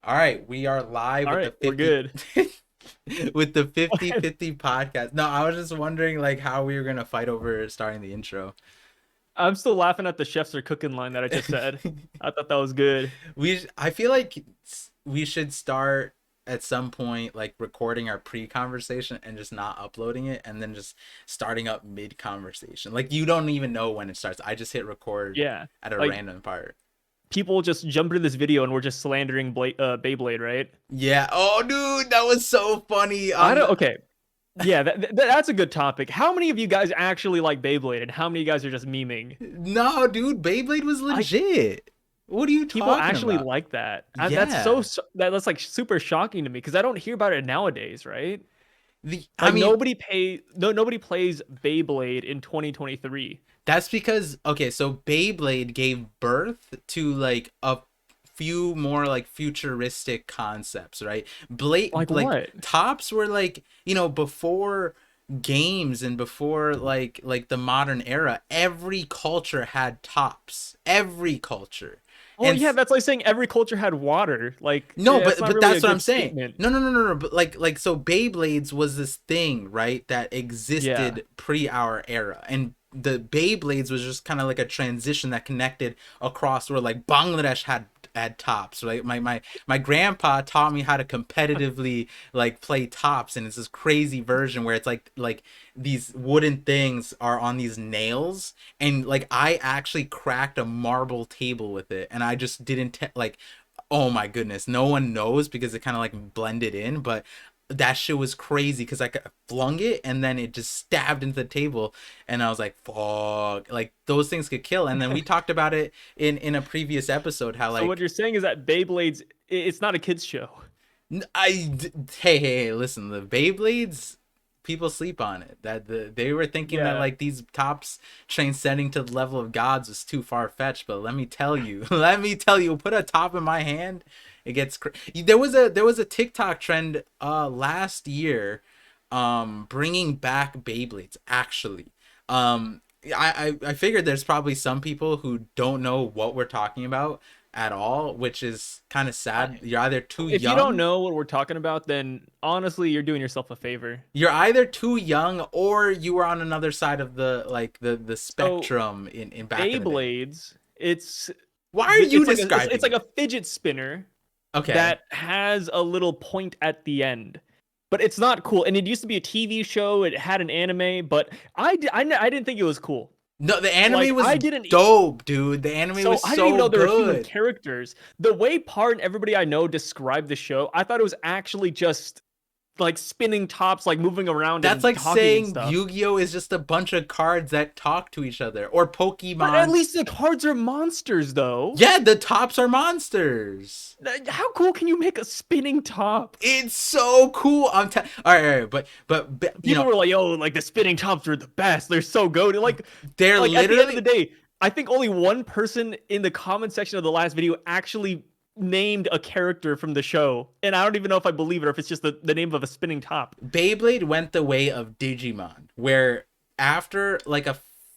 All right, we are live All with the right, we're 50 good. with the 50/50 podcast. No, I was just wondering like how we were gonna fight over starting the intro. I'm still laughing at the chefs are cooking line that I just said. I thought that was good. I feel like we should start at some point like recording our pre-conversation and just not uploading it and then just starting up mid-conversation. Like you don't even know when it starts. I just hit record Yeah. at a Like random part. people just jump into this video and we're just slandering Beyblade, right? Yeah. Oh, dude, that was so funny. I don't okay. Yeah, that's a good topic. How many of you guys actually like Beyblade and how many of you guys are just memeing? No, dude, Beyblade was I legit. What are you People talking actually about? like that. And Yeah. that's like super shocking to me because I don't hear about it nowadays, right? I Like mean, nobody plays Beyblade in 2023. that's because okay, so Beyblade gave birth to like a few more like futuristic concepts, right? Like Blade like what? tops were like, before games and before like the modern era, every culture had tops. Every culture. Well, And yeah, that's like saying every culture had water. Like, no, it's but not but really a that's what I'm good saying. statement. No. But like so Beyblades was this thing, right? That Yeah. existed pre our era, and the Beyblades was just kind of like a transition that connected across where like Bangladesh had tops, right? My grandpa taught me how to competitively like play tops, and it's this crazy version where it's like these wooden things are on these nails, and like I actually cracked a marble table with it, and I just didn't like, oh my goodness, no one knows because it kind of like blended in, but that shit was crazy because I flung it and then it just stabbed into the table, and I was like, fuck, like those things could kill. And then we talked about it in a previous episode how So what like you're saying is that Beyblades, it's not a kids show. hey, listen, the Beyblades, people sleep on it. They were thinking that Yeah. like these tops transcending to the level of gods was too far fetched. But let me tell you, let me tell you, put a top in my hand, it gets there was a TikTok trend last year, bringing back Beyblades actually. I figured there's probably some people who don't know what we're talking about at all, which is kind of I, sad. You're either too if you don't young, know what we're talking about, then honestly, you're doing yourself a favor. or you were on another side of the So spectrum in back in the day. Beyblades, it's Why are you it's like it's describing like it? a fidget spinner Okay. that has a little point at the end. But it's not cool. And it used to be a TV show. It had an anime, but I didn't think it was cool. No, the anime Like was dope, dude. The anime so was I didn't even so know there were human good. characters. The way Par and everybody I know described the show, I thought it was actually just like spinning tops, like moving around That's and like talking and saying stuff. Yu-Gi-Oh is just a bunch of cards that talk to each other, or But at Pokemon. least the cards are monsters, though. Yeah, the tops are monsters. How cool can you make a spinning top? It's so cool. All right, but People were like, "Yo, like the spinning tops are the best. They're so good." they're Like at the end of literally the day, I think only one person in the comment section of the last video actually named a character from the show, and I don't even know if I believe it or if it's just the name of a spinning top. Beyblade went the way of Digimon, where after like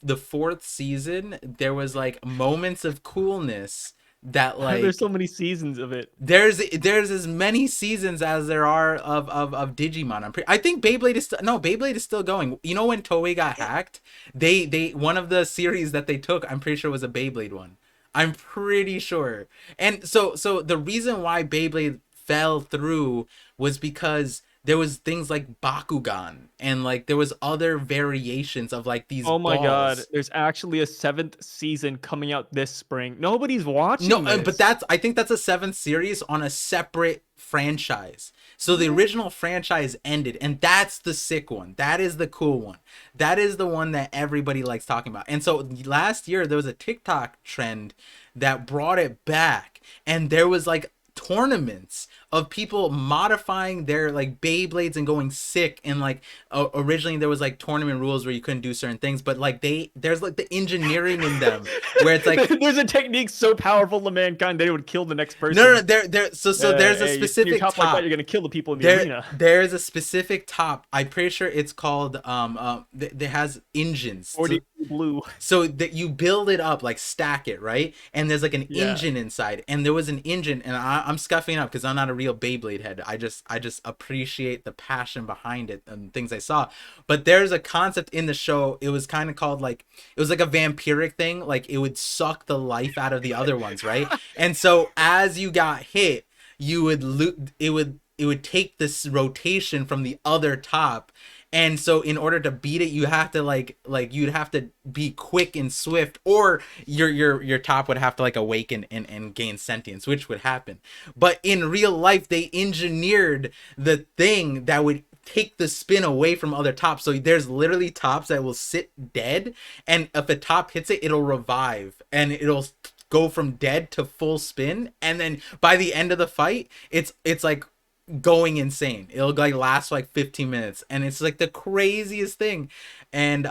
the fourth season, there was like moments of coolness that Why are there like so many seasons of it? there's as many seasons as there are of Digimon. I think Beyblade is Beyblade is still going. You know when Toei got hacked, they one of the series that they took, I'm pretty sure was a Beyblade one. I'm pretty sure. And so the reason why Beyblade fell through was because there was things like Bakugan, and like there was other variations of like these Oh my god, balls. there's actually a seventh season coming out this spring. Nobody's No, watching but this. I think that's a seventh series on a separate franchise. So the What? original franchise ended, and that's the sick one. That is the cool one. That is the one that everybody likes talking about. And so last year there was a TikTok trend that brought it back, and there was like tournaments of people modifying their like Beyblades and going sick. And like originally there was like tournament rules where you couldn't do certain things, but like there's like the engineering in them where it's like There's a technique so powerful to mankind that it would kill the next no, person. so there's a Hey, you spin your specific top like that, top. you're gonna kill the people in the arena. There's a specific top. I'm pretty sure it's called that has engines. 40 blue. So that you build it up, like stack it, right? And there's like an Yeah. engine inside, and there was an engine, and I'm scuffing up because I'm not a real Beyblade head. I just appreciate the passion behind it and things I saw. But there's a concept in the show. It was kind of called like it was like a vampiric thing, like it would suck the life out of the other ones, right? And so as you got hit, you would it would take this rotation from the other top. And so in order to beat it, you have to like you'd have to be quick and swift, or your top would have to like awaken and gain sentience, which would happen. But in real life they engineered the thing that would take the spin away from other tops. So there's literally tops that will sit dead, and if a top hits it, it'll revive and it'll go from dead to full spin. And then by the end of the fight, it's like going insane. It'll like last like 15 minutes, and it's like the craziest thing. And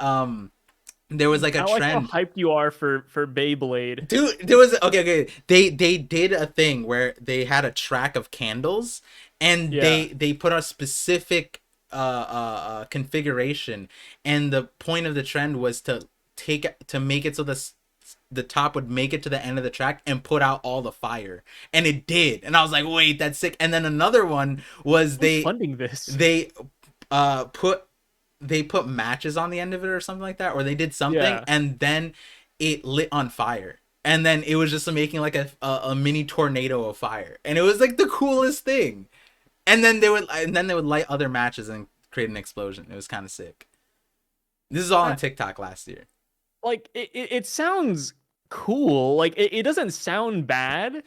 there was like a I like how trend. hyped you are for Beyblade. Dude, there was okay. They did a thing where they had a track of candles, and Yeah. they put a specific configuration, and the point of the trend was to make it so the top would make it to the end of the track and put out all the fire, and it did. And I was like, wait, that's sick. And then another one was Who's funding this? they put matches on the end of it or something like that, or they did something, Yeah. and then it lit on fire, and then it was just making like a mini tornado of fire, and it was like the coolest thing. And then they would light other matches and create an explosion. It was kind of sick. This is all on I, TikTok last year. like it sounds cool. Like it doesn't sound bad,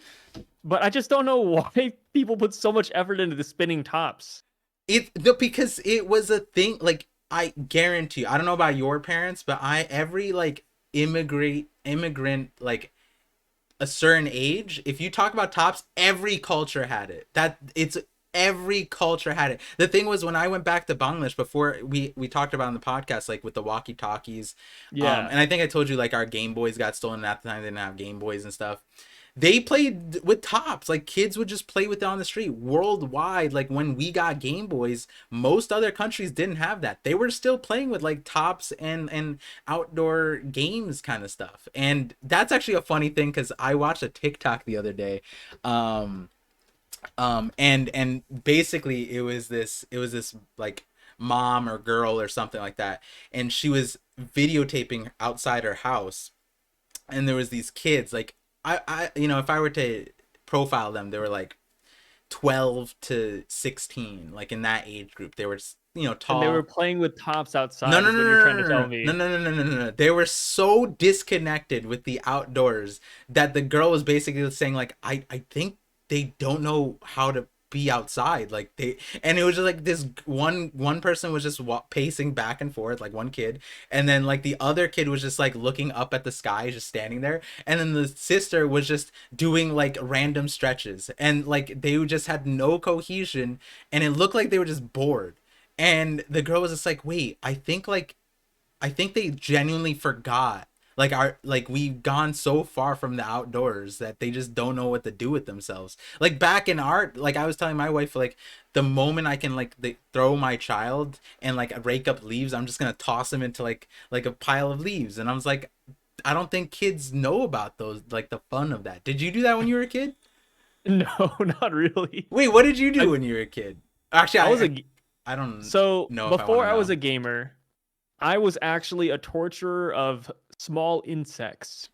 but I just don't know why people put so much effort into the spinning tops. Because it was a thing. Like I guarantee you, I don't know about your parents, but every like immigrant like a certain age, if you talk about tops, every culture had it. Every culture had it. The thing was, when I went back to Bangladesh, before we talked about on the podcast, like with the walkie talkies, Yeah. and I think I told you like our Game Boys got stolen, and at the time they didn't have Game Boys and stuff. They played with tops. Like kids would just play with it on the street worldwide. Like when we got Game Boys, most other countries didn't have that. They were still playing with like tops and outdoor games kind of stuff. And that's actually a funny thing because I watched a TikTok the other day. And basically it was this like mom or girl or something like that, and she was videotaping outside her house, and there was these kids like if I were to profile them, they were like 12 to 16, like in that age group. They were And they were tall. playing with tops No, outside no, is no, what no, you're no, trying to tell no, me. no, no, no, no, no, no, no. They were so disconnected with the outdoors that the girl was basically saying like, I think they don't know how to be outside. Like and it was just like this one person was just pacing back and forth, like one kid, and then like the other kid was just like looking up at the sky, just standing there, and then the sister was just doing like random stretches, and like they just had no cohesion, and it looked like they were just bored. And the girl was just like, wait, I think they genuinely forgot. Like we've gone so far from the outdoors that they just don't know what to do with themselves. Like back in art, like I was telling my wife, like the moment I can like throw my child and like rake up leaves, I'm just gonna toss him into like a pile of leaves. And I was like, I don't think kids know about those, like the fun of that. Did you do that when you were a kid? No, not really. Wait, what did you do I when you were a kid? Actually, I was I a I, g- I don't so know if I want before to I was know. a gamer, I was actually a torturer of small insects.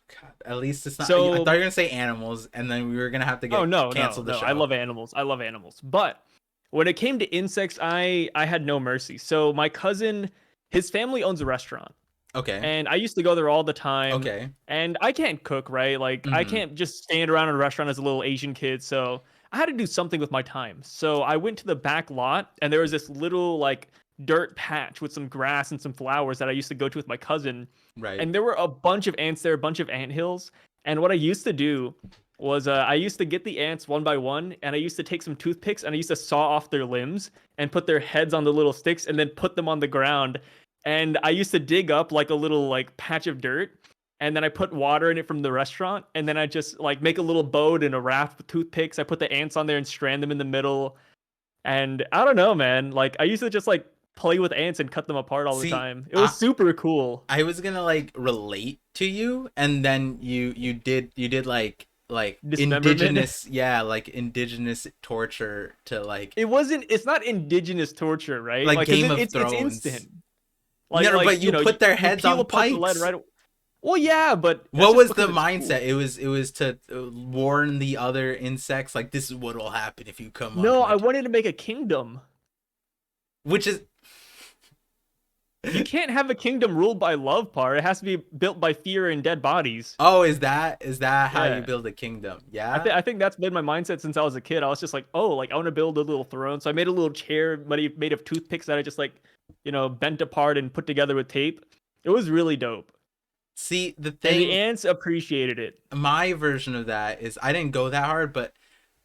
God, at least it's not. I So thought you were gonna say animals, and then we were gonna have to oh get no, no, canceled the no. I show. love animals. I love animals. But when it came to insects, I had no mercy. So my cousin, his family owns a restaurant. Okay. And I used to go there all the time. Okay. And I can't cook, right? Like I Mm-hmm. can't just stand around in a restaurant as a little Asian kid. So I had to do something with my time. So I went to the back lot and there was this little like dirt patch with some grass and some flowers that I used to go to with my cousin. Right. And there were a bunch of ants there, a bunch of ant hills. And what I used to do was I used to get the ants one by one, and I used to take some toothpicks and I used to saw off their limbs and put their heads on the little sticks and then put them on the ground. And I used to dig up like a little like patch of dirt, and then I put water in it from the restaurant, and then I just like make a little boat and a raft with toothpicks. I put the ants on there and strand them in the middle. And I don't know, man. Like I used to just like play with ants and cut them apart all the See, time. It was super cool. I was gonna like relate to you, and then you did like Dismemberment. indigenous, yeah, like indigenous torture to It wasn't. It's not indigenous torture, right? like Like, cause Game of it's Thrones. instant. No, no, but You you know, put their you heads peel on apart the lead pikes. right. Well, yeah, but that's What just was the because it's mindset? cool. It was to warn the other insects like this is what will happen if you come onto No, my I wanted to make a kingdom. which is You can't have a kingdom ruled by love, Par. It has to be built by fear and dead bodies. oh, is that how you Yeah. build a kingdom? Yeah. I think that's been my mindset since I was a kid. I was just like, oh, like I want to build a little throne. So I made a little chair made of toothpicks that I just like, bent apart and put together with tape. It was really dope. See, the And the thing, ants appreciated it. my version of that is I didn't go that hard, but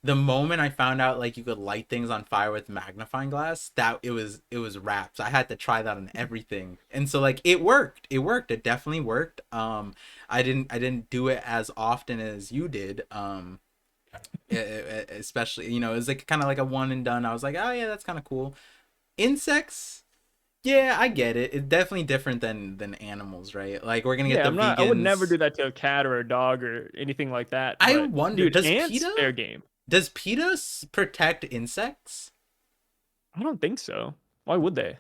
the moment I found out like you could light things on fire with magnifying glass, that it was wraps. I had to try that on everything, and so like it worked. It worked. It definitely worked. I didn't do it as often as you did. Especially it was like kind of like a one and done. I was like, oh yeah, that's kind of cool. Insects, yeah, I get it. It's definitely different than animals, right? Like we're gonna get Yeah, the I'm not. I would never vegans. do that to a cat or a dog or anything like that. I But wonder, dude, does ants, PETA fair game. does PETA protect insects? I don't think so. Why would they?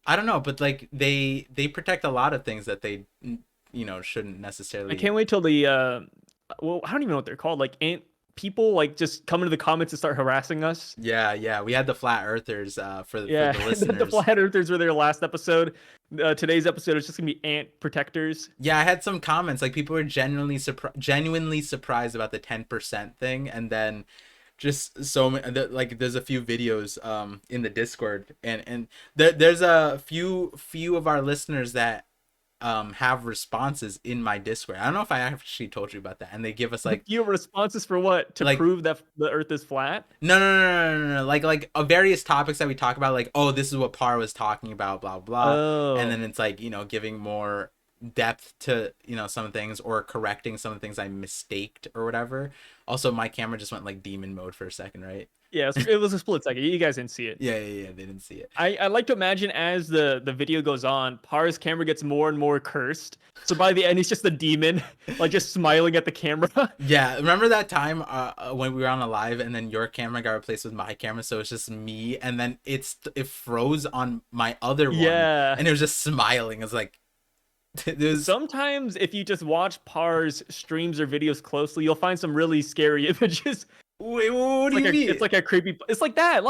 I don't know, but like they protect a lot of things that they shouldn't I necessarily. can't wait till the well, I don't even know what they're called. Like ant people, like just come into the comments and start harassing us. Yeah, yeah. We had the flat earthers for Yeah, the the listeners. flat earthers were their last episode. Today's episode is just gonna be ant protectors. Yeah, I had some comments like people were genuinely surprised about the 10% thing, and then just so many like there's a few videos in the Discord, and there's a few of our listeners that have responses in my Discord. I don't know if I actually told you about that, and they give us like Your responses for what? To like prove that the Earth is flat? no, no, no, no, no, no. Like various topics that we talk about, like, oh, this is what Par was talking about, blah blah, and Oh, then it's like giving more depth to some things or correcting some of the things I mistaked or whatever. Also, my camera just went like demon mode for a second, right? yeah, it was a split second. You guys didn't see it. Yeah, yeah, yeah. They didn't see it. I like to imagine as the video goes on, Par's camera gets more and more cursed. So by the end, he's just a demon, like just smiling at the camera. Yeah, remember that time when we were on a live and then your camera got replaced with my camera, so it's just me, and then it froze on my other one, Yeah. and it was just smiling. It's like it was. Sometimes if you just watch Par's streams or videos closely, you'll find some really scary images. Wait, what do you It's mean? like a creepy. It's like that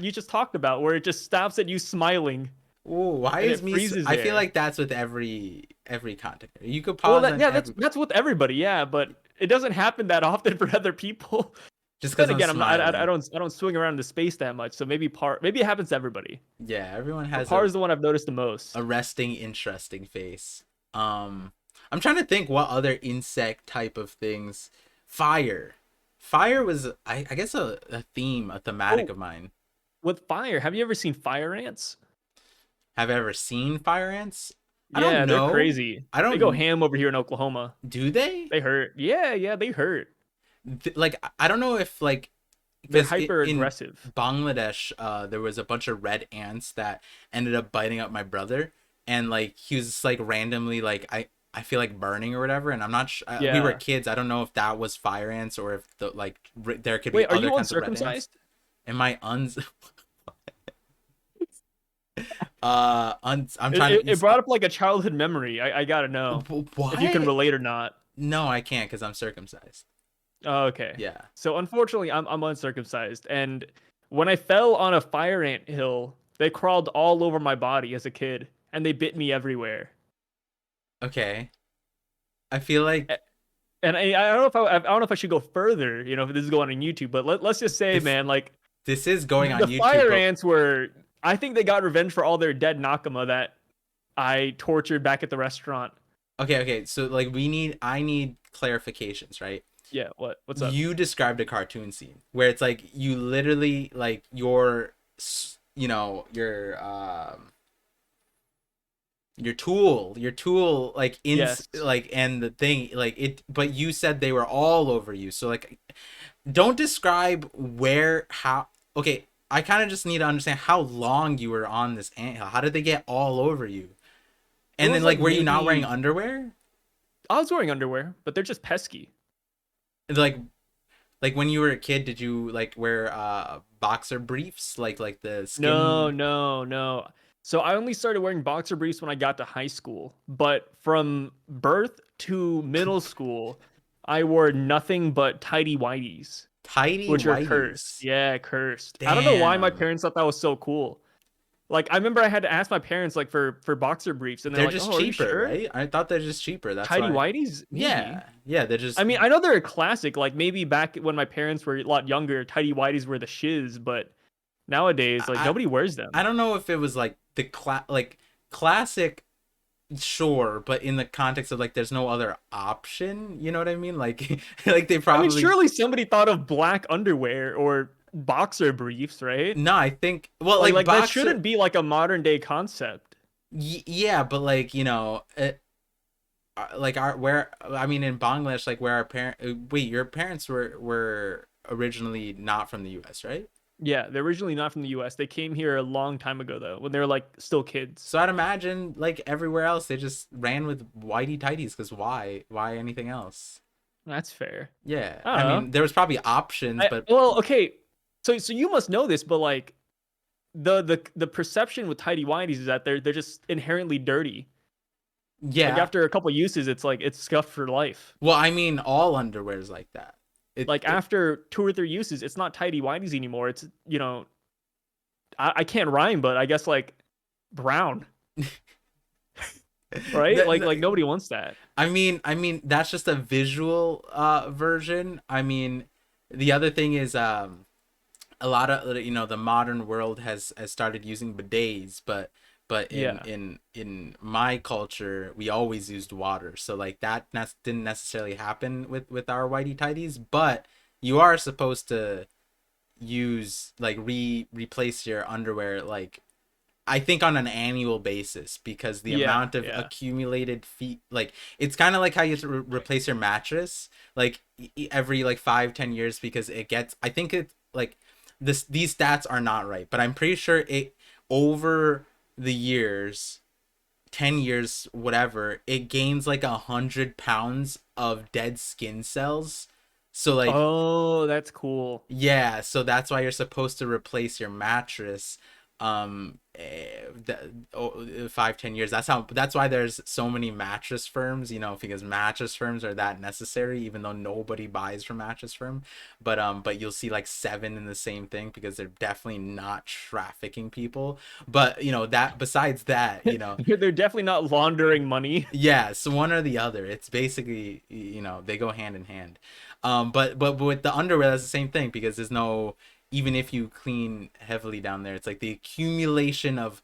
you just talked about, where it just stops at you smiling Ooh, why and is it me? freezes I feel there. like that's with every content. You could Well, pause on every that's with everybody, yeah, but it doesn't happen that often for other people. just because Then I'm again, smiling. I don't swing around the space that much, so maybe it happens to everybody. Yeah, everyone But has Par is the one I've noticed the most. a resting, interesting face. I'm trying to think what other insect type of things. Fire. Fire was I guess a theme, a thematic Oh, of mine. with fire, have you ever seen fire ants? Have I ever seen fire ants? I don't Yeah, they're know. crazy. I They go don't. ham over here in Oklahoma. Do they? They hurt. Yeah, they hurt. Like I don't know if like They're because hyper in aggressive. Bangladesh, there was a bunch of red ants that ended up biting up my brother, and like he was just, like randomly like I feel like burning or whatever, and I'm not. We were Yeah. kids. I don't know if that was fire ants or if there could be Wait, are other you kinds of red ants. uncircumcised? Am I I'm trying It brought up like a childhood memory. I gotta know if you can what? relate or not. No, I can't because I'm circumcised. Oh, okay. Yeah. So unfortunately, I'm uncircumcised, and when I fell on a fire ant hill, they crawled all over my body as a kid, and they bit me everywhere. Okay. I feel like And I don't know if I don't know if I should go further, if this is going on YouTube, but let's just say, this man, like this is going on the YouTube, fire but ants were, I think they got revenge for all their dead Nakama that I tortured back at the restaurant. okay, okay. So like I need clarifications, right? Yeah, what? What's up? You described a cartoon scene where it's like you literally like you know, your tool like in Yes. like and the thing like it, but you said they were all over you. So like don't describe where, how. Okay, I kind of just need to understand how long you were on this anthill. How did they get all over you? It And then was like like were you not wearing maybe underwear? I was wearing underwear, but they're just pesky. Like when you were a kid, did you like wear boxer briefs like the No, skin no, no. So I only started wearing boxer briefs when I got to high school, but from birth to middle school, I wore nothing but tidy whities, tidy which are cursed. whities? Yeah, cursed. I don't know why my Damn. parents thought that was so cool. Like I remember I had to ask my parents like for boxer briefs, and they're They're like, just "Oh, are you cheaper, sure?" right? I thought they're just cheaper. That's Tidy why. whities, maybe. Yeah, yeah. They're I just mean, I know they're a classic. Like maybe back when my parents were a lot younger, tidy whities were the shiz, but nowadays, like I nobody wears I them. don't know if it was like the classic, sure, but in the context of like there's no other option. You know what I mean? Like like they I mean, probably. surely somebody thought of black underwear or boxer briefs, right? No, I think well like Like that boxer. shouldn't be like a modern day concept. Yeah, but like like our where I mean in Bangladesh, like where our parent wait, your parents were originally not from the U.S., right? Yeah, they're originally not from the US. They came here a long time ago though, when they were like still kids. So I'd imagine like everywhere else they just ran with whitey tighties because why anything else? That's fair. Yeah, I I don't know. mean there was probably options, but Well, okay. So you must know this, but like the perception with tidy whities is that they're just inherently dirty. Like yeah. after a couple uses, it's like it's scuffed for life. Well, I mean all underwear is like that. Like It after two or three uses, it's not tidy whities anymore. It's I can't rhyme, but I guess like brown, right? Like nobody wants that. I mean that's just a visual version. I mean the other thing is a lot of the modern world has started using bidets, but in Yeah. in my culture we always used water, so like that didn't necessarily happen with our whitey tidies, but you are supposed to use like replace your underwear like I think on an annual basis because the Yeah, amount of yeah. accumulated feet, like it's kind of like how you have to replace your mattress like every like 5-10 years because it gets, I think it like these stats are not right, but I'm pretty sure it over the years, 10 years, whatever, it gains like 100 pounds of dead skin cells. So like Oh, that's cool. yeah, so that's why you're supposed to replace your mattress 5-10 years. That's why there's so many mattress firms, because mattress firms are that necessary even though nobody buys from mattress firm. But you'll see like seven in the same thing because they're definitely not trafficking people. But that besides that, They're definitely not laundering money. yeah, so one or the other. It's basically, they go hand in hand. But with the underwear, that's the same thing because there's no, even if you clean heavily down there, it's like the accumulation of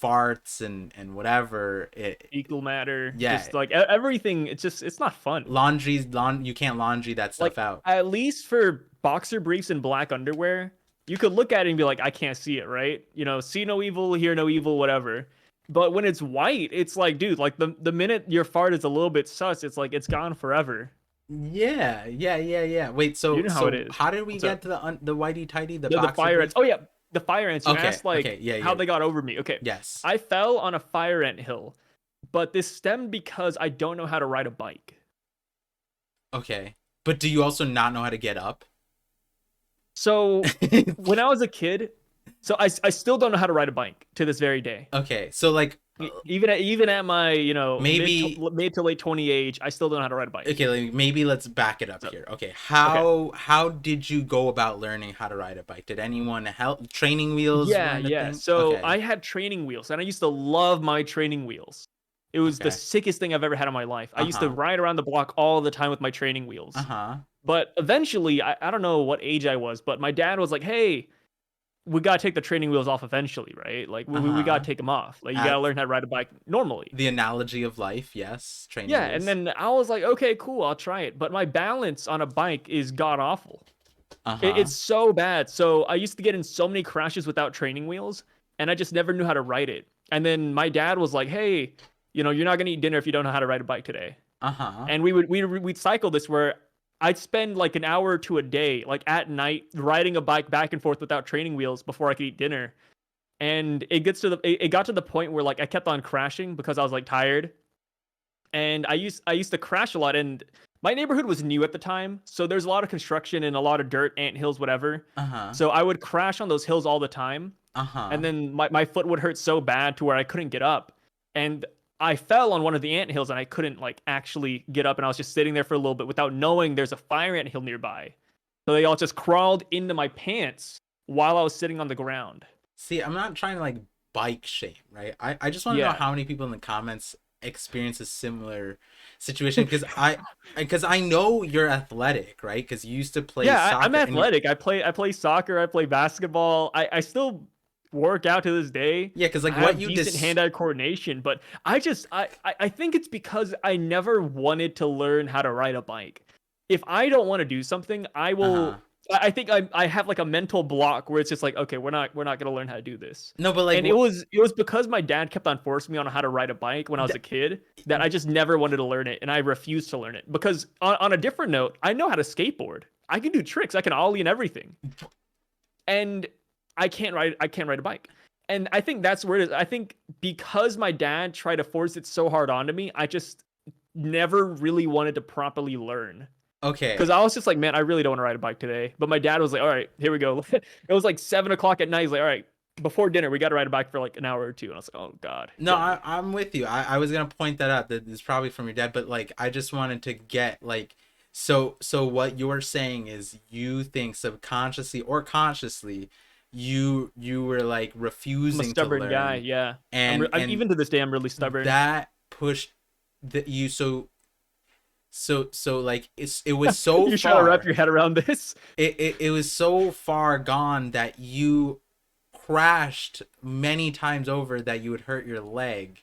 farts and whatever. Equal matter, Yeah, just like everything. It's not fun. you can't laundry that stuff Like out. at least for boxer briefs and black underwear, you could look at it and be like, I can't see it, right? See no evil, hear no evil, whatever. But when it's white, it's like, dude, like the minute your fart is a little bit sus, it's like it's gone forever. Yeah, yeah, yeah, yeah. Wait, You so know how it so is. how did we What's get up? to the whitey tighty, the The boxer fire ants. brief? Oh yeah, the fire ants. You Okay, asked like okay, yeah, how yeah, they got over me. Okay, yes. I fell on a fire ant hill, but this stemmed because I don't know how to ride a bike. Okay, but do you also not know how to get up? So when I was a kid, so I still don't know how to ride a bike to this very day. Okay, so like Even at my maybe mid to late 20 age, I still don't know how to ride a bike. okay, like maybe let's back it up So here. Okay, okay, how did you go about learning how to ride a bike? Did anyone help? Training wheels yeah, weren't a yeah. thing? So Okay, I had training wheels, and I used to love my training wheels. It was the okay. sickest thing I've ever had in my life. I used to Uh-huh. ride around the block all the time with my training wheels. Uh-huh. But eventually, I don't know what age I was, but my dad was like, "Hey, we gotta take the training wheels off eventually, right? Like we gotta Uh-huh. take them off. Like you gotta At learn how to ride a bike normally. the analogy of life, yes, training Yeah, and wheels. then I was like, okay, cool, I'll try it. But my balance on a bike is god awful. Uh-huh. It's so bad. So I used to get in so many crashes without training wheels, and I just never knew how to ride it. And then my dad was like, "Hey, you're not gonna eat dinner if you don't know how to ride a bike today." Uh-huh. And we'd cycle this where I'd spend like an hour or two a day, like at night, riding a bike back and forth without training wheels before I could eat dinner. And it got to the point where like I kept on crashing because I was like tired, and I used to crash a lot. And my neighborhood was new at the time, so there's a lot of construction and a lot of dirt, ant hills, whatever. Uh-huh. So I would crash on those hills all the time, and Uh-huh. then my foot would hurt so bad to where I couldn't get up. And I fell on one of the ant hills and I couldn't like actually get up, and I was just sitting there for a little bit without knowing there's a fire ant hill nearby. So they all just crawled into my pants while I was sitting on the ground. See, I'm not trying to like bike shame, right? I just want to know Yeah. how many people in the comments experience a similar situation because I know you're athletic, right? Because you used to play Yeah, I'm soccer and you athletic. I play soccer, I play basketball. I still work out to this day. yeah, because I like what have you decent just hand-eye coordination, but I think it's because I never wanted to learn how to ride a bike. If I don't want to do something, I uh-huh. will I think I have like a mental block where it's just like, okay, we're not gonna learn how to do this. No, but like And it what was it was because my dad kept on forcing me on how to ride a bike when I was a th- kid that I just never wanted to learn it, and I refused to learn it. Because on a different note, I know how to skateboard. I can do tricks. I can ollie and everything. And I can't ride a bike. And I think that's where it is. I think because my dad tried to force it so hard onto me, I just never really wanted to properly learn. Because okay. I was just like, man, I really don't want to ride a bike today. But my dad was like, all right, here we go. It was like 7 o'clock at night. He's like, all right, before dinner, we got to ride a bike for like an hour or two. And I was like, oh God, No, get me. I'm with you. I was gonna point that out that it's probably from your dad, but like I just wanted to get like so what you're saying is you think subconsciously or consciously you were like I'm a refusing to stubborn guy. learn Yeah. and I'm and even to this day, I'm really stubborn. that pushed that you so like it was so You're trying to wrap far your head around this. it was so far gone that you crashed many times over that you would hurt your leg,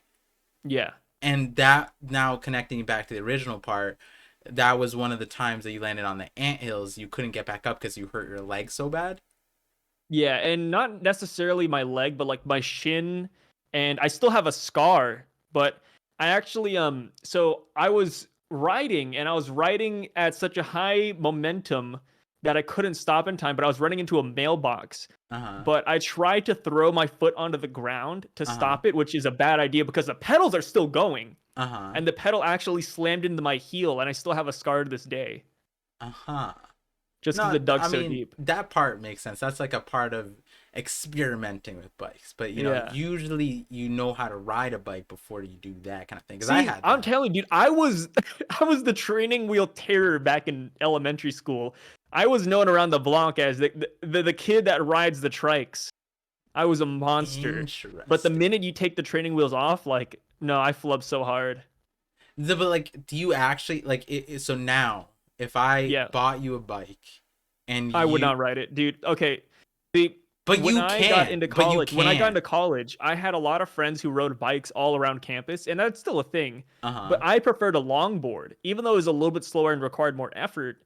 Yeah. and that now connecting back to the original part, that was one of the times that you landed on the anthills. You couldn't get back up because you hurt your leg so bad. Yeah, and not necessarily my leg, but like my shin, and I still have a scar, but I actually so I was riding and I was riding at such a high momentum that I couldn't stop in time, but I was running into a mailbox. Uh-huh. But I tried to throw my foot onto the ground to Uh-huh. stop it, which is a bad idea because the pedals are still going. Uh-huh. And the pedal actually slammed into my heel, and I still have a scar to this day, Uh-huh. just because No, it dug I so mean deep. that part makes sense. That's like a part of experimenting with bikes. But Yeah. usually you know how to ride a bike before you do that kind of thing. Because I See, had I'm that. telling you, dude, I was I was the training wheel terror back in elementary school. I was known around the block as the kid that rides the trikes. I was a monster. But the Interesting. minute you take the training wheels off, like, no, I flub so hard. But like, do you actually like so now, if I Yeah, bought you a bike and I would you not ride it, dude. Okay, the but when you I got can, into but you college, when I got can. into college, I had a lot of friends who rode bikes all around campus, and that's still a thing. But Uh-huh. I preferred a longboard, even though it was a little bit slower and required more effort,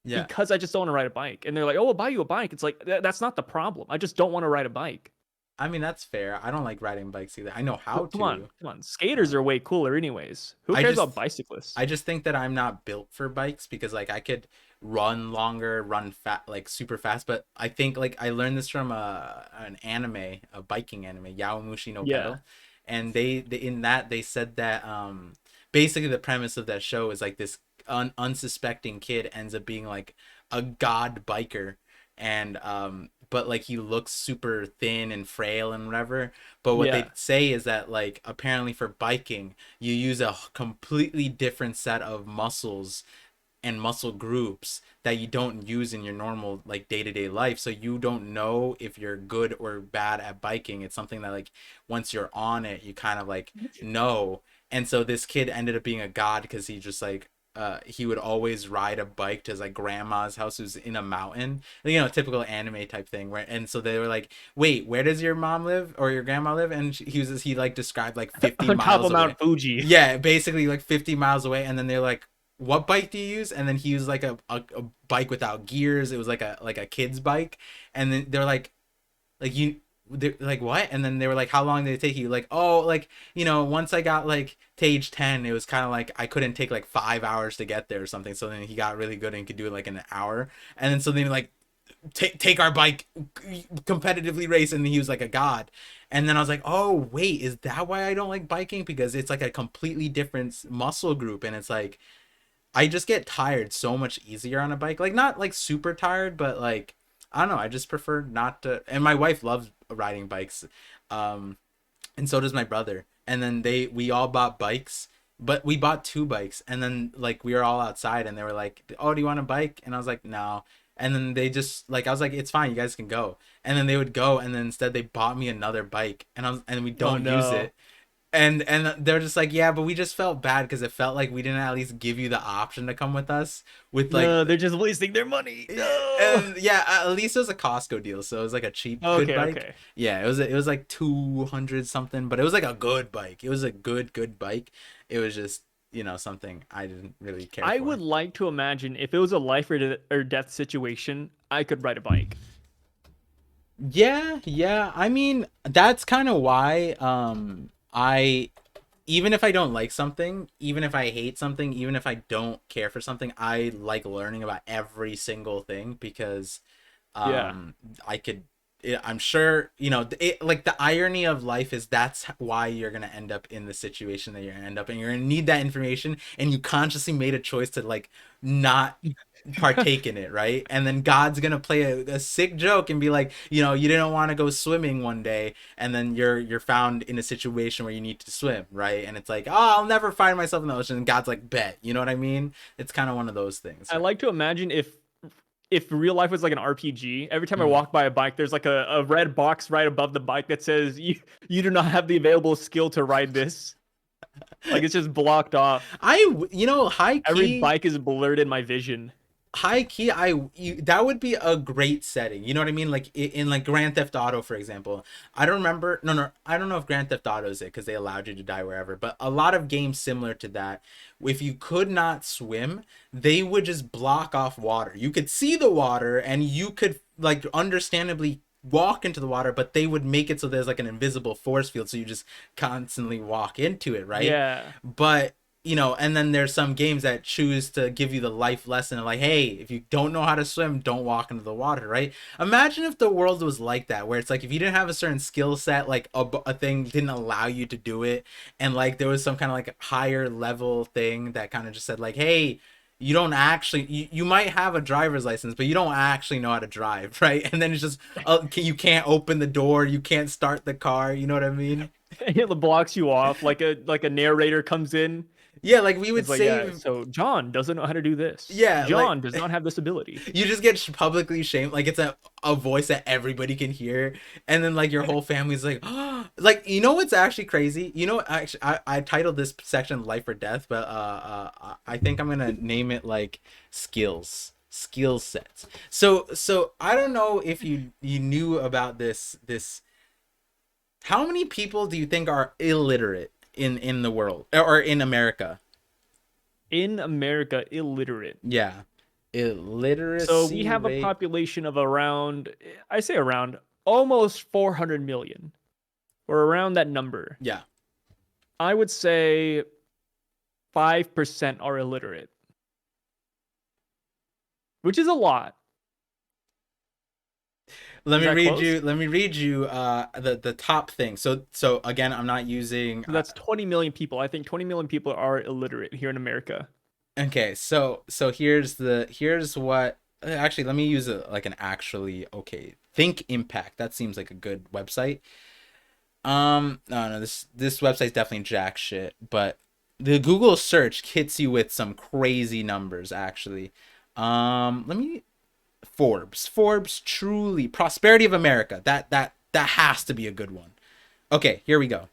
Yeah. because I just don't want to ride a bike. And they're like, "Oh, we'll buy you a bike." It's like that's not the problem. I just don't want to ride a bike. I mean, that's fair. I don't like riding bikes either. I know how Come on, to. come on. Skaters Uh, are way cooler, anyways. Who I cares just about bicyclists? I just think that I'm not built for bikes because like I could run longer, run fat like super fast, but I think like I learned this from an anime, a biking anime, Yaomushi no Yeah, Pedal. And they in that they said that basically the premise of that show is like this unsuspecting kid ends up being like a god biker, and but like he looks super thin and frail and whatever. But what they yeah. say is that like apparently for biking you use a completely different set of muscles and muscle groups that you don't use in your normal like day-to-day life, so you don't know if you're good or bad at biking. It's something that like once you're on it you kind of like know. And so this kid ended up being a god because he just like he would always ride a bike to his like grandma's house who's in a mountain, you know, typical anime type thing, right? And so they were like, wait, where does your mom live or your grandma live? And he like described like 50 On top miles of away. Mount Fuji. Yeah, basically like 50 miles away. And then they're like, what bike do you use? And then he used like a bike without gears. It was like a kid's bike. And then they're like you they're like what? And then they were like, how long did it take you? Like, oh, like, you know, once I got like to age 10, it was kind of like I couldn't take like 5 hours to get there or something. So then he got really good and could do it like in an hour. And then so then like take our bike, competitively race, and he was like a god. And then I was like, oh wait, is that why I don't like biking? Because it's like a completely different muscle group, and it's like I just get tired so much easier on a bike. Like not like super tired, but like I don't know. I just prefer not to. And my wife loves riding bikes, um, and so does my brother. And then we all bought bikes, but we bought two bikes. And then like we were all outside, and they were like, "Oh, do you want a bike?" And I was like, "No." And then they just like I was like, "It's fine, you guys can go." And then they would go, and then instead they bought me another bike, and we Oh don't use no. it. And they're just like, yeah, but we just felt bad because it felt like we didn't at least give you the option to come with us with like, No, they're just wasting their money. No. and yeah, at least it was a Costco deal, so it was like a cheap good Okay, bike. okay. Yeah, it was like 200 something, but it was like a good bike. It was a good bike. It was just, you know, something I didn't really care I for. would like to imagine if it was a life or death situation, I could ride a bike. Yeah, yeah. I mean, that's kind of why I even if I don't like something, even if I hate something, even if I don't care for something, I like learning about every single thing because Yeah. um I could I'm sure, you know, like the irony of life is that's why you're going to end up in the situation that you're going to end up in. You're going to need that information, and you consciously made a choice to like not partake in it, right? And then God's gonna play a sick joke and be like, you know, you didn't want to go swimming one day, and then you're found in a situation where you need to swim, right? And it's like, oh, I'll never find myself in the ocean. And God's like, bet, you know what I mean? It's kind of one of those things, I right? like to imagine if real life was like an RPG, every time I Mm. walk by a bike, there's like a red box right above the bike that says you do not have the available skill to ride this. Like it's just blocked off. You know, Every bike is blurred in my vision. high key that would be a great setting, you know what I mean, like in like Grand Theft Auto, for example. I don't remember, no, I don't know if Grand Theft Auto is it because they allowed you to die wherever, but a lot of games similar to that, if you could not swim, they would just block off water. You could see the water and you could like understandably walk into the water, but they would make it so there's like an invisible force field, so you just constantly walk into it, right? Yeah. But you know, and then there's some games that choose to give you the life lesson of like, hey, if you don't know how to swim, don't walk into the water, right? Imagine if the world was like that, where it's like if you didn't have a certain skill set, like a thing didn't allow you to do it, and like there was some kind of like higher level thing that kind of just said like, hey, you don't actually you might have a driver's license, but you don't actually know how to drive, right? And then it's just you can't open the door, you can't start the car, you know what I mean? It blocks you off like a narrator comes in. Yeah, like we would It's like, yeah, save. so John doesn't know how to do this. Yeah, like John does not have this ability. you just get publicly shamed, like it's a voice that everybody can hear, and then like your whole family's like, oh, like, you know what's actually crazy, you know, actually I titled this section life or death, but I think I'm gonna name it like skill sets. So I don't know if you knew about this. How many people do you think are illiterate in the world or in America? In America, illiterate. Yeah, So we illiteracy have a rate. population of around, I say around, almost 400 million, or around that number. Yeah. I would say 5% are illiterate, which is a lot. Is that close? Let me read you the top thing. So again, I'm not using So that's 20 million people. I think 20 million people are illiterate here in America. okay, so here's what actually let me use like an actually okay. Think Impact. That seems like a good website. No, this website's definitely jack shit, but the Google search hits you with some crazy numbers actually. Let me Forbes truly prosperity of America. That has to be a good one. Okay, here we go.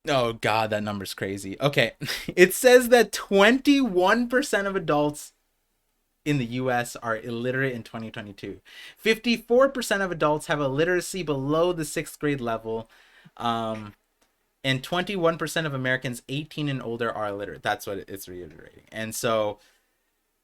Oh god, that number's crazy. Okay. It says that 21% of adults in the US are illiterate in 2022. 54% of adults have a literacy below the 6th grade level. Um, and 21% of Americans 18 and older are illiterate. That's what it's reiterating. And so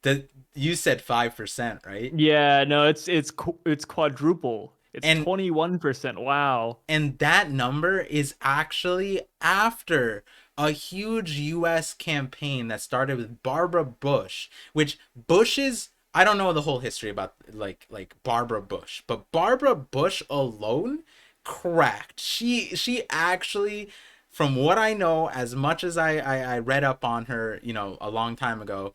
the you said 5%, right? Yeah, no, it's quadruple. It's And 21%. Wow. that number is actually after a huge US campaign that started with Barbara Bush, which Bush's I don't know the whole history about like Barbara Bush, but Barbara Bush alone cracked. She actually, from what I know, as much as I read up on her, a long time ago,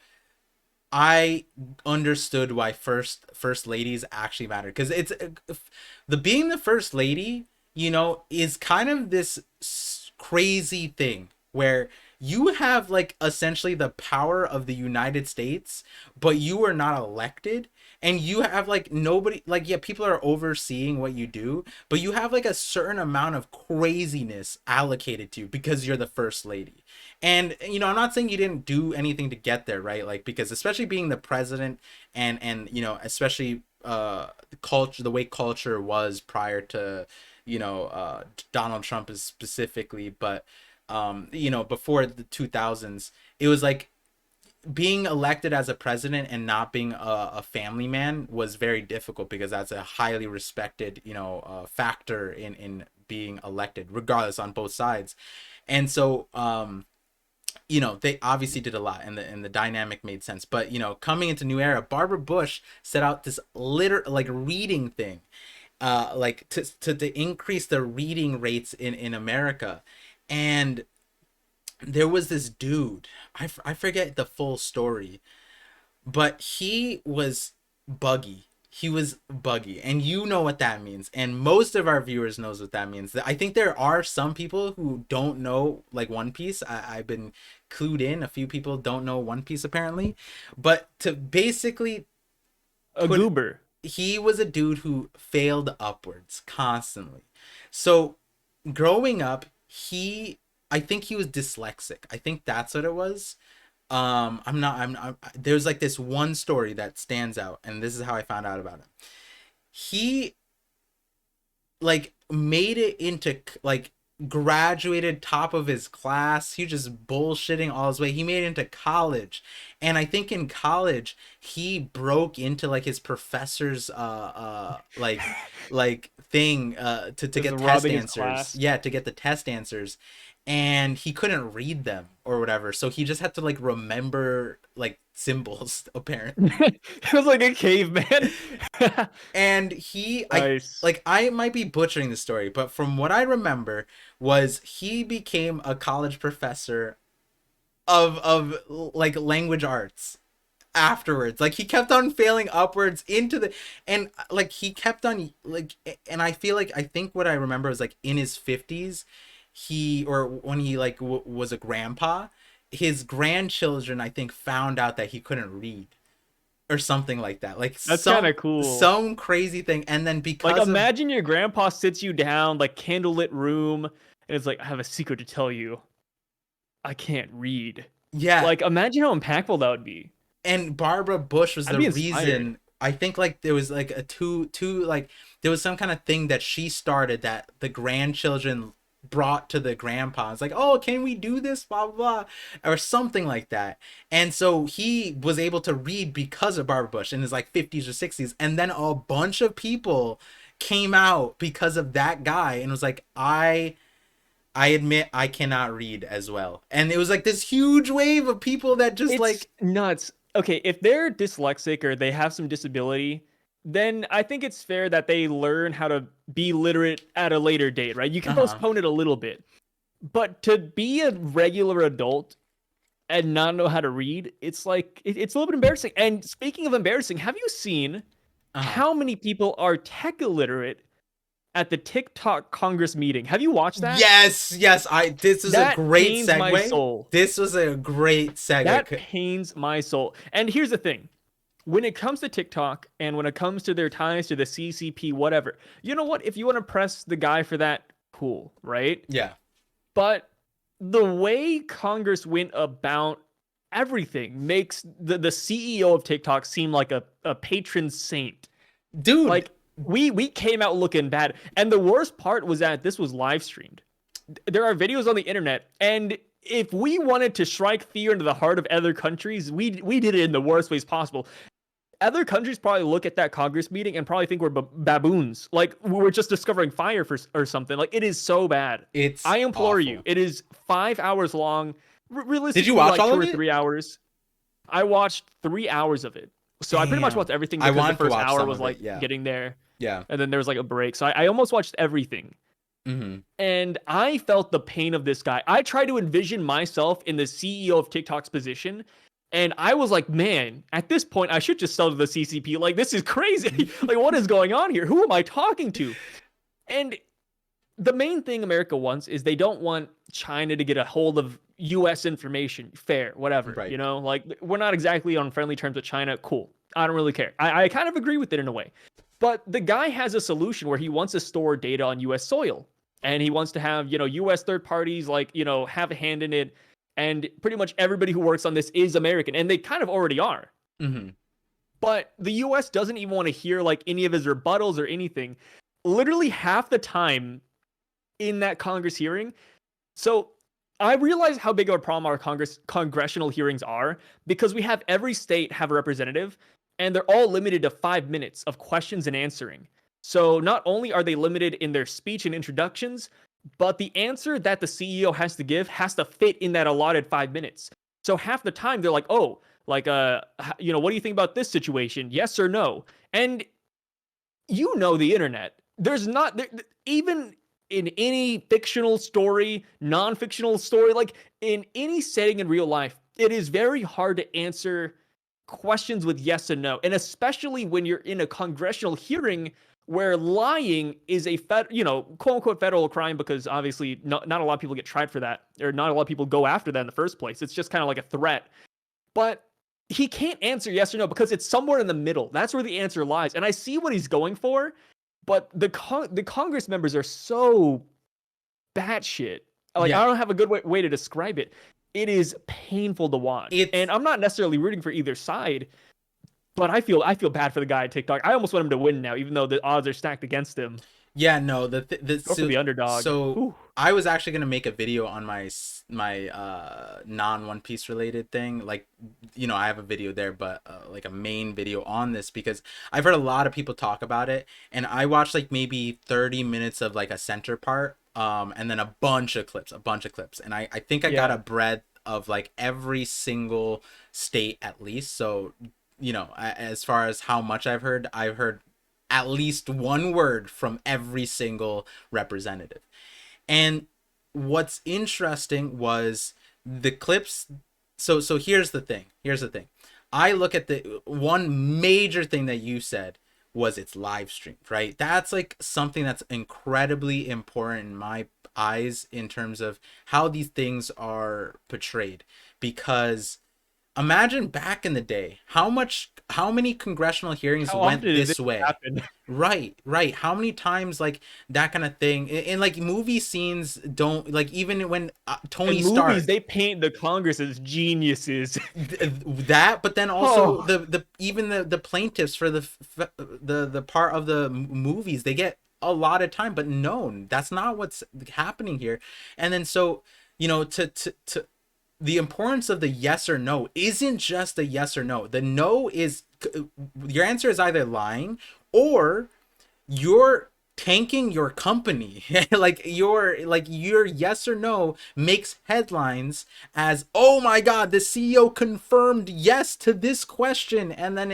I understood why first ladies actually matter, because it's the being the first lady, is kind of this crazy thing where you have like essentially the power of the United States, but you are not elected, and you have like nobody, like, yeah, people are overseeing what you do, but you have like a certain amount of craziness allocated to you because you're the first lady. And I'm not saying you didn't do anything to get there, right? Like, because especially being the president, and especially culture, the way culture was prior to Donald Trump is specifically, but before the 2000s, it was like being elected as a president and not being a family man was very difficult, because that's a highly respected factor in being elected, regardless, on both sides. And so they obviously did a lot, and the dynamic made sense. But coming into new era, Barbara Bush set out this like reading thing, like to increase the reading rates in America. And there was this dude, I forget the full story, but he was buggy, and you know what that means, and most of our viewers knows what that means. I think there are some people who don't know, like, One Piece. I've been clued in, a few people don't know One Piece apparently, but to basically A put, goober. he was a dude who failed upwards constantly. So growing up, I think he was dyslexic. I think that's what it was. There's like this one story that stands out, and this is how I found out about him. He like made it into like graduated top of his class. He was just bullshitting all his way. He made it into college. And I think in college he broke into like his professor's like thing to Just get test robbing his answers. class. Yeah, to get the test answers. And he couldn't read them or whatever. So he just had to like remember like symbols apparently. It was like a caveman. And Nice. I might be butchering the story, but from what I remember was he became a college professor of like language arts afterwards. Like, he kept on failing upwards into the, and like he kept on like, and I feel like, I think what I remember was like in his 50s, or when he like was a grandpa, his grandchildren, I think, found out that he couldn't read or something like that, like That's kind of cool. some crazy thing. And then Like, because of, imagine your grandpa sits you down, like candlelit room, and it's like, I have a secret to tell you. I can't read. yeah, Like, imagine how impactful that would be. and Barbara Bush was I'd the be inspired. reason. I think like there was like a like there was some kind of thing that she started that the grandchildren brought to the grandpa. It's like, oh, can we do this? Blah blah blah, or something like that. And so he was able to read because of Barbara Bush in his like 50s or 60s, and then a bunch of people came out because of that guy, and was like, I admit I cannot read as well. And it was like this huge wave of people that just It's like, nuts. Okay, if they're dyslexic or they have some disability, then I think it's fair that they learn how to be literate at a later date, right? You can uh-huh. postpone it a little bit. But to be a regular adult and not know how to read, it's like it's a little bit embarrassing. And speaking of embarrassing, have you seen Uh-huh. how many people are tech illiterate at the TikTok Congress meeting? Have you watched that? Yes, yes. This is a That great pains my segue. soul. This was a great That segue. pains my soul. And here's the thing. When it comes to TikTok and when it comes to their ties to the CCP, whatever, you know what? If you want to press the guy for that, cool, right? Yeah. But the way Congress went about everything makes the CEO of TikTok seem like a patron saint. Dude. Like we came out looking bad. And the worst part was that this was live streamed. There are videos on the internet, and if we wanted to strike fear into the heart of other countries, we did it in the worst ways possible. Other countries probably look at that Congress meeting and probably think we're baboons. Like we're just discovering fire for or something. Like it is so bad. It's I implore you. awful. It is 5 hours long. Did you Realistically, watch like all two of or it? 3 hours. I watched 3 hours of it. So I pretty much watched Damn. everything I because the wanted to first watch hour some was of it. like Yeah. getting there, Yeah. and then there was like a break. So I almost watched everything. Hmm. And I felt the pain of this guy. I tried to envision myself in the CEO of TikTok's position. And I was like, man, at this point, I should just sell to the CCP. Like, this is crazy. Like, what is going on here? Who am I talking to? And the main thing America wants is they don't want China to get a hold of US information. Fair, whatever. Right. You know, like, we're not exactly on friendly terms with China. Cool. I don't really care. I kind of agree with it in a way. But the guy has a solution where he wants to store data on US soil, and he wants to have, US third parties like, have a hand in it. And pretty much everybody who works on this is American, and they kind of already are. Hmm. But the US doesn't even want to hear like any of his rebuttals or anything. Literally half the time in that Congress hearing. So I realize how big of a problem our congressional hearings are because we have every state have a representative, and they're all limited to 5 minutes of questions and answering. So not only are they limited in their speech and introductions, but the answer that the CEO has to give has to fit in that allotted 5 minutes. So half the time they're like, oh, like, what do you think about this situation? Yes or no? And the internet. There's not even in any fictional story, non-fictional story, like in any setting in real life, it is very hard to answer questions with yes and no. And especially when you're in a congressional hearing where lying is a quote unquote federal crime, because obviously not a lot of people get tried for that, or not a lot of people go after that in the first place. It's just kind of like a threat. But he can't answer yes or no because it's somewhere in the middle. That's where the answer lies. And I see what he's going for, but the Congress members are so batshit. Like, Yeah. I don't have a good way to describe it. It is painful to watch, It's and I'm not necessarily rooting for either side. But I feel bad for the guy at TikTok. I almost want him to win now, even though the odds are stacked against him. Yeah, no, Go for the underdog. so Whew. I was actually gonna make a video on my non One Piece related thing. Like, I have a video there, but like a main video on this because I've heard a lot of people talk about it, and I watched like maybe 30 minutes of like a center part, and then a bunch of clips, and I think I got Yeah. a breadth of like every single state at least. So, as far as how much I've heard at least one word from every single representative. And what's interesting was the clips. So here's the thing. Here's the thing. I look at the one major thing that you said was it's live streamed, right? That's like something that's incredibly important in my eyes in terms of how these things are portrayed, because imagine back in the day how many congressional hearings How often went did this this way. happen? Right, how many times like that kind of thing in like movie scenes, don't like, even when Tony In movies, Stark, they paint the Congress as geniuses. that, but then also Oh, the even the plaintiffs for the part of the movies, they get a lot of time, but no, that's not what's happening here. And then so, to the importance of the yes or no isn't just a yes or no. The no is, your answer is either lying, or you're tanking your company. Like your yes or no makes headlines as, oh my god, the CEO confirmed yes to this question, and then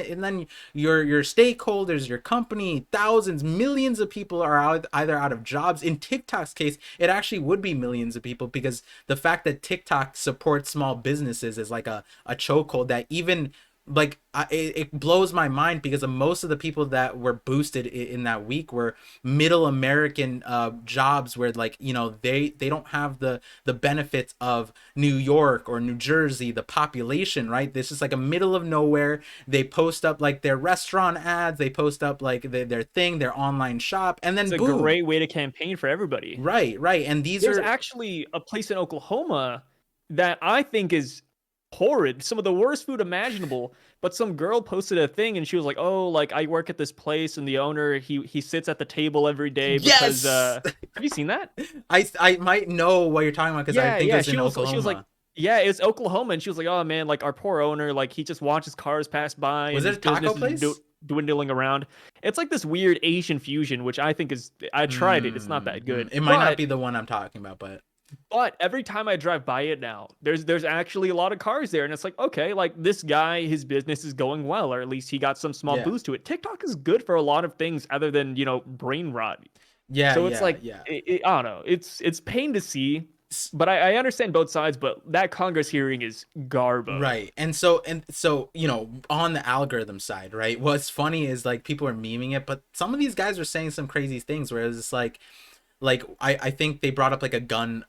your stakeholders, your company, thousands, millions of people are either out of jobs. In TikTok's case, it actually would be millions of people, because the fact that TikTok supports small businesses is like a chokehold that even like it blows my mind because of most of the people that were boosted in that week were middle American jobs where, like, you know, they don't have the benefits of New York or New Jersey, the population, right? This is like a middle of nowhere. They post up like their restaurant ads, they post up like their thing, their online shop, and It's then a boom. great way to campaign for everybody. Right, and these There's are actually a place in Oklahoma that I think is horrid, some of the worst food imaginable. But some girl posted a thing and she was like, "Oh, like I work at this place and the owner he sits at the table every day because yes. have you seen that?" I might know what you're talking about because I Yeah, think it yeah. was in She was like, Oklahoma. yeah, it's Oklahoma, and she was like, "Oh man, like our poor owner, like he just watches cars pass by Was and it his a taco business is place? dwindling around." It's like this weird Asian fusion, which I think is I tried it. It's not that good, It might not but be the one I'm talking about, but every time I drive by it now, there's actually a lot of cars there, and it's like, okay, like this guy, his business is going well, or at least he got some small yeah, boost to it. TikTok is good for a lot of things other than brain rot. yeah, So it's yeah, like yeah. I don't know. It's pain to see, S- but I understand both sides. But that Congress hearing is garbo. Right. And so, you know, on the algorithm side, right? What's funny is like people are memeing it, but some of these guys are saying some crazy things where it's like I think they brought up like a gun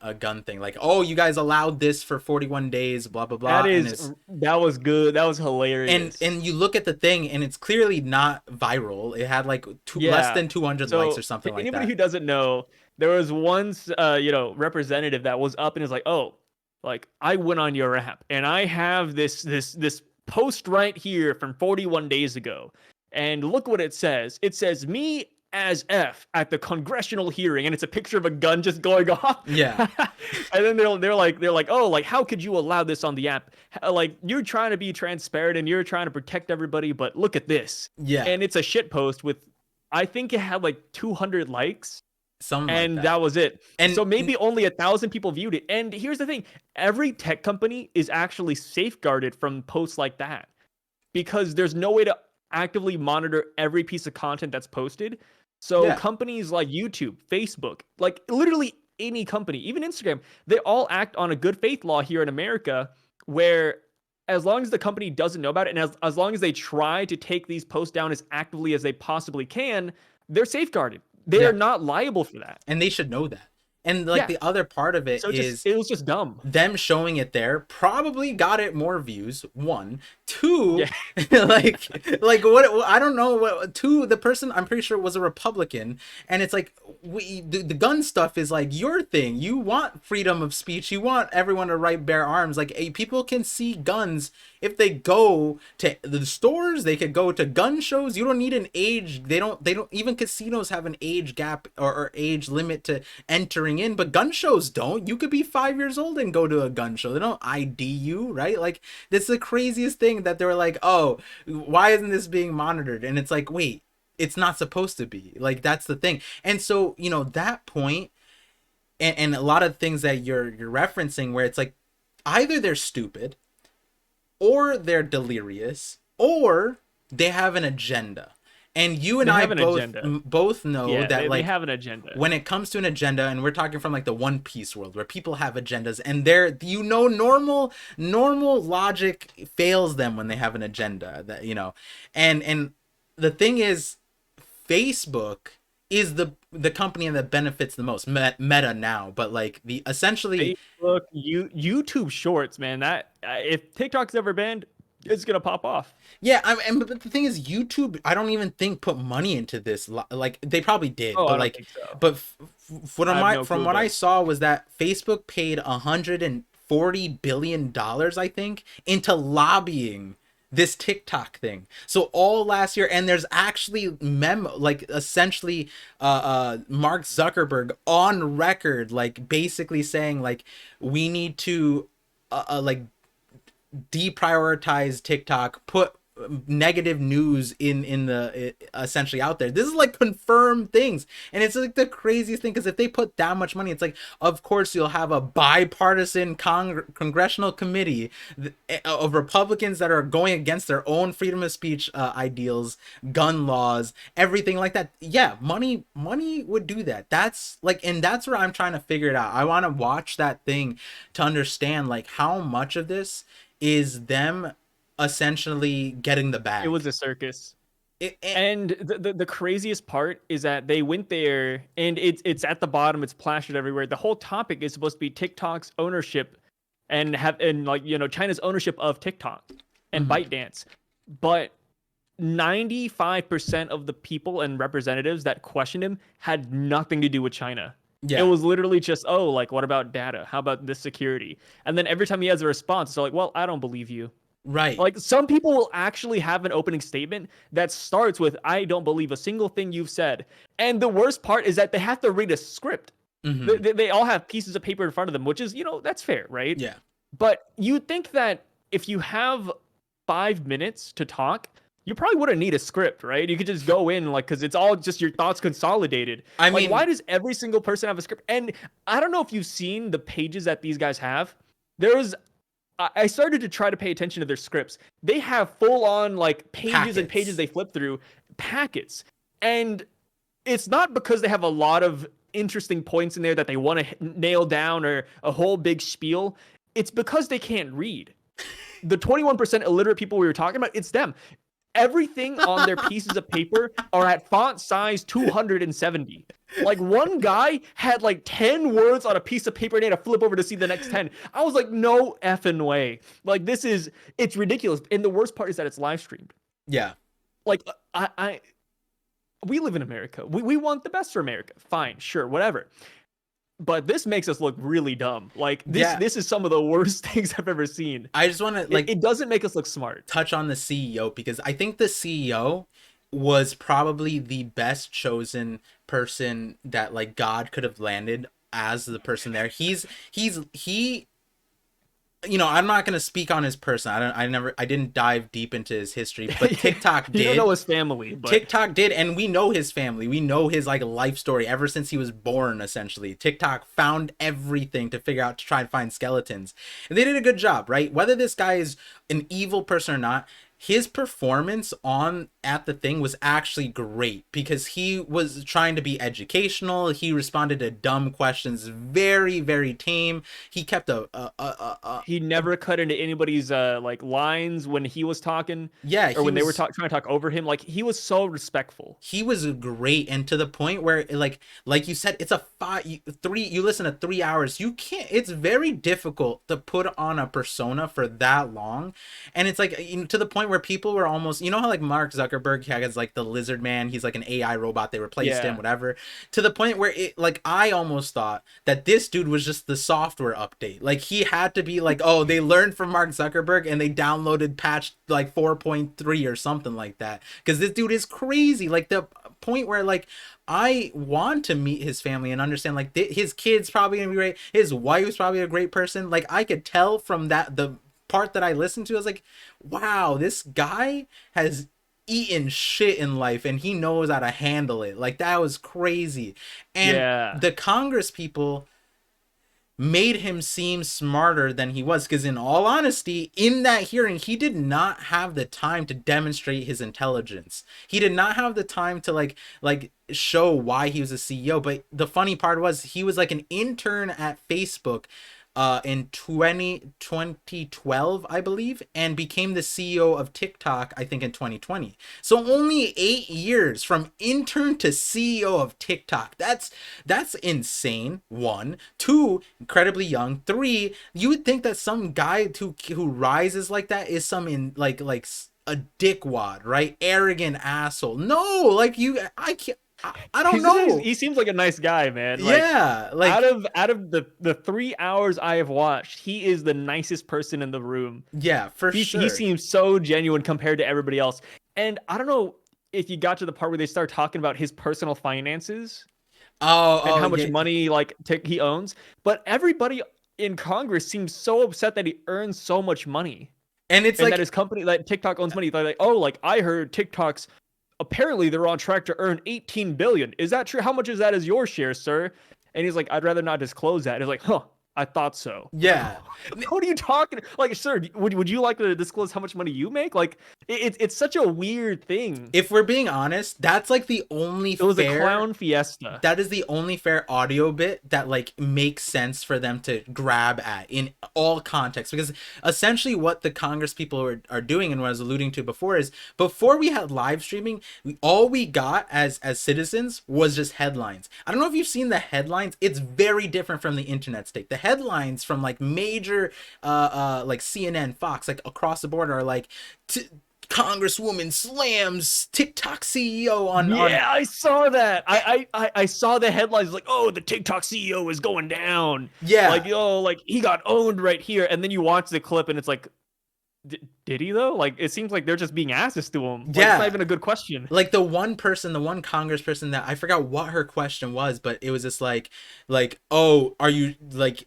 thing. Like, "Oh, you guys allowed this for 41 days, blah blah blah." And it's That was good. That was and hilarious. and you look at the thing and it's clearly not viral. It had like less Yeah. than 200 likes or So something to like anybody that. who doesn't know, there was once representative that was up and is like, "Oh, like I went on your app and I have this post right here from 41 days ago. And look what it says. It says me as F at the congressional hearing, and it's a picture of a gun just going off. Yeah. And then they're like, "Oh, like how could you allow this on the app? Like you're trying to be transparent and you're trying to protect everybody, but look at this." Yeah. And it's a shit post with, I think it had like 200 likes, Something like and that that. was it. And So maybe only 1,000 people viewed it. And here's the thing: every tech company is actually safeguarded from posts like that because there's no way to actively monitor every piece of content that's posted. So yeah. companies like YouTube, Facebook, like literally any company, even Instagram, they all act on a good faith law here in America where as long as the company doesn't know about it and as long as they try to take these posts down as actively as they possibly can, they're safeguarded. They are Yeah. not liable for that. And they should know that. And like Yeah. the other part of it So is it was just dumb. them showing it there probably got it more views. One, Yeah. two, like what I don't know what two. The person I'm pretty sure was a Republican, and it's like the gun stuff is like your thing. You want freedom of speech. You want everyone to right bear arms. Like people can see guns if they go to the stores. They could go to gun shows. You don't need an age. They don't even casinos have an age gap or age limit to entering in, but gun shows don't. You could be 5 years old and go to a gun show. They don't ID you, right? Like that's the craziest thing that they were like, "Oh, why isn't this being monitored?" And it's like, wait, it's not supposed to be. Like that's the thing. And so, you know, that point and a lot of things that you're referencing where it's like either they're stupid or they're delirious or they have an agenda. And you and They I have an both agenda. both know Yeah, that they like have an agenda. when it comes to an agenda, and we're talking from like the One Piece world where people have agendas and they're, you know, normal logic fails them when they have an agenda, that, you know. And the thing is, Facebook is the company that benefits the most. Meta now, but like the essentially, Facebook, YouTube Shorts, man. That if TikTok's ever banned, it's gonna pop off. yeah. But the thing is, YouTube, I don't even think put money into this. Like they probably did, Oh, but I don't like, think so. but I have no from clue, what I but saw was that Facebook paid $140 billion, I think, into lobbying this TikTok thing. So all last year, and there's actually like essentially Mark Zuckerberg on record, like basically saying like we need to like deprioritize TikTok, put negative news in the essentially out there. This is like confirmed things, and it's like the craziest thing because if they put that much money, it's like of course you'll have a bipartisan congressional committee of Republicans that are going against their own freedom of speech ideals, gun laws, everything like that. Yeah, money would do that. That's like, and that's where I'm trying to figure it out. I want to watch that thing to understand like how much of this is them essentially getting the It was bag. a circus. It And the craziest part is that they went there and it's at the bottom, it's plastered everywhere. The whole topic is supposed to be TikTok's ownership and like China's ownership of TikTok and mhm. ByteDance. But 95% of the people and representatives that questioned him had nothing to do with China. It Yeah, was literally just, oh, like, what about data? How about this security? And then every time he has a response, it's like, well, I don't believe you. right. Like, some people will actually have an opening statement that starts with, I don't believe a single thing you've said. And the worst part is that they have to read a script. They, Hmm. they, they all have pieces of paper in front of them, which is, that's fair, right? Yeah, But you think that if you have 5 minutes to talk, you probably wouldn't need a script, right? You could just go in, like, because it's all just your thoughts consolidated. I Like, why mean, does every single person have a script? And I don't know if you've seen the pages that these guys have. There was I started to try to pay attention to their scripts. They have full on like pages and pages packets. they flip through, packets. And it's not because they have a lot of interesting points in there that they want to nail down or a whole big spiel. It's because they can't read. The 21% illiterate people we were talking about, it's them. Everything on their pieces of paper are at font size 270. Like, one guy had like 10 words on a piece of paper and he had to flip over to see the next 10. I was like, no effing way. Like, it's ridiculous. And the worst part is that it's live streamed. Yeah, Like, we live in America. We want the best for America. Fine, sure, whatever. But this makes us look really dumb. Like, this yeah. this is some of the worst things I've ever seen. I just want to It doesn't make us look smart. touch on the CEO because I think the CEO was probably the best chosen person that like God could have landed as the person there. He I'm not going to speak on his person. I didn't dive deep into his history, but TikTok You don't know did. his family, but TikTok did, and we know his family. We know his like life story ever since he was born. Essentially, TikTok found everything to figure out to try and find skeletons, and they did a good job, right? Whether this guy is an evil person or not, his performance on at the thing was actually great because he was trying to be educational. He responded to dumb questions very, very tame. He kept he never cut into anybody's like lines when he was talking yeah, or he when they were was trying to talk over him. Like, he was so respectful. he was great, and to the point where like you said, it's a three you listen to 3 hours. You can't, it's very difficult to put on a persona for that long. And it's like, to the point where people were almost, how like Mark Zuckerberg has like the lizard man, he's like an AI robot, they replaced him, Yeah. whatever, to the point where it like I almost thought that this dude was just the software update. Like, he had to be like, oh, they learned from Mark Zuckerberg and they downloaded patch like 4.3 or something like that, because this dude is crazy. Like, the point where like I want to meet his family and understand like his kids probably gonna be great, his wife's probably a great person. Like, I could tell from that, the part that I listened to, I was like, wow, this guy has eaten shit in life and he knows how to handle it. Like, that was crazy. And Yeah. the Congress people made him seem smarter than he was, because in all honesty, in that hearing, he did not have the time to demonstrate his intelligence. He did not have the time to like show why he was a CEO. But the funny part was, he was like an intern at Facebook in 2012, I believe, and became the CEO of TikTok, I think, in 2020. So only 8 years from intern to CEO of TikTok. That's insane. One, two, incredibly young. Three, you would think that some guy who rises like that is some in like a dickwad, right? Arrogant asshole. No, like, I can't. I don't know. He seems like a nice guy, man. Like, Yeah, out like, of the 3 hours I have watched, he is the nicest person in the room. yeah, for He sure. seems so genuine compared to everybody else. And I don't know if you got to the part where they start talking about his personal finances and Oh, how much yeah. money like he owns, but everybody in Congress seems so upset that he earns so much money And it's and that like, his company, that TikTok owns money. They're like, oh, like, I heard TikTok's apparently they're on track to earn 18 billion. Is that true? How much is that as your share, sir? And he's like, I'd rather not disclose that. It's like, huh, I thought so. Like, Yeah. what are you talking? Like, sir, would you like to disclose how much money you make? Like, it's such a weird thing. If we're being honest, that's like the only It was a fair clown fiesta. that is the only fair audio bit that like makes sense for them to grab at in all contexts, because essentially what the Congress people are doing, and what I was alluding to before, is before we had live streaming, all we got as citizens was just headlines. I don't know if you've seen the headlines. It's very different from the internet state. The headlines from like major like CNN, Fox, like across the board are like Congresswoman slams TikTok CEO on Yeah, I saw that. I saw the headlines like, oh, the TikTok CEO is going down. yeah. Like, oh, like he got owned right here. And then you watch the clip and it's like, did he though? Like, it seems like they're just being asses to him. Like, it's not Yeah. even a good question. Like the one person, the one congressperson that I forgot what her question was, but it was just like, oh, are you like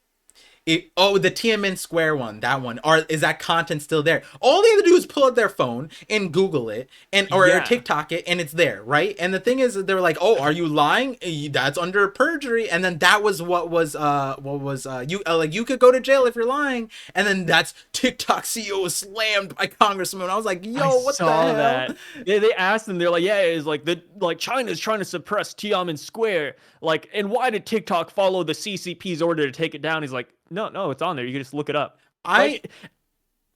the Tiananmen Square one, that one, or is that content still there? All they have to do is pull out their phone and Google it, and or Yeah. TikTok it, and it's there, right? And the thing is, they were like, "Oh, are you lying? That's under perjury." And then that was you like you could go to jail if you're lying. And then that's TikTok CEO was slammed by Congressman. I was like, I "Yo, what the saw hell?" that. They asked them, they're like, yeah, it's like China's trying to suppress Tiananmen Square. Like, and why did TikTok follow the CCP's order to take it down? He's like, no, it's on there. You can just look it up. I Like,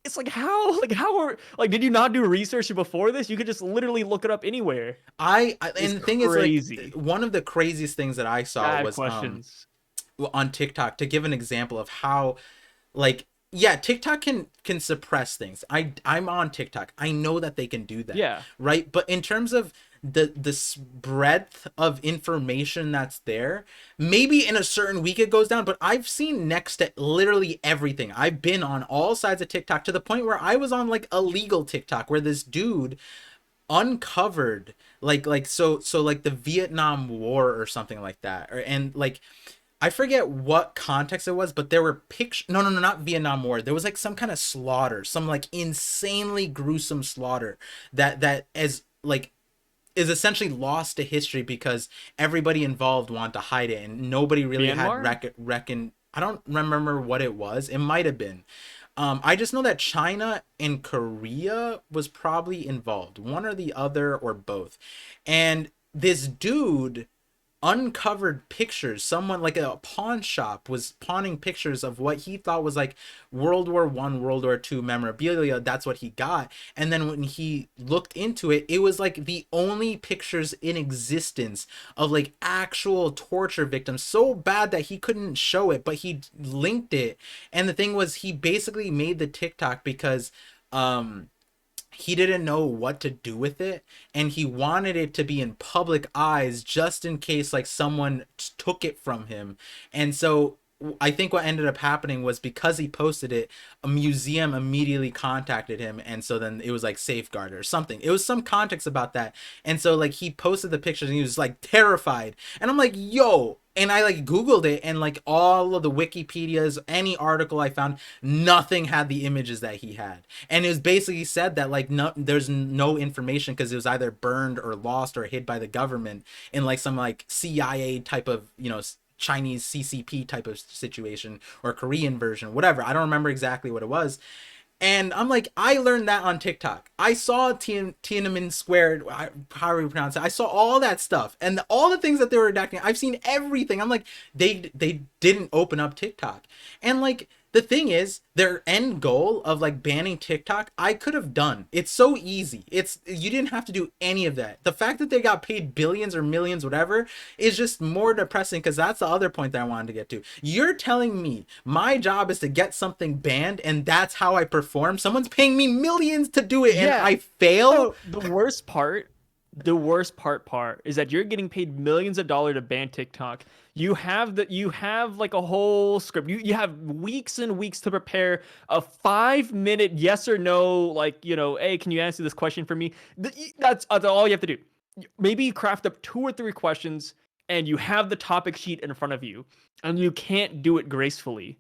it's like how are like did you not do research before this? You could just literally look it up anywhere. I It's and the thing is, like, crazy. one of the craziest things that I saw Bad was questions. on TikTok, to give an example of how, like, yeah, TikTok can suppress things. I'm on TikTok. I know that they can do that, Yeah. right? But in terms of the breadth of information that's there, maybe in a certain week it goes down, but I've seen next to literally everything. I've been on all sides of TikTok, to the point where I was on like illegal TikTok, where this dude uncovered so like the Vietnam War or something like that, or and like I forget what context it was, but there were pictures. No, not Vietnam War. There was like some kind of slaughter, some like insanely gruesome slaughter that as like is essentially lost to history because everybody involved wanted to hide it, and nobody really had Myanmar? reckon. I don't remember what it was. It might have been. I just know that China and Korea was probably involved, one or the other or both, and this dude uncovered pictures. Someone like a pawn shop was pawning pictures of what he thought was like World War I, World War II memorabilia. That's what he got. And then when he looked into it, it was like the only pictures in existence of like actual torture victims, so bad that he couldn't show it, but he linked it. And the thing was, he basically made the TikTok because he didn't know what to do with it, and he wanted it to be in public eyes just in case like someone took it from him. And so I think what ended up happening was, because he posted it, a museum immediately contacted him, and so then it was like safeguarded or something. It was some context about that. And so like he posted the pictures and he was like terrified. And I'm like, "Yo." And I like Googled it, and like all of the Wikipedias, any article I found, nothing had the images that he had. And it was basically said that like no, there's no information because it was either burned or lost or hid by the government in like some like CIA type of, Chinese CCP type of situation, or Korean version, whatever. I don't remember exactly what it was. And I'm like, I learned that on TikTok. I saw Tiananmen Square, however you pronounce it. I saw all that stuff, and all the things that they were redacting. I've seen everything. I'm like, they didn't open up TikTok, and like the thing is, their end goal of like banning TikTok, I could have done. It's so easy. You didn't have to do any of that. The fact that they got paid billions or millions, whatever, is just more depressing, because that's the other point that I wanted to get to. You're telling me my job is to get something banned, and that's how I perform? Someone's paying me millions to do it, and Yeah. I fail? Oh, the worst part is that you're getting paid millions of dollars to ban TikTok. You have like a whole script. You have weeks and weeks to prepare a 5 minute yes or no, like, hey, can you answer this question for me? That's all you have to do. Maybe you craft up 2 or 3 questions and you have the topic sheet in front of you, and you can't do it gracefully.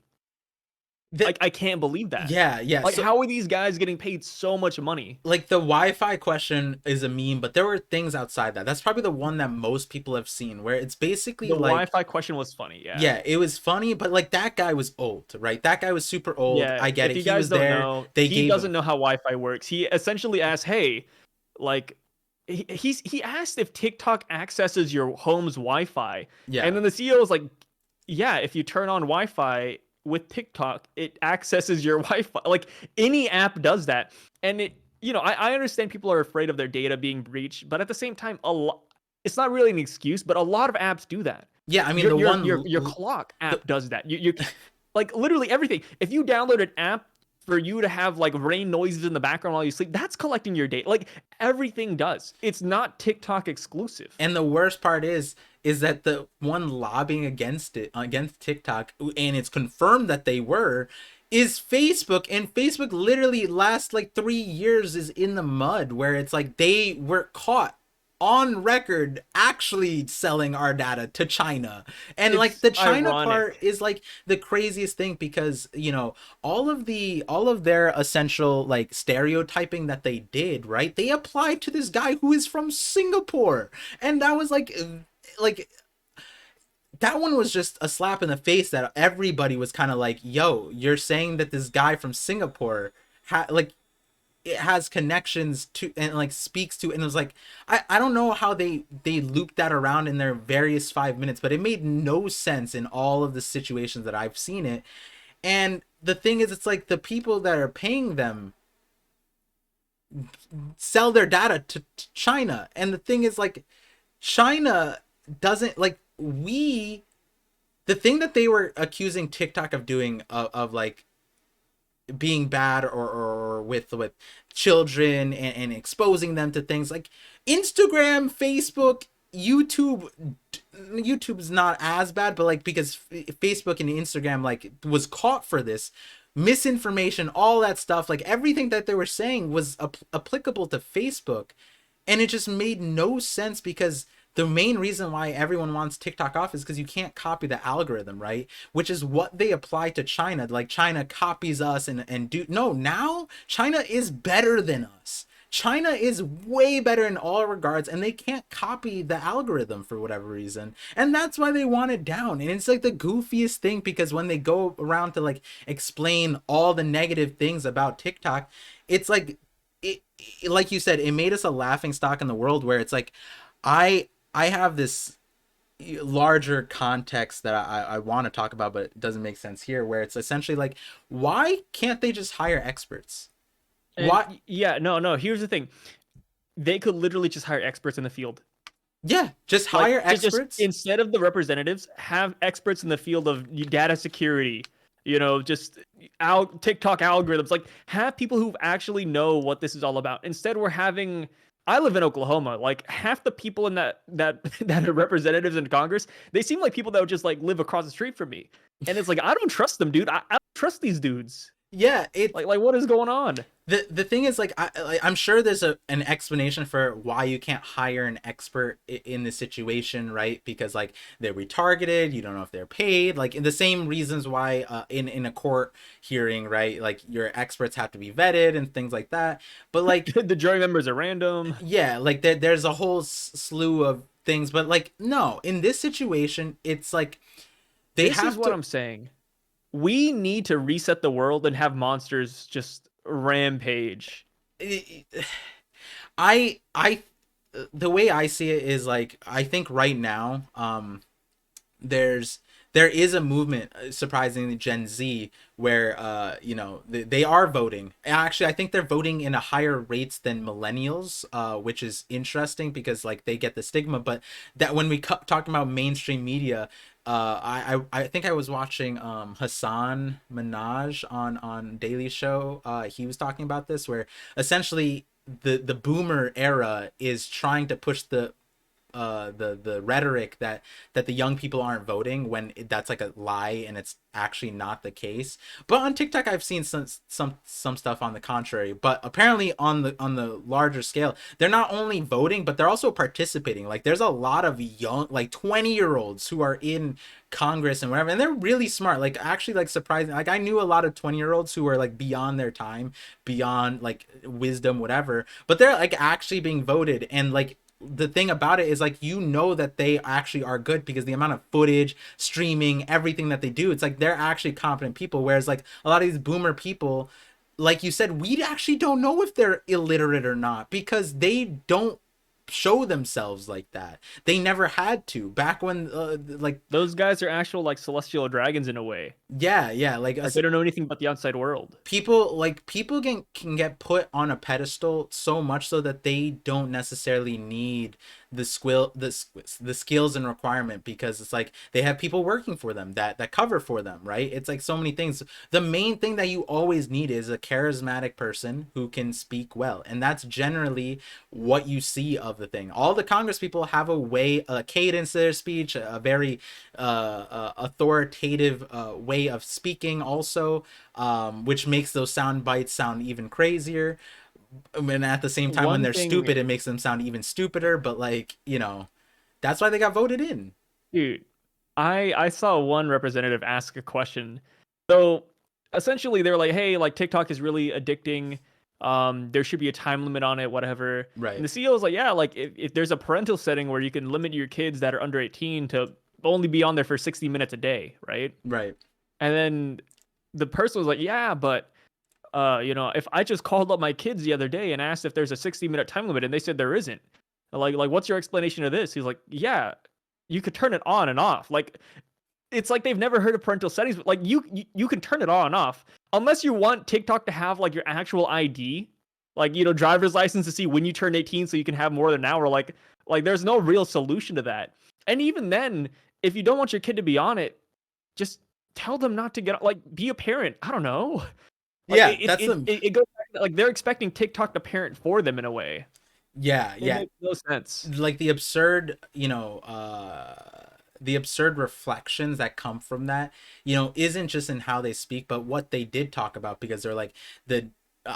The, I can't believe that. yeah, yeah. Like, So how are these guys getting paid so much money? like the Wi-Fi question is a meme, but there were things outside that. That's probably the one that most people have seen, where it's basically The like, Wi-Fi question was funny. Yeah. yeah, it was funny, but like that guy was old, right? That guy was super old. Yeah. I get If it. you He guys was don't there. know, They he gave doesn't him. know how Wi-Fi works. He essentially asked, "Hey, like, he asked if TikTok accesses your home's Wi-Fi," and Yeah. then the CEO was like, "Yeah, if you turn on Wi-Fi with TikTok, it accesses your Wi-Fi. Like any app does that." And it, I understand people are afraid of their data being breached, but at the same time, it's not really an excuse, but a lot of apps do that. Yeah, I mean Your the your one your your clock the, app does that. You like literally everything. If you download an app for you to have like rain noises in the background while you sleep, that's collecting your data. Like everything does. It's not TikTok exclusive. and the worst part is that the one lobbying against it, against TikTok, and it's confirmed that they were, is Facebook. And Facebook literally last like 3 years is in the mud, where it's like they were caught on record actually selling our data to China. And like It's the China part ironic. is like the craziest thing, because all of their essential like stereotyping that they did, right? They applied to this guy who is from Singapore. And that was like that one was just a slap in the face, that everybody was kind of like, yo, you're saying that this guy from Singapore like it has connections to and like speaks to, and it was like I don't know how they looped that around in their various 5 minutes, but it made no sense in all of the situations that I've seen it. And the thing is, it's like the people that are paying them sell their data to China. And the thing is, like, China doesn't like we the thing that they were accusing TikTok of doing, of like being bad, or with children, and exposing them to things like Instagram, Facebook, YouTube. YouTube's not as bad, but like because Facebook and Instagram like was caught for this misinformation, all that stuff, like everything that they were saying was applicable to Facebook. And it just made no sense, because the main reason why everyone wants TikTok off is because you can't copy the algorithm, right? Which is what they apply to China. Like China copies us, and do no, now China is better than us. China is way better in all regards, and they can't copy the algorithm for whatever reason. And that's why they want it down. And it's like the goofiest thing, because when they go around to like explain all the negative things about TikTok, it's like like you said, it made us a laughing stock in the world, where it's like I have this larger context that I want to talk about, but it doesn't make sense here, where it's essentially like, why can't they just hire experts? And Why? yeah, no. Here's the thing: they could literally just hire experts in the field. Yeah, just Like hire just experts. instead of the representatives, have experts in the field of data security. Just TikTok algorithms. Like have people who actually know what this is all about. Instead, we're having. I live in Oklahoma. Like half the people in that that are representatives in Congress, they seem like people that would just like live across the street from me. And it's like I don't trust them, dude. I don't trust these dudes. Yeah, it Like what is going on? the thing is, like, I'm sure there's an explanation for why you can't hire an expert in this situation, right? Because like they're retargeted, you don't know if they're paid, like in the same reasons why in a court hearing, right? Like your experts have to be vetted and things like that. But like The jury members are random. yeah, like there's a whole slew of things, but like no, in this situation, it's like they This is have what to. I'm saying. We need to reset the world and have monsters just rampage. I the way I see it is like, I think right now there's there is a movement, surprisingly Gen Z, where they are voting. Actually, I think they're voting in a higher rates than millennials, which is interesting, because like they get the stigma. But that when we talk about mainstream media, I think I was watching Hassan Minaj on Daily Show. He was talking about this, where essentially the boomer era is trying to push the rhetoric that the young people aren't voting when that's like a lie and it's actually not the case. But on TikTok I've seen some stuff on the contrary. But apparently on the larger scale, they're not only voting but they're also participating. Like there's a lot of young like 20-year-olds who are in Congress and whatever, and they're really smart. Like actually like surprising. Like I knew a lot of 20-year-olds who were like beyond their time, beyond like wisdom, whatever. But they're like actually being voted, and like the thing about it is like that they actually are good because the amount of footage, streaming, everything that they do, it's like they're actually competent people. Whereas like a lot of these boomer people, like you said, we actually don't know if they're illiterate or not because they don't show themselves like that. They never had to back when like Those guys are actual like celestial dragons in a way. yeah like Like they don't know anything about the outside world. people can get put on a pedestal so much so that they don't necessarily need the skills and requirement because it's like they have people working for them that cover for them, right? It's like so many things. The main thing that you always need is a charismatic person who can speak well, and that's generally what you see of the thing. All the Congress people have a cadence to their speech, a very authoritative way of speaking also, which makes those sound bites sound even crazier. And at the same time, when One they're thing, stupid, it makes them sound even stupider. But like, that's why they got voted in. dude, I saw one representative ask a question. So essentially they're like, hey, like TikTok is really addicting. There should be a time limit on it, whatever. And Right, the CEO is like, yeah, like if there's a parental setting where you can limit your kids that are under 18 to only be on there for 60 minutes a day, right? right. And then the person was like, yeah, but if I just called up my kids the other day and asked if there's a 60-minute time limit and they said there isn't, like what's your explanation of this? He's like, yeah, you could turn it on and off. Like it's like they've never heard of parental settings, but like you can turn it on and off unless you want TikTok to have like your actual ID, like driver's license to see when you turn 18 so you can have more than an hour. Like there's no real solution to that. And even then, if you don't want your kid to be on it, just tell them not to get, like, be a parent. I don't know. Like Yeah, that's the it goes back to, like, they're expecting TikTok to parent for them in a way. yeah, It yeah. makes no sense. Like the absurd reflections that come from that, isn't just in how they speak, but what they did talk about because they're like the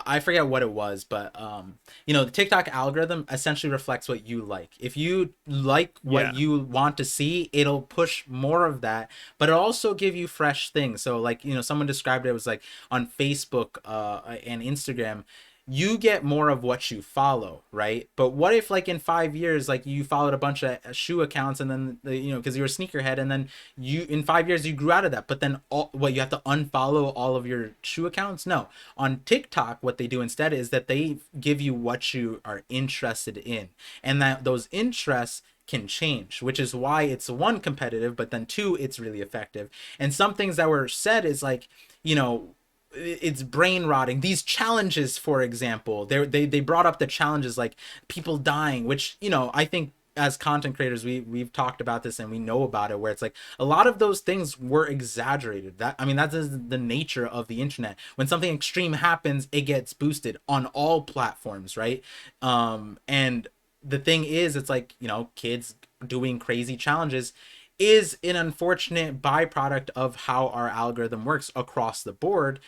I forget what it was, but the TikTok algorithm essentially reflects what you like. If you like what Yeah. you want to see, it'll push more of that, but it'll also give you fresh things. So like, someone described it was like on Facebook and Instagram, you get more of what you follow, right? But what if like in 5 years, like you followed a bunch of shoe accounts and then because you're a sneakerhead, and then you in 5 years you grew out of that, but then you have to unfollow all of your shoe accounts? No. On TikTok, what they do instead is that they give you what you are interested in, and that those interests can change, which is why it's one, competitive, but then two, it's really effective. And some things that were said is like, you know it's brain rotting. These challenges, for example, they brought up the challenges like people dying, which I think as content creators we've talked about this and we know about it, where it's like a lot of those things were exaggerated. That, I mean, that is the nature of the internet. When something extreme happens, it gets boosted on all platforms, right? And the thing is, it's like, kids doing crazy challenges is an unfortunate byproduct of how our algorithm works across the board.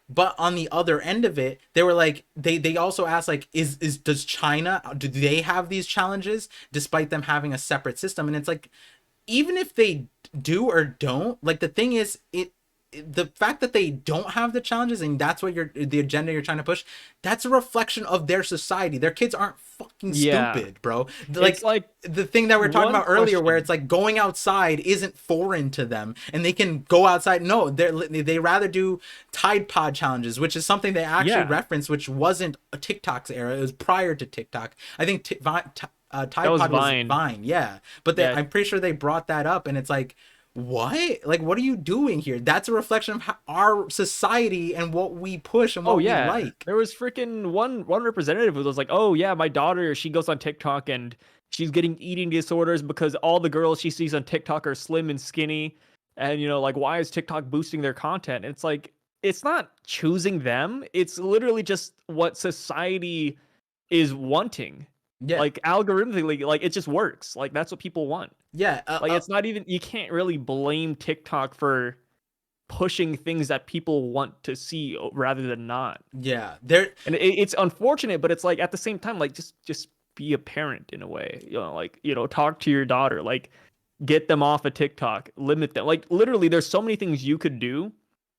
But on the other end of it, they were like, they also asked like, is does China, do they have these challenges despite them having a separate system? And it's like, even if they do or don't, like the thing is, the fact that they don't have the challenges and that's what the agenda you're trying to push, that's a reflection of their society. Their kids aren't fucking Yeah. stupid, bro. It's Like like the thing that we are talking one about earlier, where question. it's like going outside isn't foreign to them and they can go outside. No, they rather do Tide Pod challenges, which is something they actually Yeah. referenced, which wasn't a TikTok's era. It was prior to TikTok. I think That Tide was Pod was Vine. Vine, yeah. But Yeah. I'm pretty sure they brought that up, and it's like, what? Like, what are you doing here? That's a reflection of our society and what we push and Oh what we yeah. like. There was freaking one representative who was like, "Oh yeah, my daughter, she goes on TikTok and she's getting eating disorders because all the girls she sees on TikTok are slim and skinny." And like, why is TikTok boosting their content? And it's like, it's not choosing them. It's literally just what society is wanting. Yeah. Like algorithmically, like it just works. Like that's what people want. Yeah. Like it's not even, you can't really blame TikTok for pushing things that people want to see rather than not. Yeah. There. And it's unfortunate, but it's like at the same time, like just be a parent in a way. Like talk to your daughter, like get them off of TikTok, limit them. Like literally, there's so many things you could do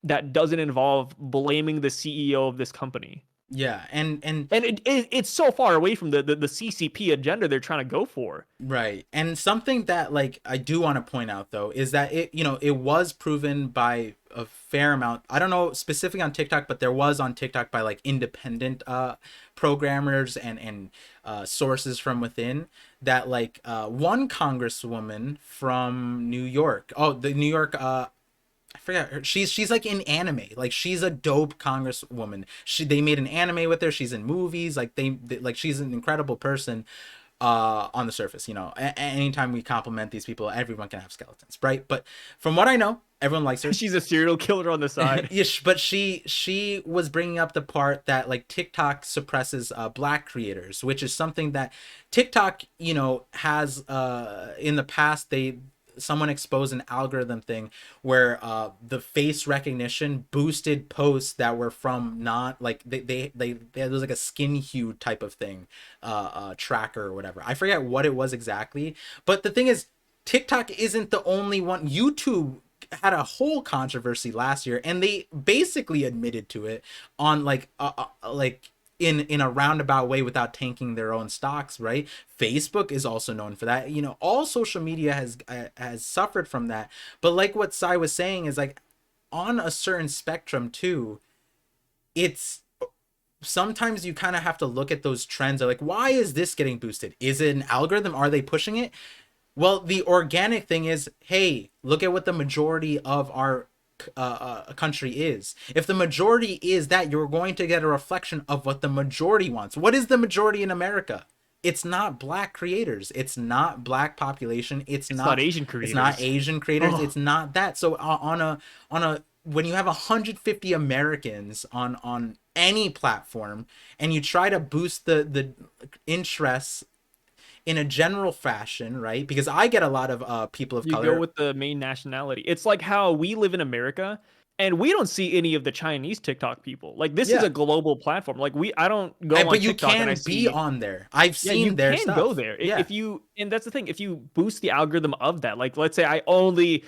that doesn't involve blaming the CEO of this company. Yeah. And it's so far away from the CCP agenda they're trying to go for. Right. And something that like I do want to point out though is that it was proven by a fair amount. I don't know specifically on TikTok, but there was on TikTok by like independent programmers and sources from within that like one congresswoman from New York. Oh, the New York I forget her. She's like in anime. Like she's a dope congresswoman. They made an anime with her. She's in movies. Like they like she's an incredible person on the surface. Anytime we compliment these people, everyone can have skeletons, right? But from what I know, everyone likes her. She's a serial killer on the side. Yeah, but she was bringing up the part that like TikTok suppresses black creators, which is something that TikTok has in the past. Someone exposed an algorithm thing where the face recognition boosted posts that were from not like there was like a skin hue type of thing tracker or whatever. I forget what it was exactly, but the thing is TikTok isn't the only one. YouTube had a whole controversy last year and they basically admitted to it on like in a roundabout way without tanking their own stocks, right? Facebook is also known for that. All social media has suffered from that. But like what Sai was saying is like on a certain spectrum too, it's sometimes you kind of have to look at those trends. Like, why is this getting boosted? Is it an algorithm? Are they pushing it? Well, the organic thing is, hey, look at what the majority of our country is. If the majority is that, you're going to get a reflection of what the majority wants. What is the majority in America? It's not black creators. It's not black population. It's not Asian creators. It's not Asian creators. Oh. It's not that. So on a when you have 150 Americans on any platform and you try to boost the interests in a general fashion, right? Because I get a lot of people of You color. go with the main nationality. It's like how we live in America and we don't see any of the Chinese TikTok people. Like this is Yeah. a global platform. Like I don't go on But you TikTok and I can be see. on there. I've Yeah, seen you their can stuff. go there Yeah. if you, and that's the thing. If you boost the algorithm of that, like let's say I only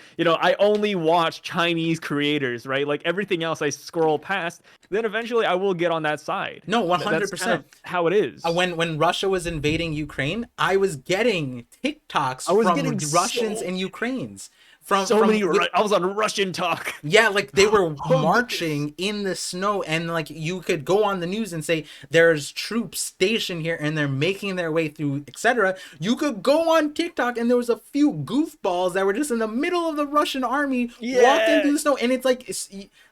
watch Chinese creators, right? Like everything else I scroll past, then eventually I will get on that side. No, That's 100%. kind of how it is. When Russia was invading Ukraine, I was getting TikToks from Russians and Ukrainians. From I was on Russian Talk. Yeah, like they were Oh, marching in the snow, and like you could go on the news and say there's troops stationed here and they're making their way through, etc. You could go on TikTok and there was a few goofballs that were just in the middle of the Russian army walking through the snow, and it's like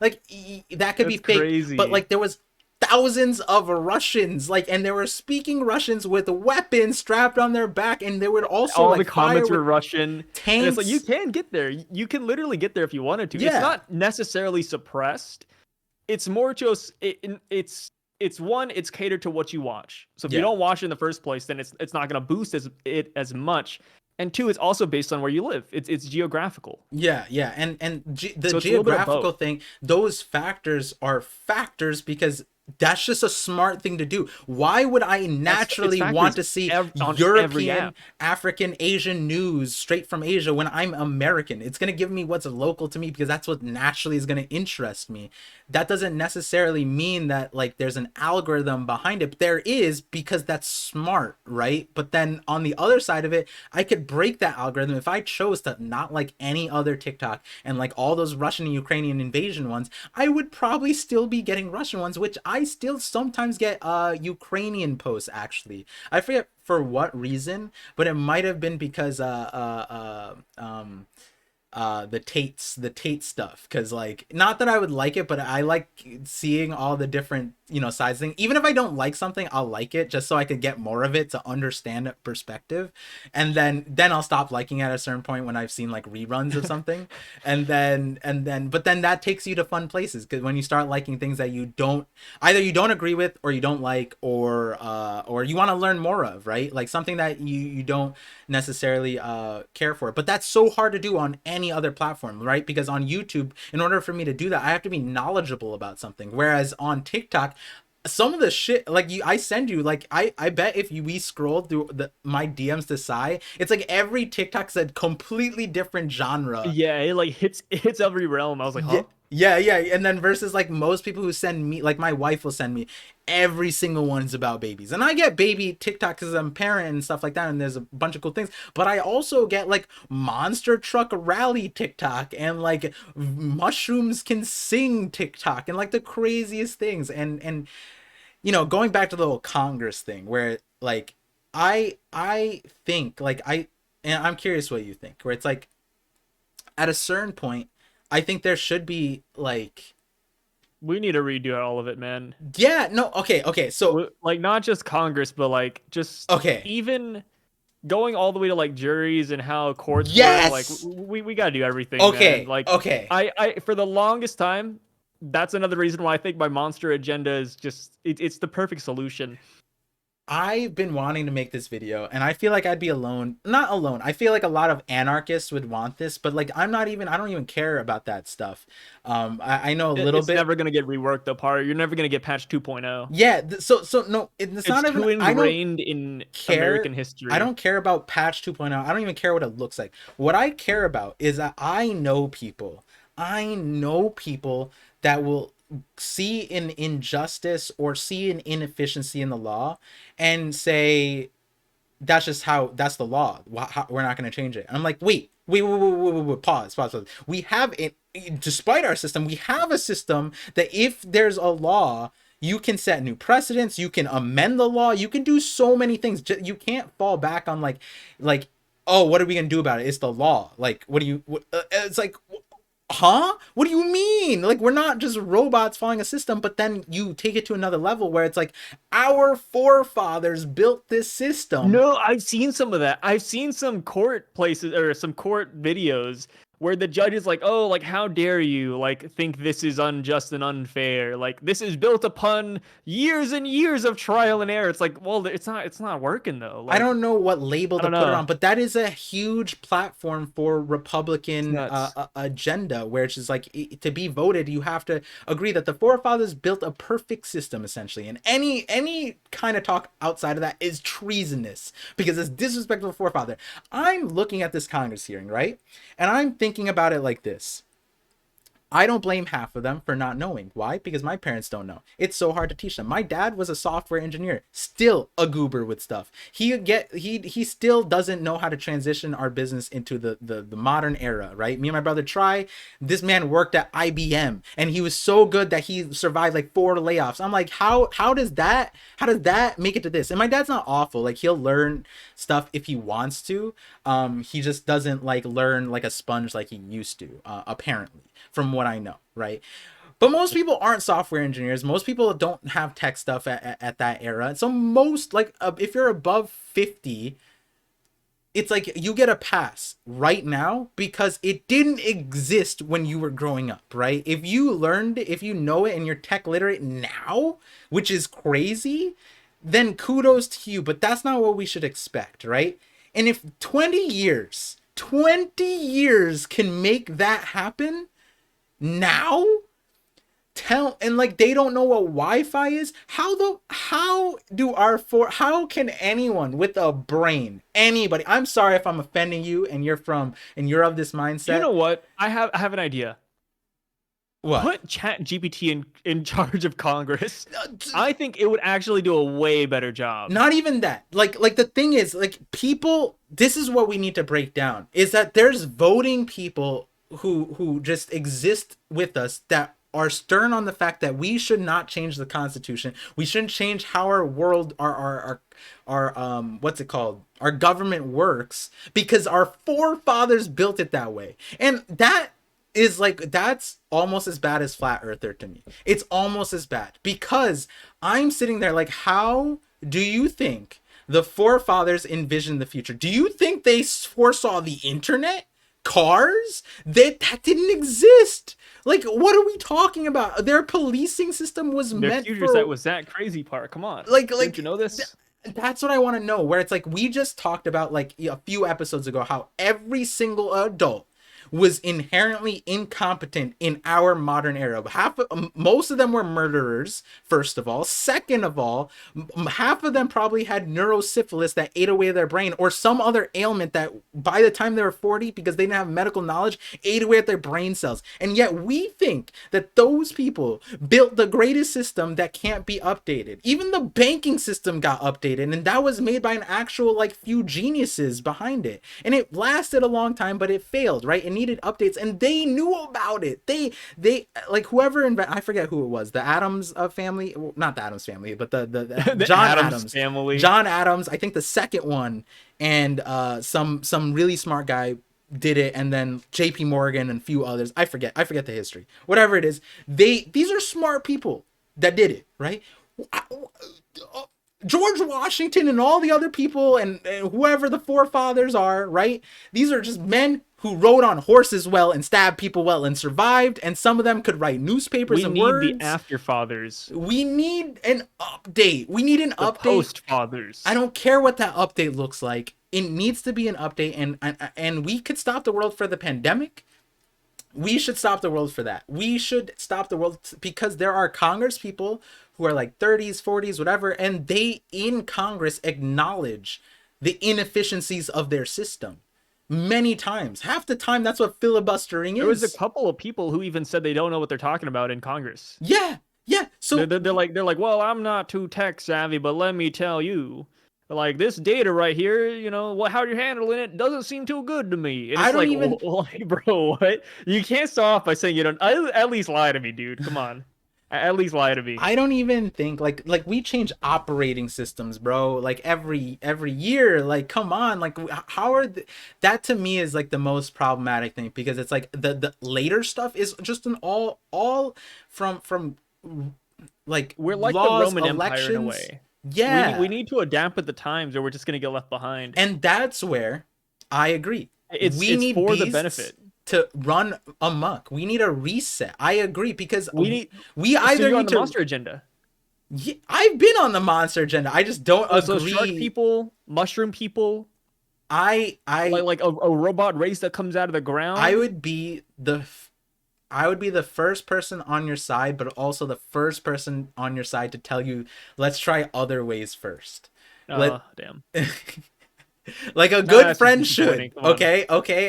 that could be fake, crazy. but like there was thousands of Russians, like, and they were speaking Russians with weapons strapped on their back, and they would also all like the comments fire were Russian. tanks. And it's like you can get there. You can literally get there if you wanted to. Yeah. It's not necessarily suppressed. It's more just it's one, it's catered to what you watch. So if you don't watch it in the first place, then it's not going to boost it as much. And two, it's also based on where you live. It's geographical. Yeah, the So geographical thing, those factors are factors because that's just a smart thing to do. Why would I naturally want to see European, African, Asian news straight from Asia when I'm American? It's going to give me what's local to me because that's what naturally is going to interest me. That doesn't necessarily mean that like there's an algorithm behind it. But there is, because that's smart, right? But then on the other side of it, I could break that algorithm if I chose to not like any other TikTok and like all those Russian and Ukrainian invasion ones. I would probably still be getting Russian ones, which I still sometimes get Ukrainian posts. Actually, I forget for what reason, but it might have been because the Tate stuff, because like, not that I would like it, but I like seeing all the different, you know, sides thing. Even if I don't like something, I'll like it just so I could get more of it to understand the perspective, and then I'll stop liking at a certain point when I've seen like reruns of something, and then but then that takes you to fun places, because when you start liking things that you don't, either you don't agree with or you don't like, or you want to learn more of, right? Like something that you don't necessarily care for. But that's so hard to do on any other platform, right? Because on YouTube, in order for me to do that, I have to be knowledgeable about something. Whereas on TikTok, some of the shit, like, I send you, like, I bet if we scroll through my DMs to Sai, it's like every TikTok's a completely different genre. Yeah, it like hits every realm. I was like, Yeah, huh? yeah. And then versus like most people who send me, like my wife will send me every single one's about babies. And I get baby TikTok because I'm a parent and stuff like that. And there's a bunch of cool things. But I also get like monster truck rally TikTok and like mushrooms can sing TikTok and like the craziest things. And you know, going back to the whole Congress thing where like I think like and I'm curious what you think, where it's like at a certain point, I think there should be like, We need to redo all of it, man. yeah, no, okay, so Like not just Congress, but like just okay, even going all the way to like juries and how courts work. Like yes, we got to do everything, man. okay, Like okay. I for the longest time, that's another reason why I think my monster agenda is just it's the perfect solution. I've been wanting to make this video, and I feel like I'd be alone. Not alone. I feel like a lot of anarchists would want this, but like I don't even care about that stuff. I know a little It's bit. never gonna get reworked apart. You're never gonna get patch 2.0. Yeah, so no, it's It's not even, too I don't ingrained in care. American I history. don't care about patch 2.0. I don't even care what it looks like. What I care about is that I know people that will see an injustice or see an inefficiency in the law and say that's just how, that's the law. We're not going to change it. And I'm like, wait, pause. We have it, despite our system, we have a system that if there's a law, you can set new precedents, you can amend the law, you can do so many things. You can't fall back on like, oh, what are we going to do about it? It's the law. Like, what do you, it's like, huh? What do you mean? Like, we're not just robots following a system, but then you take it to another level where it's like our forefathers built this system. No, I've seen some of that. I've seen some court places or some court videos where the judge is like, "Oh, like how dare you like think this is unjust and unfair? Like this is built upon years and years of trial and error." It's like, well, it's not working though. I Like, don't know what label I to don't put it know. on, but that is a huge platform for It's Republican nuts. agenda, where it's just like, to be voted, you have to agree that the forefathers built a perfect system, essentially, and any kind of talk outside of that is treasonous because it's disrespectful to the forefather. I'm looking at this Congress hearing, right, and I'm thinking about it like this. I don't blame half of them for not knowing. Why? Because my parents don't know. It's so hard to teach them. My dad was a software engineer, still a goober with stuff. He still doesn't know how to transition our business into the modern era, right? Me and my brother try. This man worked at IBM and he was so good that he survived like 4 layoffs. I'm like, how does that make it to this? And my dad's not awful. Like, he'll learn stuff if he wants to. He just doesn't like learn like a sponge like he used to, apparently, from what I know, right? But most people aren't software engineers. Most people don't have tech stuff at that era. So most, like, if you're above 50, it's like you get a pass right now because it didn't exist when you were growing up, right? If you know it and you're tech literate now, which is crazy, then kudos to you, but that's not what we should expect, right? And if 20 years can make that happen now, tell, and like they don't know what Wi-Fi is. How can anyone with a brain, anybody, I'm sorry if I'm offending you and you're of this You mindset. know what? I have an idea. What? Put Chat GPT in charge of Congress. I think it would actually do a way better job. Not even that. Like the thing is, like, people, this is what we need to break down, is that there's voting people who just exist with us that are stern on the fact that we should not change the Constitution. We shouldn't change how our world, our what's it called? Our government works, because our forefathers built it that way. And that is like, that's almost as bad as flat earther to me. It's almost as bad, because I'm sitting there like, how do you think the forefathers envisioned the future? Do you think they foresaw the internet, cars? That didn't exist. Like, what are we talking about? Their policing system was Their meant futures, for, that was that crazy part. Come on. like Didn't you know this? that's what I want to know. Where it's like, we just talked about like a few episodes ago how every single adult was inherently incompetent in our modern era. Most of them were murderers, first of all. Second of all, half of them probably had neurosyphilis that ate away their brain, or some other ailment that by the time they were 40, because they didn't have medical knowledge, ate away at their brain cells. And yet we think that those people built the greatest system that can't be updated. Even the banking system got updated, and that was made by an actual like few geniuses behind it. And it lasted a long time, but it failed, right? It needed updates, and they knew about it. They like, whoever I forget who it was, the Adams family, not the Adams family, but the The John Adams family. John Adams, I think the second one, and some really smart guy did it, and then JP Morgan and a few others. I forget the history. Whatever it is, these are smart people that did it, right? George Washington and all the other people, and whoever the forefathers are, right? These are just men who rode on horses well and stabbed people well and survived, and some of them could write newspapers and words. We need the after-fathers. We need an update. We need an update. Post-fathers. I don't care what that update looks like. It needs to be an update, and we could stop the world for the pandemic. We should stop the world for that. We should stop the world because there are Congress people who are like 30s, 40s, whatever, and they in Congress acknowledge the inefficiencies of their system many times. Half the time, that's what filibustering is. There was a couple of people who even said they don't know what they're talking about in Congress. Yeah. So they're like, well, I'm not too tech savvy, but let me tell you, like, this data right here, you know, how you're handling it doesn't seem too good to me. And it's I don't like, even, like, bro, what? You can't start off by saying you don't. At least lie to me, dude. Come on. At least lie to me. I don't even think like we change operating systems, bro. Like every year. Like, come on. Like, how are that to me is like the most problematic thing, because it's like the later stuff is just an all from like, we're like laws, the Roman elections. Empire in a way. Yeah, we need to adapt with the times, or we're just gonna get left behind. And that's where I agree. It's need for the beasts benefit to run amok. We need a reset. I agree, because we either need need the to monster agenda. Yeah, I've been on the monster agenda. I just don't agree. So shark people, mushroom people. I like a robot race that comes out of the ground. I would be the first person on your side, but also the first person on your side to tell you, let's try other ways first. Damn. Like a good friend should. Okay.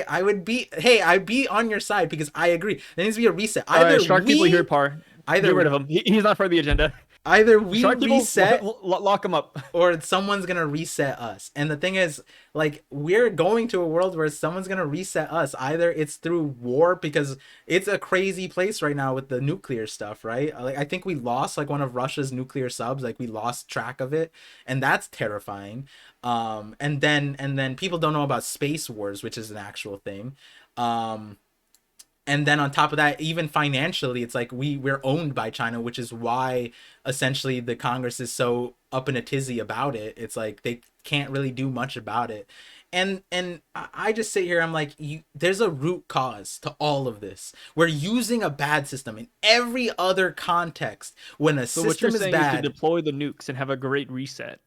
I'd be on your side, because I agree. There needs to be a reset. Either shark people here, Par. Either get rid of him. He's not for the agenda. Either we shark reset, people, lock him up, or someone's gonna reset us. And the thing is, like, we're going to a world where someone's gonna reset us. Either it's through war, because it's a crazy place right now with the nuclear stuff, right? Like, I think we lost like one of Russia's nuclear subs. Like, we lost track of it, and that's terrifying. And then people don't know about space wars, which is an actual thing. And then on top of that, even financially, it's like we're owned by China, which is why essentially the Congress is so up in a tizzy about it. It's like they can't really do much about it. And I just sit here, I'm like, there's a root cause to all of this. We're using a bad system in every other context. When a system what you're is saying bad, is to deploy the nukes and have a great reset.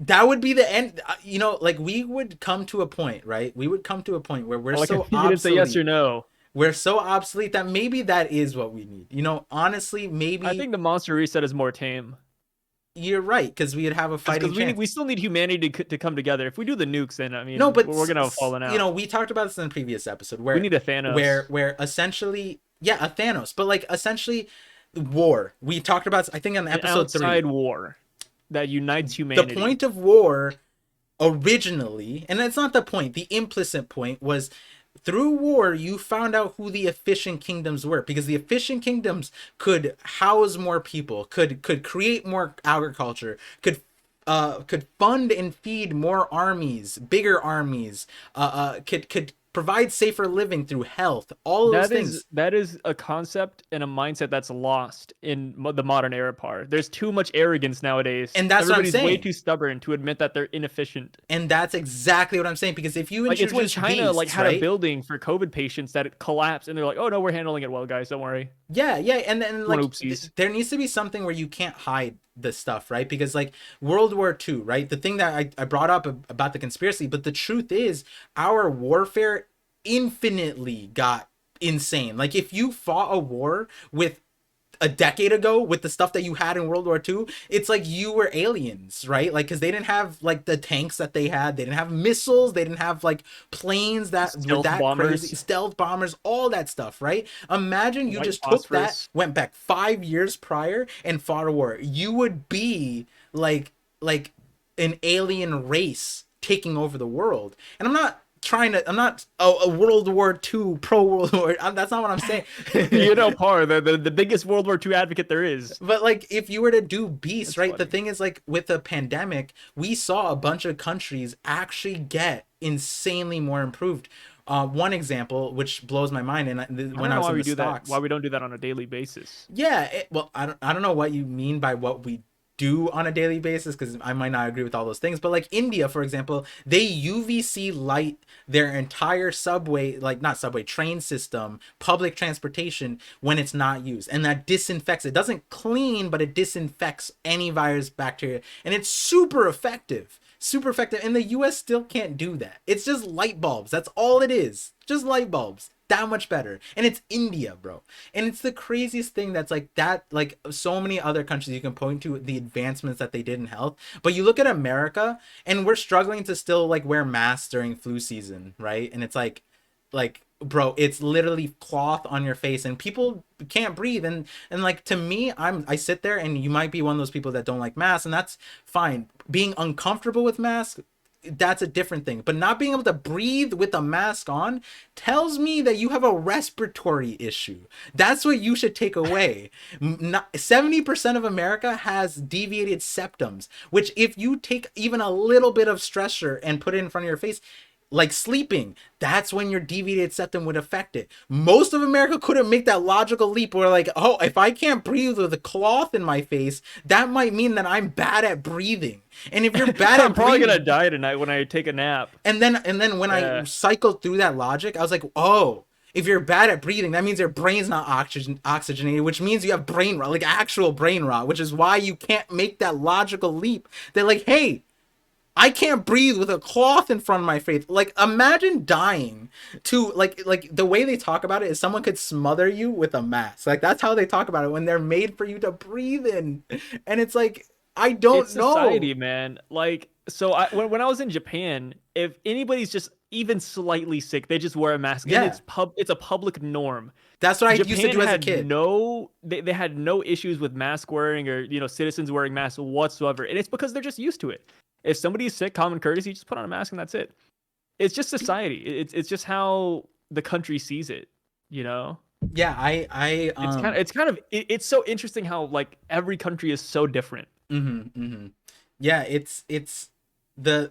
That would be the end. You know, like, we would come to a point, right? We would come to a point where we're so obsolete. You didn't say yes or no. We're so obsolete that maybe that is what we need. You know, honestly, maybe. I think the monster reset is more tame. You're right, because we'd have a fighting chance. We still need humanity to come together. If we do the nukes, then I mean, no, but we're gonna have fallen out. You know, we talked about this in the previous episode where we need a Thanos. Where essentially, a Thanos, but like essentially, war. We talked about, I think, on episode 3. Outside war that unites humanity. The point of war originally, and that's not the point. The implicit point was through war, you found out who the efficient kingdoms were, because the efficient kingdoms could house more people, could create more agriculture, could fund and feed more armies, bigger armies, could provide safer living through health, all those things. That is a concept and a mindset that's lost in the modern era part. There's too much arrogance nowadays. And that's what I'm Everybody's way saying. too stubborn to admit that they're inefficient. And that's exactly what I'm saying. Because if you Like it's when introduce China like beasts, had a right? building for COVID patients that it collapsed, and they're like, "Oh no, we're handling it well, guys. Don't worry." Yeah, yeah, and then One like oopsies. there needs to be something where you can't hide this stuff, right? Because like World War II, right? The thing that I brought up about the conspiracy, but the truth is our warfare infinitely got insane. Like if you fought a war with a decade ago with the stuff that you had in World War II, it's like you were aliens, right? Like, because they didn't have like the tanks that they had, they didn't have missiles, they didn't have like planes that were Stealth that crazy, bombers, stealth bombers, all that stuff, right? Imagine you white just took that, phosphorus. went back 5 years prior and fought a war. You would be like an alien race taking over the world. And I'm not a World War II pro World War. That's not what I'm saying. You know, Par, the biggest World War II advocate there is. But like if you were to do beasts, That's right? The funny. thing is like with the pandemic, we saw a bunch of countries actually get insanely more improved. One example, which blows my mind, and I when don't I know was why in we the do that. Why stocks, we don't do that on a daily basis. yeah, well, I don't know what you mean by what we do on a daily basis, because I might not agree with all those things. But like India, for example, they UVC light their entire subway, like not subway, train system, public transportation when it's not used. And that disinfects. It doesn't clean, but it disinfects any virus, bacteria. And it's super effective. Super effective. And the US still can't do that. It's just light bulbs. That's all it is. Just light bulbs. That much better. And it's India, bro. And it's the craziest thing that's like that, like so many other countries you can point to the advancements that they did in health. But you look at America and we're struggling to still like wear masks during flu season, right? And it's like bro, it's literally cloth on your face and people can't breathe. And like to me, I sit there, and you might be one of those people that don't like masks, and that's fine. Being uncomfortable with masks, that's a different thing. But not being able to breathe with a mask on tells me that you have a respiratory issue. That's what you should take away. 70% of America has deviated septums, which if you take even a little bit of stressor and put it in front of your face, like sleeping, that's when your deviated septum would affect it. Most of America couldn't make that logical leap where like, oh, if I can't breathe with a cloth in my face, that might mean that I'm bad at breathing. And if you're bad I'm at probably gonna breathing, die tonight when I take a nap. and then when I Yeah. cycled through that logic, I was like, oh, if you're bad at breathing, that means your brain's not oxygenated, which means you have brain rot, like actual brain rot, which is why you can't make that logical leap. They're like, hey, I can't breathe with a cloth in front of my face. Like imagine dying to like the way they talk about it is someone could smother you with a mask. Like that's how they talk about it when they're made for you to breathe in. And it's like I It's don't know. society, man. Like, so when I was in Japan, if anybody's just even slightly sick, they just wear a mask, and Yeah. it's a public norm. That's what I used to Japan do as a had kid. no they had no issues with mask wearing or citizens wearing masks whatsoever, and it's because they're just used to it. If somebody's sick, common courtesy, just put on a mask and that's it. It's just society. It's just how the country sees it. You know, Yeah, I it's so interesting how like every country is so different. yeah, it's the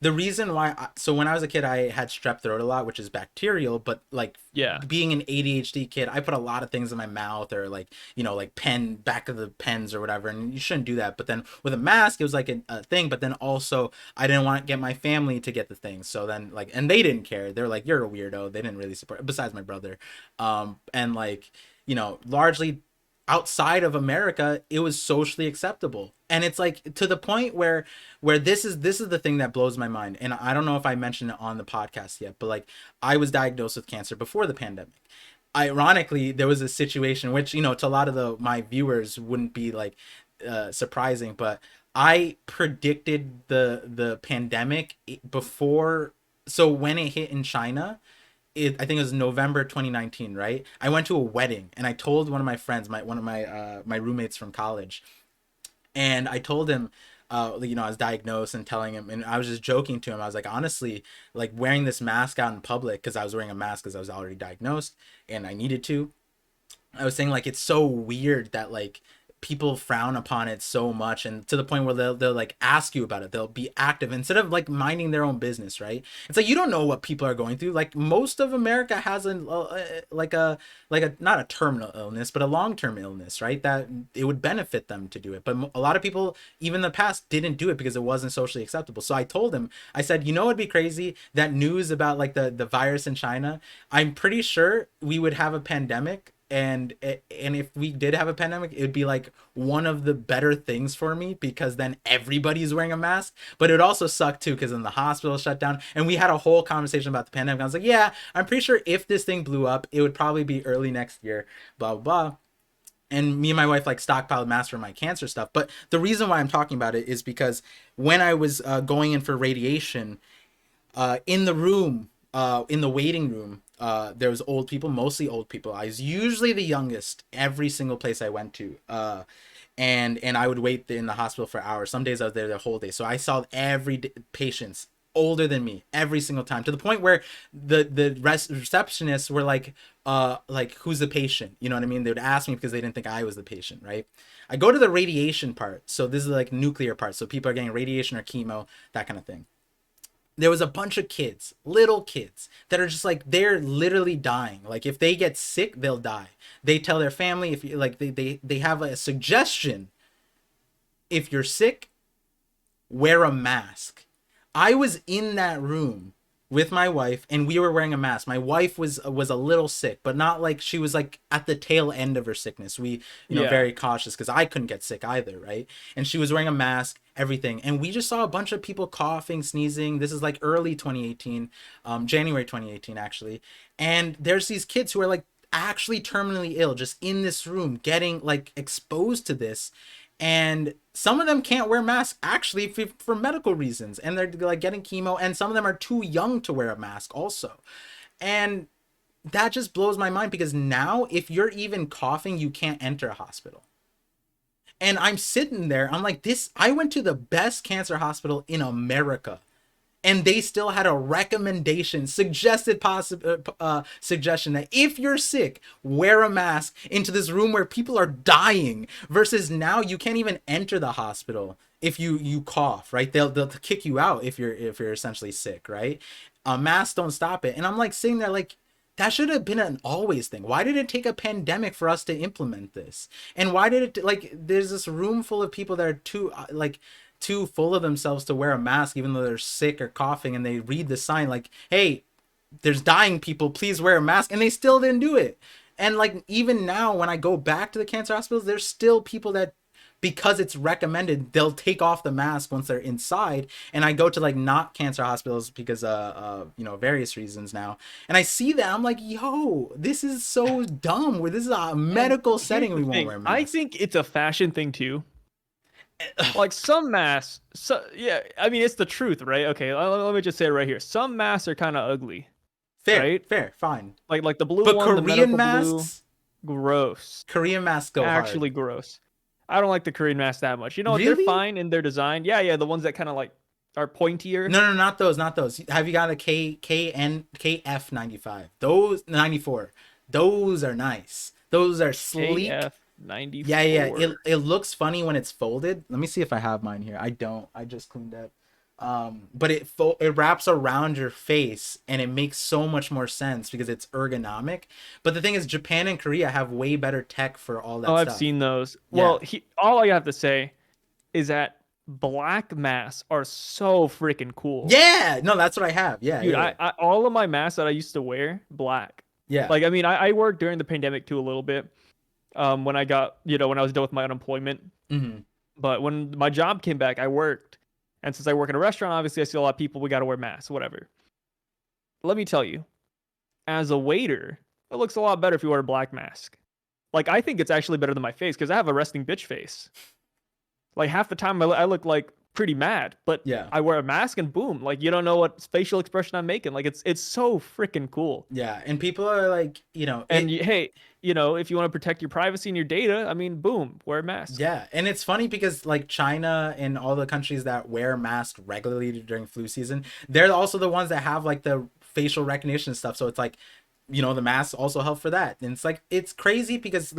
the reason why so when I was a kid I had strep throat a lot, which is bacterial, but like Yeah. being an ADHD kid, I put a lot of things in my mouth, or like like pen back of the pens or whatever, and you shouldn't do that. But then with a mask it was like a thing, but then also I didn't want to get my family to get the thing, so then like, and they didn't care, they were like, you're a weirdo, they didn't really support, besides my brother. And like largely outside of America, it was socially acceptable. And it's like to the point where this is the thing that blows my mind. And I don't know if I mentioned it on the podcast yet, but like I was diagnosed with cancer before the pandemic. Ironically, there was a situation which, to a lot of my viewers wouldn't be like surprising, but I predicted the pandemic before. So when it hit in China, I think it was November 2019, right? I went to a wedding and I told one of my friends, one of my my roommates from college, and I told him I was diagnosed and telling him, and I was just joking to him. I was like, honestly, like wearing this mask out in public, because I was wearing a mask because I was already diagnosed and I needed to. I was saying like it's so weird that like people frown upon it so much, and to the point where they'll like ask you about it. They'll be active instead of like minding their own business, right? It's like you don't know what people are going through. Like most of America has like a not a terminal illness but a long-term illness, right? That it would benefit them to do it, but a lot of people even in the past didn't do it because it wasn't socially acceptable. So I told him, I said, you know, it'd be crazy, that news about like the virus in China, I'm pretty sure we would have a pandemic, and if we did have a pandemic, it would be like one of the better things for me, because then everybody's wearing a mask. But it would also suck too, because then the hospital shut down, and we had a whole conversation about the pandemic. I was like, yeah, I'm pretty sure if this thing blew up, it would probably be early next year, blah blah blah. And me and my wife like stockpiled masks for my cancer stuff. But the reason why I'm talking about it is because when I was going in for radiation, in the room, in the waiting room, there was old people, mostly old people. I was usually the youngest every single place I went to, and I would wait in the hospital for hours. Some days I was there the whole day. So I saw patients older than me every single time, to the point where the receptionists were like who's the patient, you know what I mean? They would ask me because they didn't think I was the patient, right? I go to the radiation part, so this is like nuclear part, so people are getting radiation or chemo, that kind of thing. There was a bunch of kids, little kids, that are just like, they're literally dying. Like if they get sick, they'll die. They tell their family, if you like, they have a suggestion: if you're sick, wear a mask. I was in that room with my wife and we were wearing a mask. My wife was a little sick, but not like she was like at the tail end of her sickness. We, Yeah. very cautious because I couldn't get sick either, right? And she was wearing a mask, everything. And we just saw a bunch of people coughing, sneezing. This is like early 2018, January 2018 actually. And there's these kids who are like actually terminally ill, just in this room getting like exposed to this. And some of them can't wear masks actually for medical reasons, and they're like getting chemo, and some of them are too young to wear a mask also. And that just blows my mind, because now if you're even coughing, you can't enter a hospital. And I'm sitting there, I'm like, this, I went to the best cancer hospital in America, and they still had a recommendation, suggestion that if you're sick, wear a mask into this room where people are dying. Versus now, you can't even enter the hospital if you cough, right? They'll kick you out if you're essentially sick, right? Masks don't stop it. And I'm like sitting there like, that should have been an always thing. Why did it take a pandemic for us to implement this? And why did it, like, there's this room full of people that are too full of themselves to wear a mask, even though they're sick or coughing, and they read the sign like, hey, there's dying people, please wear a mask, and they still didn't do it. And like even now when I go back to the cancer hospitals, there's still people that, because it's recommended, they'll take off the mask once they're inside. And I go to like not cancer hospitals because various reasons now, and I see that, I'm like, yo, this is so dumb, where this is a medical setting, we won't wear masks. I think it's a fashion thing too. Like some masks, so yeah, I mean it's the truth, right? Okay, let me just say it right here. Some masks are kind of ugly. Fair, right? fair, fine. Like the blue But one, the Korean medical masks, blue, gross. Korean masks go Actually hard. gross. I don't like the Korean masks that much. You know what? They're Really? fine in their design. Yeah, the ones that kind of like are pointier. No, not those, not those. Have you got a KF 95? Those 94. Those are nice. Those are sleek. KF-94. Yeah. It looks funny when it's folded. Let me see if I have mine here. I don't. I just cleaned up. But it wraps around your face, and it makes so much more sense because it's ergonomic. But the thing is, Japan and Korea have way better tech for all that stuff. I've seen those. Yeah. Well, all I have to say is that black masks are so freaking cool. Yeah, no, that's what I have. Yeah, dude, yeah. I all of my masks that I used to wear, black. Yeah. Like, I mean, I worked during the pandemic too a little bit. When I got, when I was done with my unemployment. Mm-hmm. But when my job came back, I worked. And since I work in a restaurant, obviously I see a lot of people, we got to wear masks, whatever. Let me tell you, as a waiter, it looks a lot better if you wear a black mask. Like, I think it's actually better than my face because I have a resting bitch face. Like, half the time I look like pretty mad, but Yeah. I wear a mask and boom, like you don't know what facial expression I'm making. Like it's so freaking cool. Yeah. And people are like, And hey, if you want to protect your privacy and your data, I mean, boom, wear a mask. yeah. And it's funny because like China and all the countries that wear masks regularly during flu season, they're also the ones that have like the facial recognition stuff. So it's like, the masks also help for that. And it's like, it's crazy because,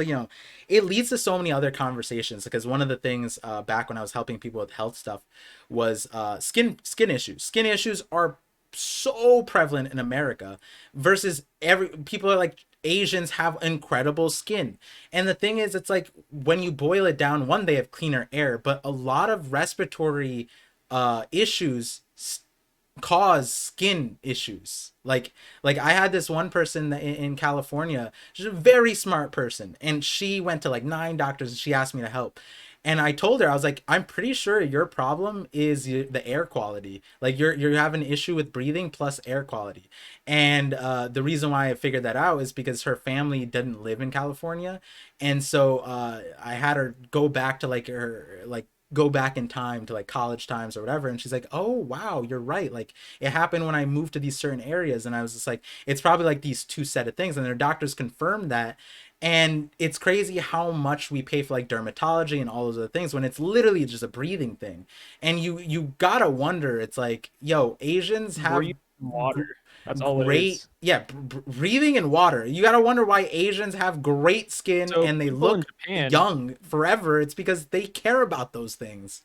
it leads to so many other conversations. Because one of the things back when I was helping people with health stuff was skin issues. Skin issues are so prevalent in America versus every people are like Asians have incredible skin. And the thing is, it's like when you boil it down, one, they have cleaner air, but a lot of respiratory issues cause skin issues. Like I had this one person that in California, she's a very smart person, and she went to like 9 doctors and she asked me to help. And I told her, I was like, I'm pretty sure your problem is the air quality. Like you're having an issue with breathing plus air quality. And the reason why I figured that out is because her family didn't live in California, and so I had her go back to like her like go back in time to like college times or whatever, and she's like, oh wow, you're right, like it happened when I moved to these certain areas. And I was just like, it's probably like these two set of things, and their doctors confirmed that. And it's crazy how much we pay for like dermatology and all those other things when it's literally just a breathing thing. And you gotta wonder, it's like, yo, Asians have Breathe water. That's all it great, is. yeah, breathing in water. You gotta wonder why Asians have great skin So and they people in look Japan, young forever. It's because they care about those things.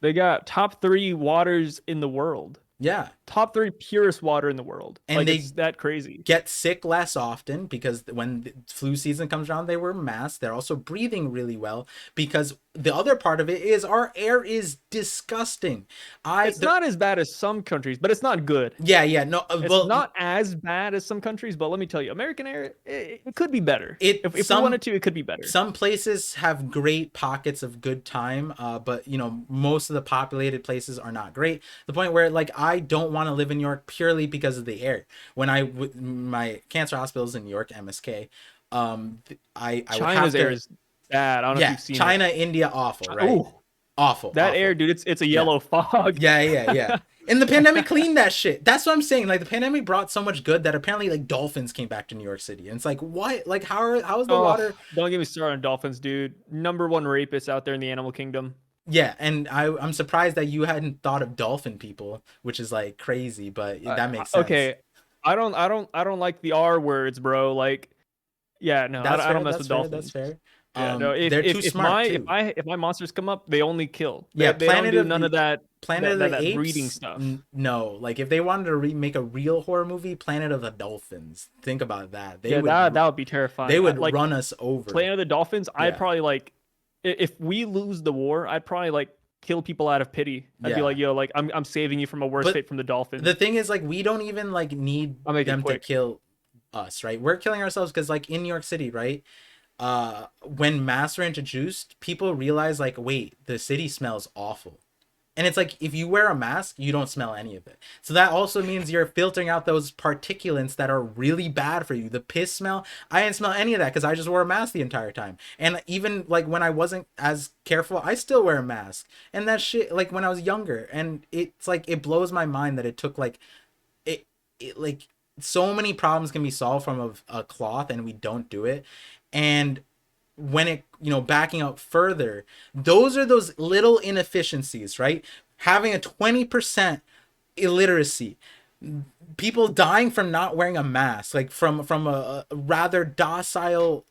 they got top three waters in the world. Yeah. Top three purest water in the world. And Like they it's that crazy. get sick less often because when the flu season comes around, they wear masks. They're also breathing really well because the other part of it is our air is disgusting. It's not as bad as some countries, but it's not good. Yeah, yeah, no, It's well, not as bad as some countries, but let me tell you, American air, it could be better. it If we wanted to, it could be better. some places have great pockets of good time, but most of the populated places are not great. The point where like I don't want to live in New York purely because of the air. When my cancer hospital is in New York, MSK, I would have China's air to, is bad. I don't know if yeah, you've seen it. China, India, awful, right? Oh, Awful, that awful. air, dude, it's a Yeah. yellow fog. Yeah, yeah, yeah. And the pandemic cleaned that shit. That's what I'm saying. Like the pandemic brought so much good that apparently like dolphins came back to New York City. And it's like, what? Like how is the Oh, water? don't get me started on dolphins, dude. Number one rapist out there in the animal kingdom. Yeah, and I'm surprised that you hadn't thought of dolphin people, which is like crazy, but that makes sense. Okay, I don't like the R words, bro. Like, yeah, no, That's I don't fair. mess That's with fair. That's dolphins. fair. Yeah, no. If They're if too if smart my too. if my monsters come up, they only kill. Yeah, They don't do none of that Planet of the that breeding Apes. stuff. No, like if they wanted to make a real horror movie, Planet of the Dolphins. Think about that. Yeah, that would be They terrifying. would Like run us over. Planet of the Dolphins, I'd Yeah, probably like if we lose the war, I'd probably like kill people out of pity. I'd be yeah. like, yo, like I'm saving you from a worse But fate from the the dolphins. thing is, like, we don't even like need I'll make it them to quick. kill us, right? We're killing ourselves because, like, in New York City, right? When masks were introduced, people realized, like, wait, the city smells awful. And it's like if you wear a mask, you don't smell any of it. So that also means you're filtering out those particulates that are really bad for you. The piss smell, I didn't smell any of that because I just wore a mask the entire time. And even like when I wasn't as careful, I still wear a mask. And that shit, like when I was younger, and it's like it blows my mind that it took like it like so many problems can be solved from a cloth, and we don't do it. And when it backing up further, those are those little inefficiencies, right? Having a 20% illiteracy, people dying from not wearing a mask, like from a rather docile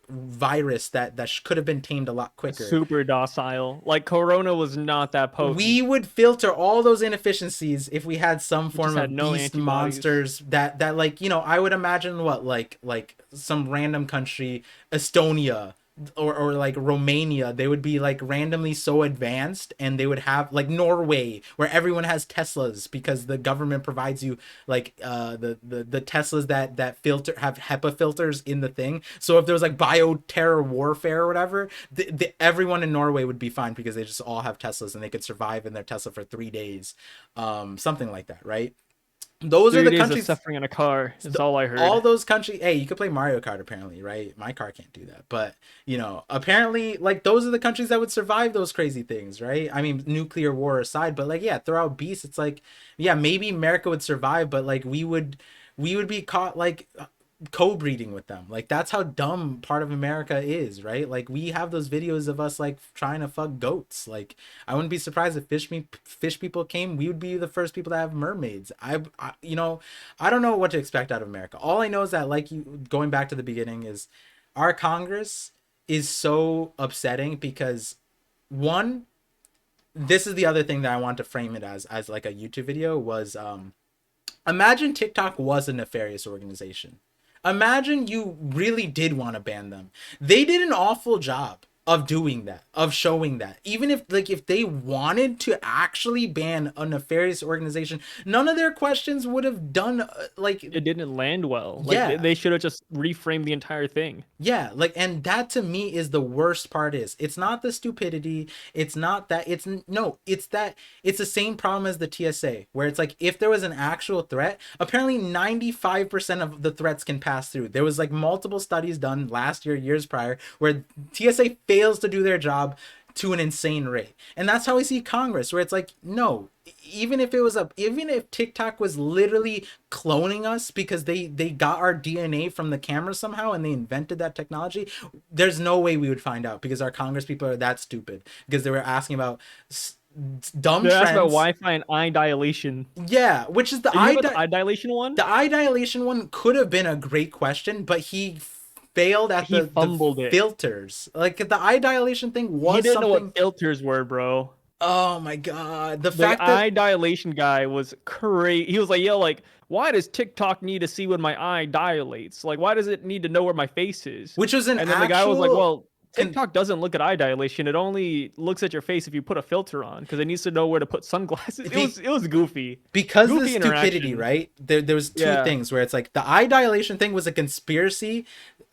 virus that could have been tamed a lot quicker. Super docile. Like Corona was not that potent. We would filter all those inefficiencies if we had some It just form had of no beast antibodies. monsters that like I would imagine what like some random country, Estonia or like Romania, they would be like randomly so advanced, and they would have like Norway where everyone has Teslas because the government provides you like the Teslas that filter have HEPA filters in the thing. So if there was like bioterror warfare or whatever, everyone in Norway would be fine because they just all have Teslas and they could survive in their Tesla for 3 days, something like that, right? Those are the 3 days of countries. suffering in a car is all I All heard. those countries. Hey, you could play Mario Kart apparently, right? My car can't do that, but apparently, like those are the countries that would survive those crazy things, right? I mean, nuclear war aside, but like, yeah, throw out beasts. It's like, yeah, maybe America would survive, but like we would be caught like co-breeding with them. Like that's how dumb part of America is, right? Like we have those videos of us like trying to fuck goats. Like I wouldn't be surprised if fish people came. We would be the first people to have mermaids. I don't know what to expect out of America. All I know is that, like, you going back to the beginning, is our Congress is so upsetting because, one, this is the other thing that I want to frame it as like a YouTube video was imagine TikTok was a nefarious organization. Imagine you really did want to ban them. They did an awful job of doing that, of showing that. Even if they wanted to actually ban a nefarious organization, none of their questions would have done like It didn't land well. Like yeah. they should have just reframed the entire thing. Yeah, like, and that to me is the worst part. Is it's not the stupidity, it's not that, it's no, it's that it's the same problem as the TSA, where it's like if there was an actual threat, apparently 95% of the threats can pass through. There was like multiple studies done last year, years prior, where TSA fails to do their job to an insane rate. And that's how we see Congress, where it's like, no, even if TikTok was literally cloning us because they got our DNA from the camera somehow and they invented that technology, there's no way we would find out because our Congress people are that stupid because they were asking about dumb They asked about trends. Wi-Fi and eye dilation. Yeah, which is You hear about the eye dilation one? the eye dilation one could have been a great question, but he failed at He the fumbled it. filters. Like the eye dilation thing He was didn't know something. what filters were, bro. Oh my god, the The fact that eye dilation guy was crazy. He was like, "Yo, like, why does TikTok need to see when my eye dilates? Like, why does it need to know where my face is?" which was an And then the guy was like, actual "Well, TikTok doesn't look at eye dilation. It only looks at your face if you put a filter on because it needs to know where to put sunglasses." It the was goofy, because of the goofy stupidity, interaction. right? There was two Yeah, things where it's like the eye dilation thing was a conspiracy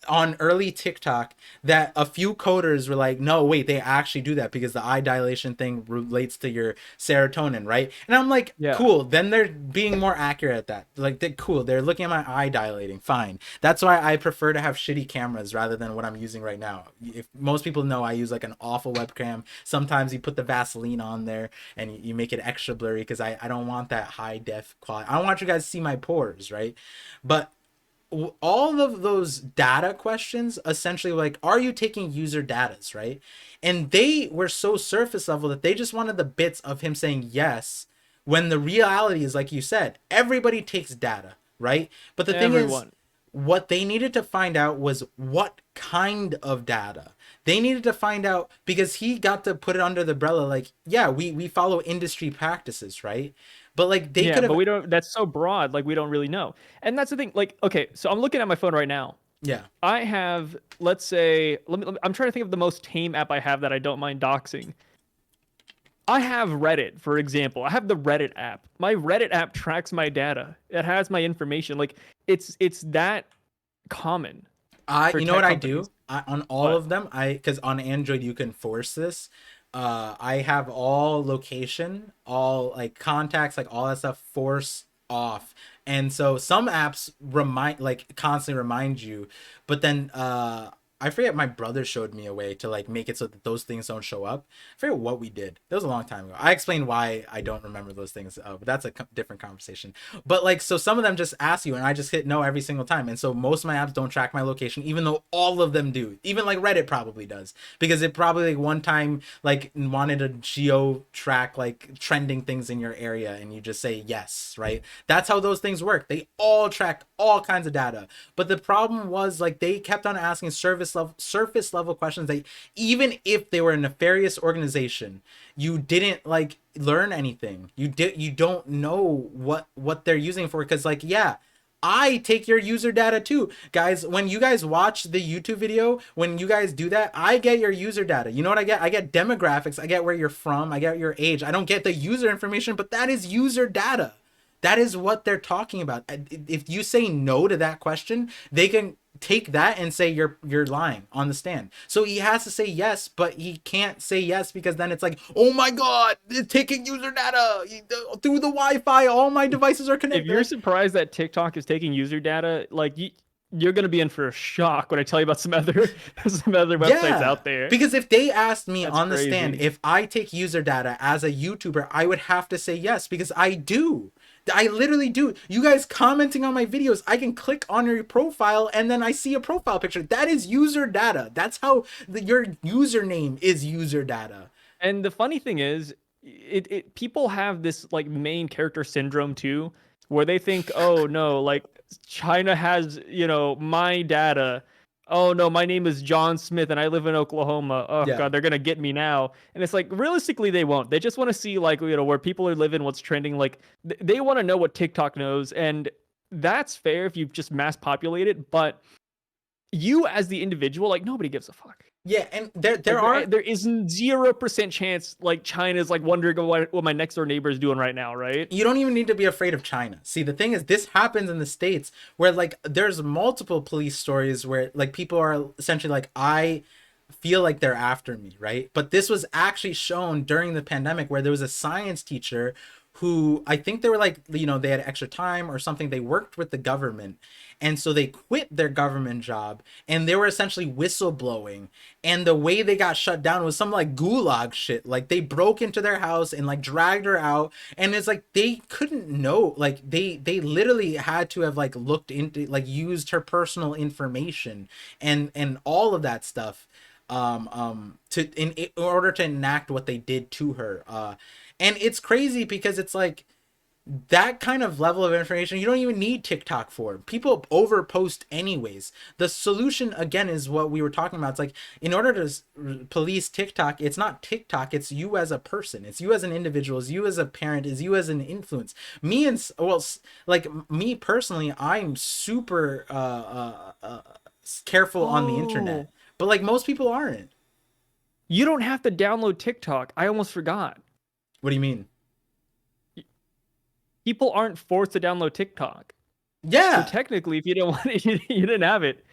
on early TikTok that a few coders were like, no, wait, they actually do that because the eye dilation thing relates to your serotonin, right? And I'm like, yeah. cool. Then they're being more accurate at that. Like, they're cool. They're looking at my eye dilating. Fine. That's why I prefer to have shitty cameras rather than what I'm using right now. If most people know, I use like an awful webcam. Sometimes you put the Vaseline on there and you make it extra blurry because I don't want that high def quality. I don't want you guys to see my pores, right? But all of those data questions essentially like, are you taking user datas, right? And they were so surface level that they just wanted the bits of him saying yes, when the reality is, like you said, everybody takes data, right? But the thing is, Everyone. what they needed to find out was what kind of data they needed to find out, because he got to put it under the umbrella like, yeah, we follow industry practices, right? But like they Yeah, could but have. we don't. That's so broad. Like we don't really know. And that's the thing. Like, okay, so I'm looking at my phone right now. Yeah. I have, let's say, I'm trying to think of the most tame app I have that I don't mind doxing. I have Reddit, for example. I have the Reddit app. My Reddit app tracks my data. It has my information. Like it's that common I for You know tech what I companies. do? On all But of them, I because on Android you can force this. I have all location, all like contacts, like all that stuff force off. And so some apps constantly remind you, but then I forget, my brother showed me a way to like make it so that those things don't show up. I forget what we did. That was a long time ago. I explained why I don't remember those things, but that's a different conversation. But like, so some of them just ask you, and I just hit no every single time. And so most of my apps don't track my location, even though all of them do. Even like Reddit probably does, because it probably like one time like wanted to geo track like trending things in your area, and you just say yes, right? That's how those things work. They all track all kinds of data. But the problem was like they kept on asking surface level questions that, even if they were a nefarious organization, you didn't like learn anything. You don't know what they're using for, because like, yeah, I take your user data too. Guys, when you guys watch the YouTube video, when you guys do that, I get your user data. You know what I get? I get demographics. I get where you're from. I get your age. I don't get the user information, but that is user data. That is what they're talking about. If you say no to that question, they can take that and say you're lying on the stand. So he has to say yes, but he can't say yes because then it's like, oh my god, it's taking user data through the Wi-Fi. All my devices are If connected. you're Like, surprised that TikTok is taking user data, like you're gonna be in for a shock when I tell you about some other some other websites yeah, out there. because if they asked me That's on the stand crazy. if I take user data as a YouTuber, I would have to say yes because I do. I literally do. You guys commenting on my videos, I can click on your profile and then I see a profile picture. That is user data. That's how your username is user data. And the funny thing is, it people have this like main character syndrome too, where they think, oh no, like China has, my data. Oh no, my name is John Smith and I live in Oklahoma. Oh Yeah. god, they're gonna get me now. And it's like realistically they won't. They just want to see like where people are living, what's trending. Like they want to know what TikTok knows, and that's fair if you just mass populate it. But you as the individual, like nobody gives a fuck. Yeah, and there Like there are there is 0% chance like China's like wondering what my next door neighbor is doing right now, right? you don't even need to be afraid of China. See, the thing is, this happens in the States where like there's multiple police stories where like people are essentially like, I feel like they're after me, right? But this was actually shown during the pandemic where there was a science teacher who I think they were like, they had extra time or something. They worked with the government. And so they quit their government job and they were essentially whistleblowing. And the way they got shut down was some like gulag shit. Like they broke into their house and like dragged her out. And it's like they couldn't know. Like they literally had to have like looked into, like used her personal information and all of that stuff to in order to enact what they did to her. And it's crazy because it's like that kind of level of information you don't even need TikTok for. People overpost anyways. The solution again is what we were talking about. It's like in order to police TikTok, it's not TikTok, it's you as a person. It's you as an individual, it's you as a parent, it's you as an influence. Me and well like me personally, I'm super careful on the internet. Oh, But like most people aren't. you don't have to download TikTok. I almost forgot. What do you mean? People aren't forced to download TikTok. So Yeah. technically, if you didn't want it, you didn't have it.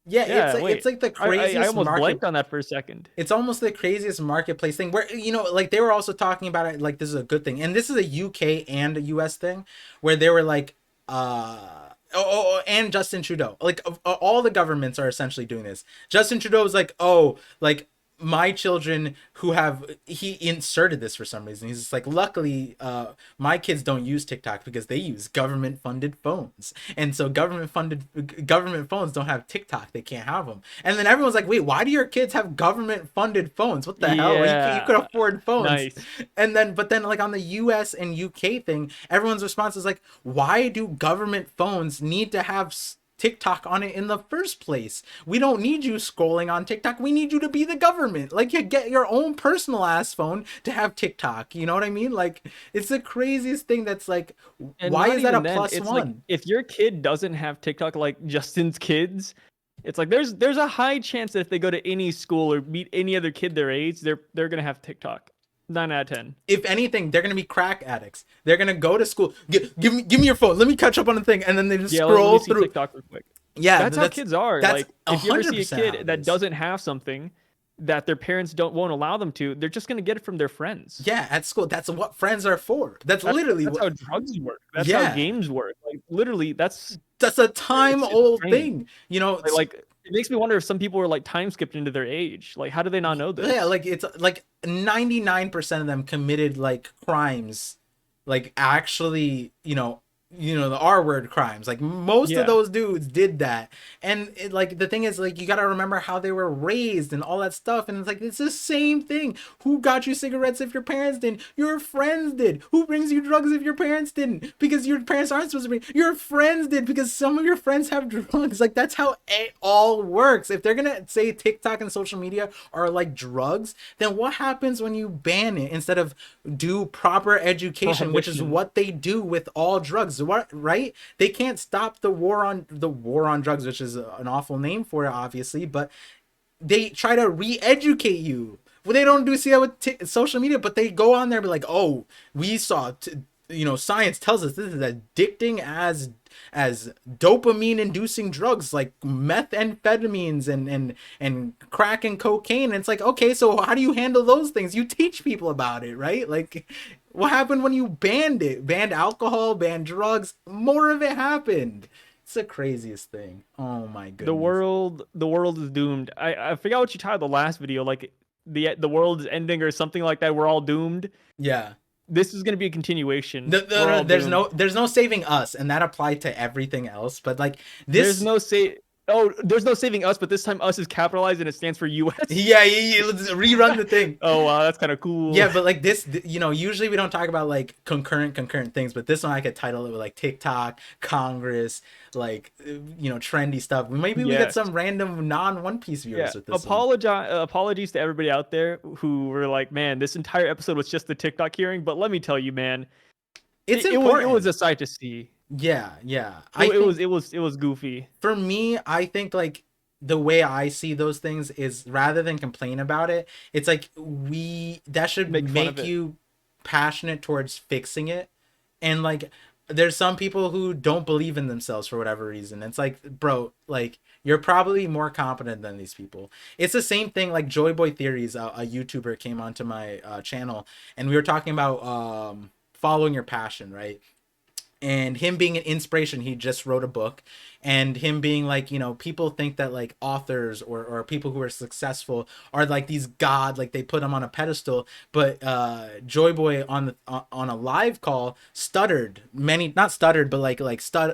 Yeah, Yeah, it's wait. like the I craziest almost market. blanked on that for a second. It's almost the craziest marketplace thing where like they were also talking about it like this is a good thing. And this is a UK and a US thing where they were like and Justin Trudeau. Like all the governments are essentially doing this. Justin Trudeau was like, "Oh, like my children who have," he inserted this for some reason. He's just like, luckily my kids don't use TikTok because they use government funded phones, and so government phones don't have TikTok, they can't have them. And then everyone's like, wait, why do your kids have government funded phones? What the hell? You could Yeah, afford phones. nice. And then but then like on the US and UK thing, everyone's response is like, why do government phones need to have TikTok on it in the first place? We don't need you scrolling on TikTok. We need you to be the government. Like you get your own personal ass phone to have TikTok. You know what I mean? Like it's the craziest thing that's like, And why not is that a even then, plus it's like one? if your kid doesn't have TikTok like Justin's kids, it's like there's a high chance that if they go to any school or meet any other kid their age, they're gonna have TikTok. 9 out of 10. If anything, they're gonna be crack addicts. They're gonna go to school. Give me your phone. Let me catch up on the thing, and then they just Yeah, let scroll me see through. TikTok real quick. Yeah, That's how kids are. that's Like a if you ever hundred see a percent how kid it that is. doesn't have something that their parents won't allow them to, they're just gonna get it from their friends. Yeah, at school. That's what friends are for. That's That's literally that's what. how drugs work. That's how Yeah, games work. Like literally, that's a time it's old insane. thing. You know, Like it makes me wonder if some people were like time skipped into their age. Like how do they not know yeah, this? like it's like 99% of them committed like crimes, like actually, the R word crimes. Like most of Yeah. those dudes did that. And like the thing is like you got to remember how they were raised and all that stuff, and it's like it's the same thing. Who got you cigarettes if your parents didn't? Your friends did. Who brings you drugs if your parents didn't? Because your parents aren't supposed to bring. Your friends did because some of your friends have drugs. Like that's how it all works. If they're going to say TikTok and social media are like drugs, then what happens when you ban it instead of do proper education, which is Prohibition. what they do with all drugs? What, right? They can't stop the war on drugs, which is an awful name for it, obviously, but they try to re-educate you. Well, they don't see that with social media, but they go on there and be like, "Oh, we saw science tells us this is addicting as dopamine inducing drugs like methamphetamines and crack and cocaine. And it's like, okay, so how do you handle those things? You teach people about it, right? Like, what happened when you banned alcohol, banned drugs? More of it happened. It's the craziest thing. Oh my goodness. The world is doomed. I forgot what you titled the last video, like the world is ending or something like that. We're all doomed. Yeah. This is gonna be a continuation. We're all There's doomed. no saving us, and that applied to everything else. But like There's this, no say. Oh, there's no saving us, but this time us is capitalized and it stands for US. yeah, let's rerun the thing. Oh wow, that's kind of cool. Yeah, but like this, usually we don't talk about like concurrent things, but this one I could title it with like TikTok, Congress, like trendy stuff. Maybe we get Yes. some random non One Piece Yeah. viewers with this one. Apologies to everybody out there who were like, man, this entire episode was just the TikTok hearing. But let me tell you, man, It's it was important. a sight to see. Yeah. I It think was goofy. for me, I think like the way I see those things is rather than complain about it, it's like that should Make fun of make it. you passionate towards fixing it. And like there's some people who don't believe in themselves for whatever reason. It's like, bro, like you're probably more competent than these people. It's the same thing like Joy Boy Theories, a YouTuber came onto my channel, and we were talking about following your passion, right? And him being an inspiration, he just wrote a book. And him being like, people think that like authors or people who are successful are like these god, like they put them on a pedestal. But Joy Boy on a live call stuttered, many not stuttered but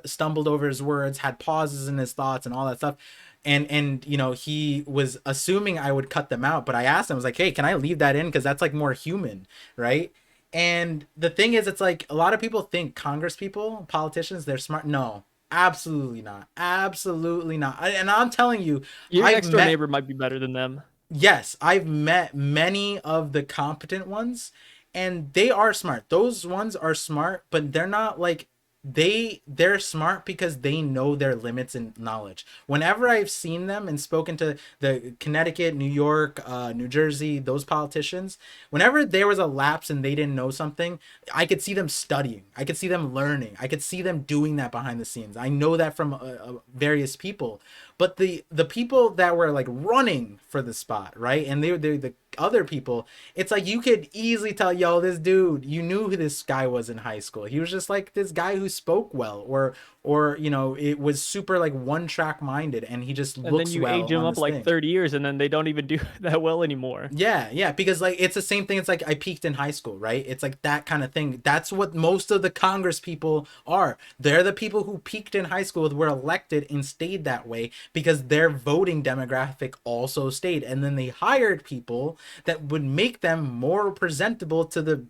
stumbled over his words, had pauses in his thoughts and all that stuff. And he was assuming I would cut them out, but I asked him, I was like, hey, can I leave that in, because that's like more human, right? And the thing is, it's like a lot of people think Congress people, politicians, they're smart. No, absolutely not. Absolutely not. And I'm telling you, Your I've next door met, neighbor might be better than them. yes, I've met many of the competent ones, and they are smart. Those ones are smart, but they're not like they're smart because they know their limits and knowledge. Whenever I've seen them and spoken to the Connecticut, New York, New Jersey, those politicians, whenever there was a lapse and they didn't know something, I could see them studying, I could see them learning, I could see them doing that behind the scenes. I know that from various people. But the people that were like running for the spot, right, and they're the other people, it's like you could easily tell, yo, this dude, you knew who this guy was in high school. He was just like this guy who spoke well, or it was super like one track minded, and he just And then looks you well age them on up this like thing. 30 years and then they don't even do that well anymore. Yeah, because like it's the same thing. It's like I peaked in high school, right? It's like that kind of thing. That's what most of the Congress people are. They're the people who peaked in high school, were elected and stayed that way because their voting demographic also stayed. And then they hired people that would make them more presentable to the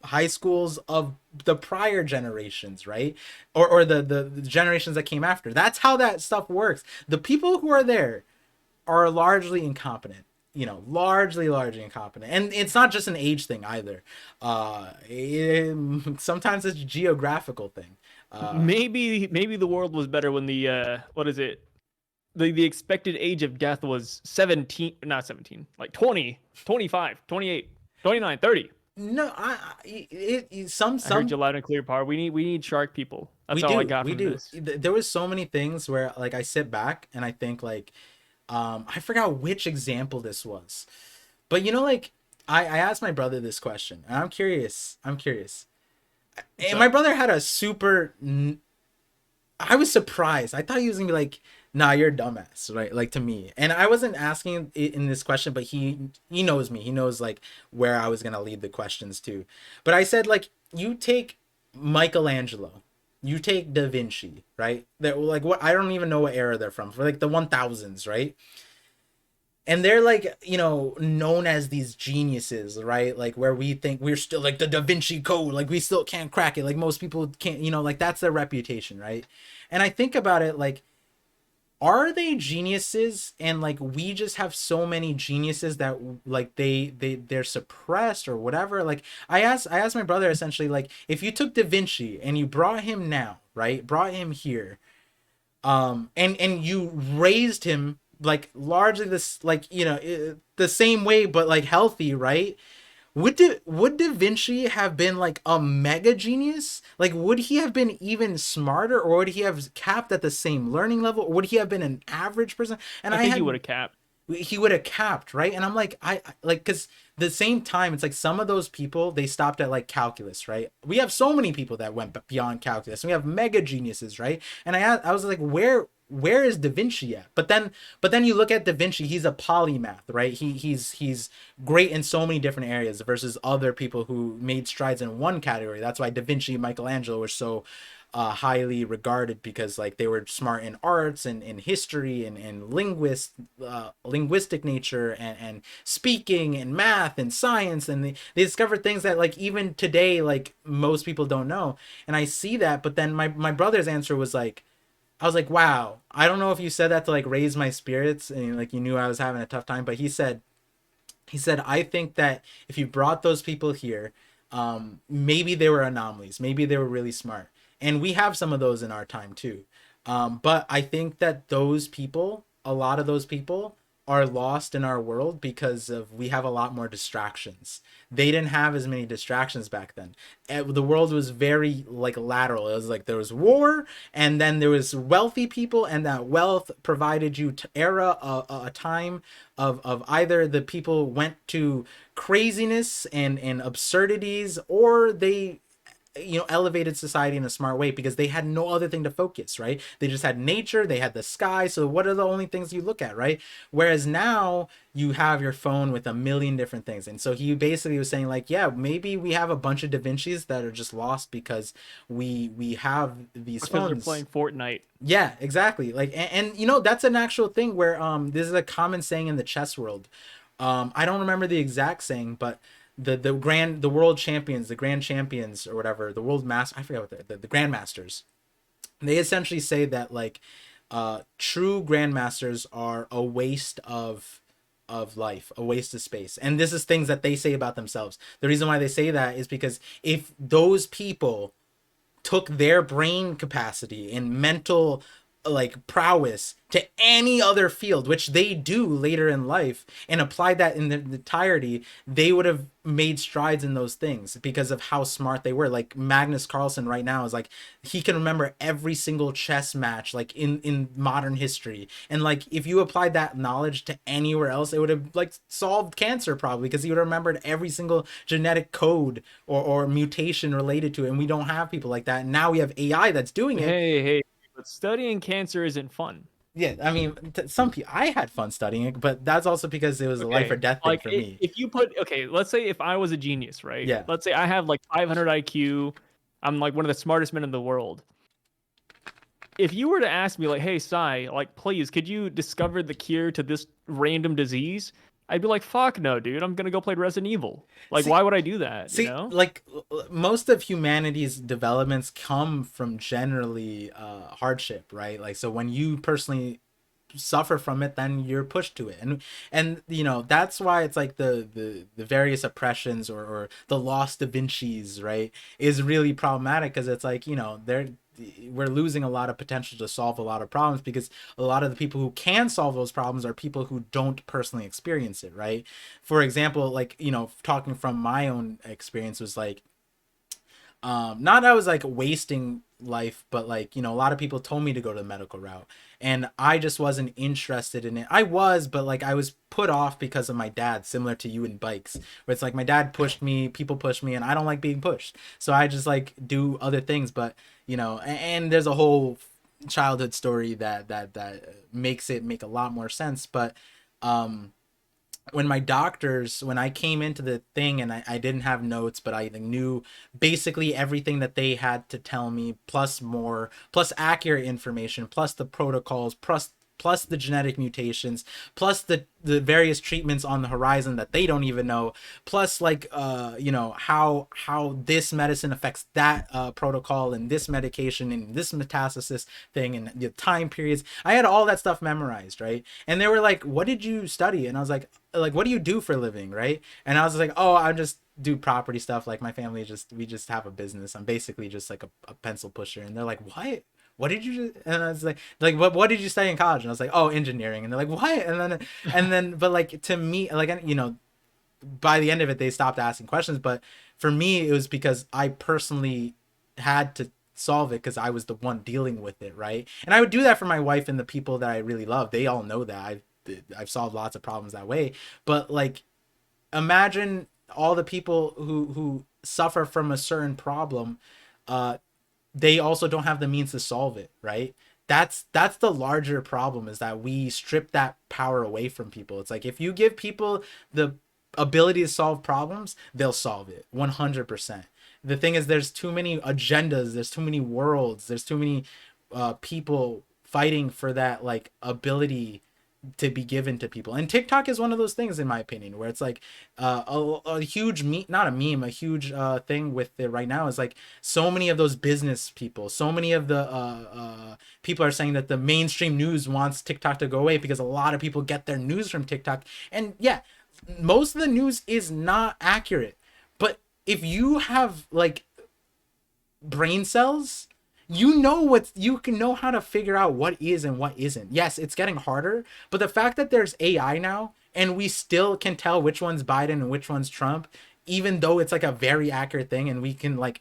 high schools of the prior generations, right? Or the generations that came after. That's how that stuff works. The people who are there are largely incompetent, largely incompetent. And it's not just an age thing either. Sometimes it's a geographical thing. Maybe the world was better when the what is it? The expected age of death was 17, not 17, like 20, 25, 28, 29, 30. No, I heard some you loud and clear, Par. We need shark people. That's all I got we from do. this. There was so many things where like I sit back and I think like, I forgot which example this was, but like I asked my brother this question, and I'm curious. What's And my up? brother had a super. I was surprised. I thought he was gonna be like, "Nah, you're a dumbass," right? Like to me. And I wasn't asking it in this question, but he knows me. He knows like where I was gonna lead the questions to. But I said like, you take Michelangelo, you take Da Vinci, right? That like what, I don't even know what era they're from. For like the 1000s, right? And they're like known as these geniuses, right? Like where we think we're still like the Da Vinci Code, like we still can't crack it, like most people can't, like that's their reputation, right? And I think about it like, are they geniuses, and like we just have so many geniuses that like they're suppressed or whatever. Like I asked my brother essentially, like, if you took Da Vinci and you brought him now, right, brought him here, and you raised him like largely this like the same way but like healthy, right? would Da Vinci have been like a mega genius? Like, would he have been even smarter, or would he have capped at the same learning level, or would he have been an average person? And I I think you would had have capped. he would have capped, right? And I'm like, like, because the same time, it's like some of those people they stopped at like calculus, right? We have so many people that went beyond calculus, and we have mega geniuses, right? And I was like, where is Da Vinci at? But then you look at Da Vinci, he's a polymath, right? He's great in so many different areas versus other people who made strides in one category. That's why Da Vinci and Michelangelo were so highly regarded, because like they were smart in arts and in history and linguistic nature and speaking and math and science, and they discovered things that like even today like most people don't know. And I see that, but then my brother's answer was like, I was like, wow, I don't know if you said that to like raise my spirits and like you knew I was having a tough time, but he said, I think that if you brought those people here, maybe they were anomalies. Maybe they were really smart. And we have some of those in our time too. But I think that those people, a lot of those people, are lost in our world because of we have a lot more distractions. They didn't have as many distractions back then. The world was very like lateral. It was like there was war, and then there was wealthy people, and that wealth provided you era a time of either the people went to craziness and absurdities, or they elevated society in a smart way because they had no other thing to focus, right? They just had nature, they had the sky. So what are the only things you look at, right? Whereas now you have your phone with a million different things. And so he basically was saying like, yeah, maybe we have a bunch of Da Vinci's that are just lost because we have these Because they're phones. playing Fortnite. Yeah, exactly. Like, and that's an actual thing where this is a common saying in the chess world. I don't remember the exact saying, but the world champions, the grand champions or whatever, the world master, I forget what the grandmasters. They essentially say that like true grandmasters are a waste of life, a waste of space. And this is things that they say about themselves. The reason why they say that is because if those people took their brain capacity and mental like prowess to any other field, which they do later in life, and applied that in the entirety, they would have made strides in those things because of how smart they were. Like Magnus Carlsen right now is like he can remember every single chess match like in modern history. And like if you applied that knowledge to anywhere else, it would have like solved cancer probably because he would have remembered every single genetic code or mutation related to it. And we don't have people like that. And now we have AI that's doing it. Hey, but studying cancer isn't fun. Yeah, I mean, some people, I had fun studying it, but that's also because it was a life or Okay. death thing Like for me. if you put okay, let's say if I was a genius, right? Yeah. Let's say I have like 500 IQ. I'm like one of the smartest men in the world. If you were to ask me like, "Hey, Sai, like please, could you discover the cure to this random disease?" I'd be like, "Fuck no, dude. I'm going to go play Resident Evil." Like See, why would I do that, you see, know? like most of humanity's developments come from generally hardship, right? Like, so when you personally suffer from it, then you're pushed to it. And that's why it's like the various oppressions or the lost Da Vinci's, right, is really problematic because it's like we're losing a lot of potential to solve a lot of problems because a lot of the people who can solve those problems are people who don't personally experience it, right? For example, like talking from my own experience was like not that I was like wasting life, but like a lot of people told me to go to the medical route, and I just wasn't interested in it. I was, but like I was put off because of my dad, similar to you in bikes, where it's like my dad pushed me, people pushed me, and I don't like being pushed, so I just like do other things. But and there's a whole childhood story that makes it make a lot more sense. But um when I came into the thing and I didn't have notes, but I knew basically everything that they had to tell me, plus more, plus accurate information, plus the protocols, plus the genetic mutations, plus the various treatments on the horizon that they don't even know, plus like how this medicine affects that protocol and this medication and this metastasis thing and the time periods. I had all that stuff memorized, right? And they were like, "What did you study?" And I was like, "What do you do for a living?" Right? And I was like, "Oh, I just do property stuff. Like my family we just have a business. I'm basically just like a pencil pusher." And they're like, "What did you just?" And I was like what did you study in college? And I was like, "Oh, engineering." And they're like, "What?" And then but like to me, like by the end of it they stopped asking questions. But for me it was because I personally had to solve it because I was the one dealing with it, right? And I would do that for my wife and the people that I really love. They all know that I've solved lots of problems that way. But like, imagine all the people who suffer from a certain problem, uh they also don't have the means to solve it, right? That's the larger problem, is that we strip that power away from people. It's like if you give people the ability to solve problems, they'll solve it 100%. The thing is, there's too many agendas, there's too many worlds, there's too many people fighting for that like ability to be given to people. And TikTok is one of those things, in my opinion, where it's like a huge not a meme, a huge thing with it right now is like so many of those business people, so many of the people are saying that the mainstream news wants TikTok to go away because a lot of people get their news from TikTok. And yeah, most of the news is not accurate. But if you have like brain cells, you know what, you can know how to figure out what is and what isn't. Yes, it's getting harder, but the fact that there's AI now and we still can tell which one's Biden and which one's Trump, even though it's like a very accurate thing, and we can like,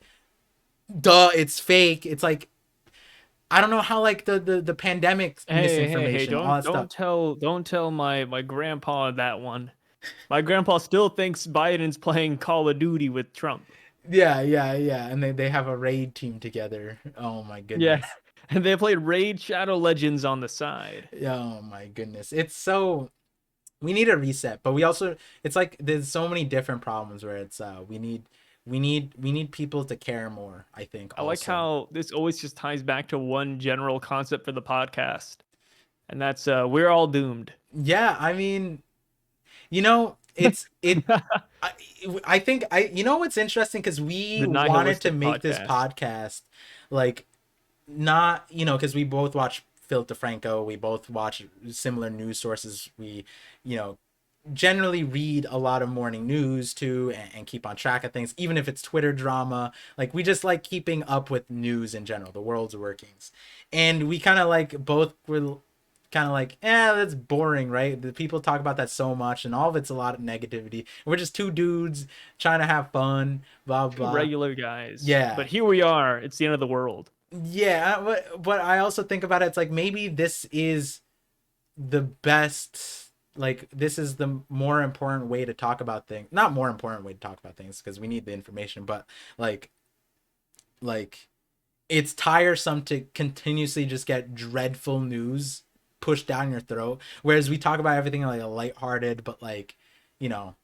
duh, it's fake. It's like, I don't know how like the pandemic Hey, misinformation, all that stuff. don't tell my grandpa that one. My grandpa still thinks Biden's playing Call of Duty with Trump. Yeah, and they have a raid team together. Oh my Yeah. goodness. And they played Raid Shadow Legends on the side. Oh my goodness. It's so, we need a reset, but we also, it's like there's so many different problems where it's we need people to care more, I think, I like also. how this always just ties back to one general concept for the podcast, and that's we're all doomed. Yeah, I mean, I, I think you know what's interesting, because we The wanted to nihilistic make this podcast. podcast like, not, because we both watch Phil DeFranco, we both watch similar news sources, we, you know, generally read a lot of morning news too, and keep on track of things, even if it's Twitter drama. Like, we just like keeping up with news in general, the world's workings. And we kind of like both were kind of like, that's boring, right? The people talk about that so much, and all of it's a lot of negativity. We're just two dudes trying to have fun, blah Two blah. regular guys, Yeah, but here we are. It's the end of the world. yeah, but I also think about it, it's like maybe this is the best, like this is the more important way to talk about things, not more important way to talk about things, because we need the information, but like like it's tiresome to continuously just get dreadful news pushed down your throat, whereas we talk about everything in like a lighthearted but like,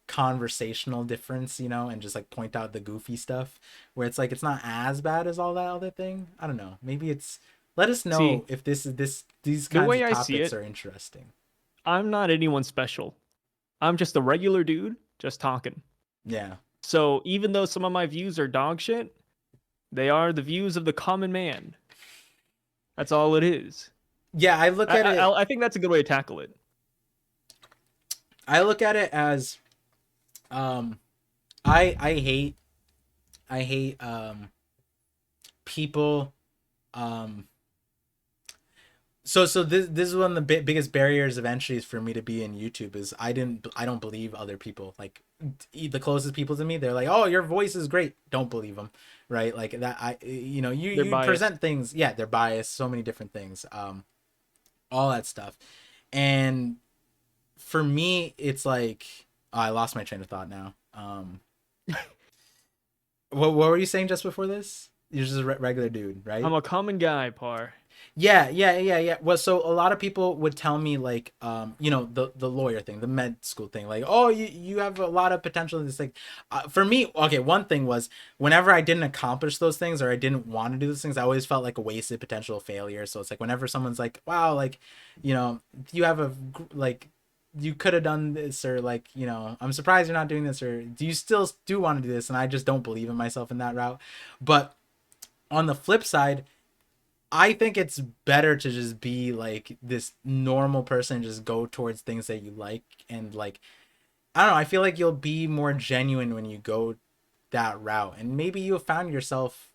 conversational difference, and just like point out the goofy stuff, where it's like it's not as bad as all that other thing. I don't know, maybe it's, let us know See, if these the kinds way of I see topics it, are interesting. I'm not anyone special. I'm just a regular dude, just talking. Yeah. So even though some of my views are dog shit, they are the views of the common man. That's all it is. Yeah, I look I at it I, I think that's a good way to tackle it. I look at it as, um I hate, people, um so this is one of the biggest barriers of entries for me to be in YouTube, is I don't believe other people, like the closest people to me. They're like, oh, your voice is great, don't believe them, right? Like that, They're you biased. present things, yeah, they're biased, so many different things, all that stuff. And for me it's like, oh, I lost my train of thought now. What were you saying just before this? You're just a regular dude, I'm right? a common guy, Par. Yeah. Well, so a lot of people would tell me like, the lawyer thing, the med school thing, like, oh, you have a lot of potential in this. Like, for me, okay, one thing was, whenever I didn't accomplish those things, or I didn't want to do those things, I always felt like a wasted potential failure. So it's like, whenever someone's like, wow, like, you have like, you could have done this, or like, I'm surprised you're not doing this, or do you still do want to do this? And I just don't believe in myself in that route. But on the flip side, I think it's better to just be like this normal person, just go towards things that you like, and like, I don't know, I feel like you'll be more genuine when you go that route, and maybe you'll found yourself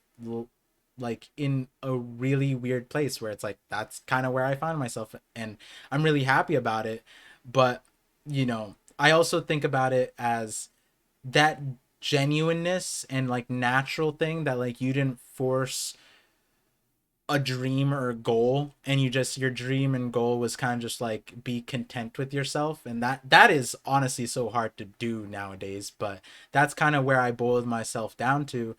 like in a really weird place where it's like, that's kind of where I found myself, and I'm really happy about it. But I also think about it as, that genuineness and like natural thing that like you didn't force a dream or a goal, and you just, your dream and goal was kind of just like be content with yourself, and that is honestly so hard to do nowadays, but that's kind of where I boiled myself down to.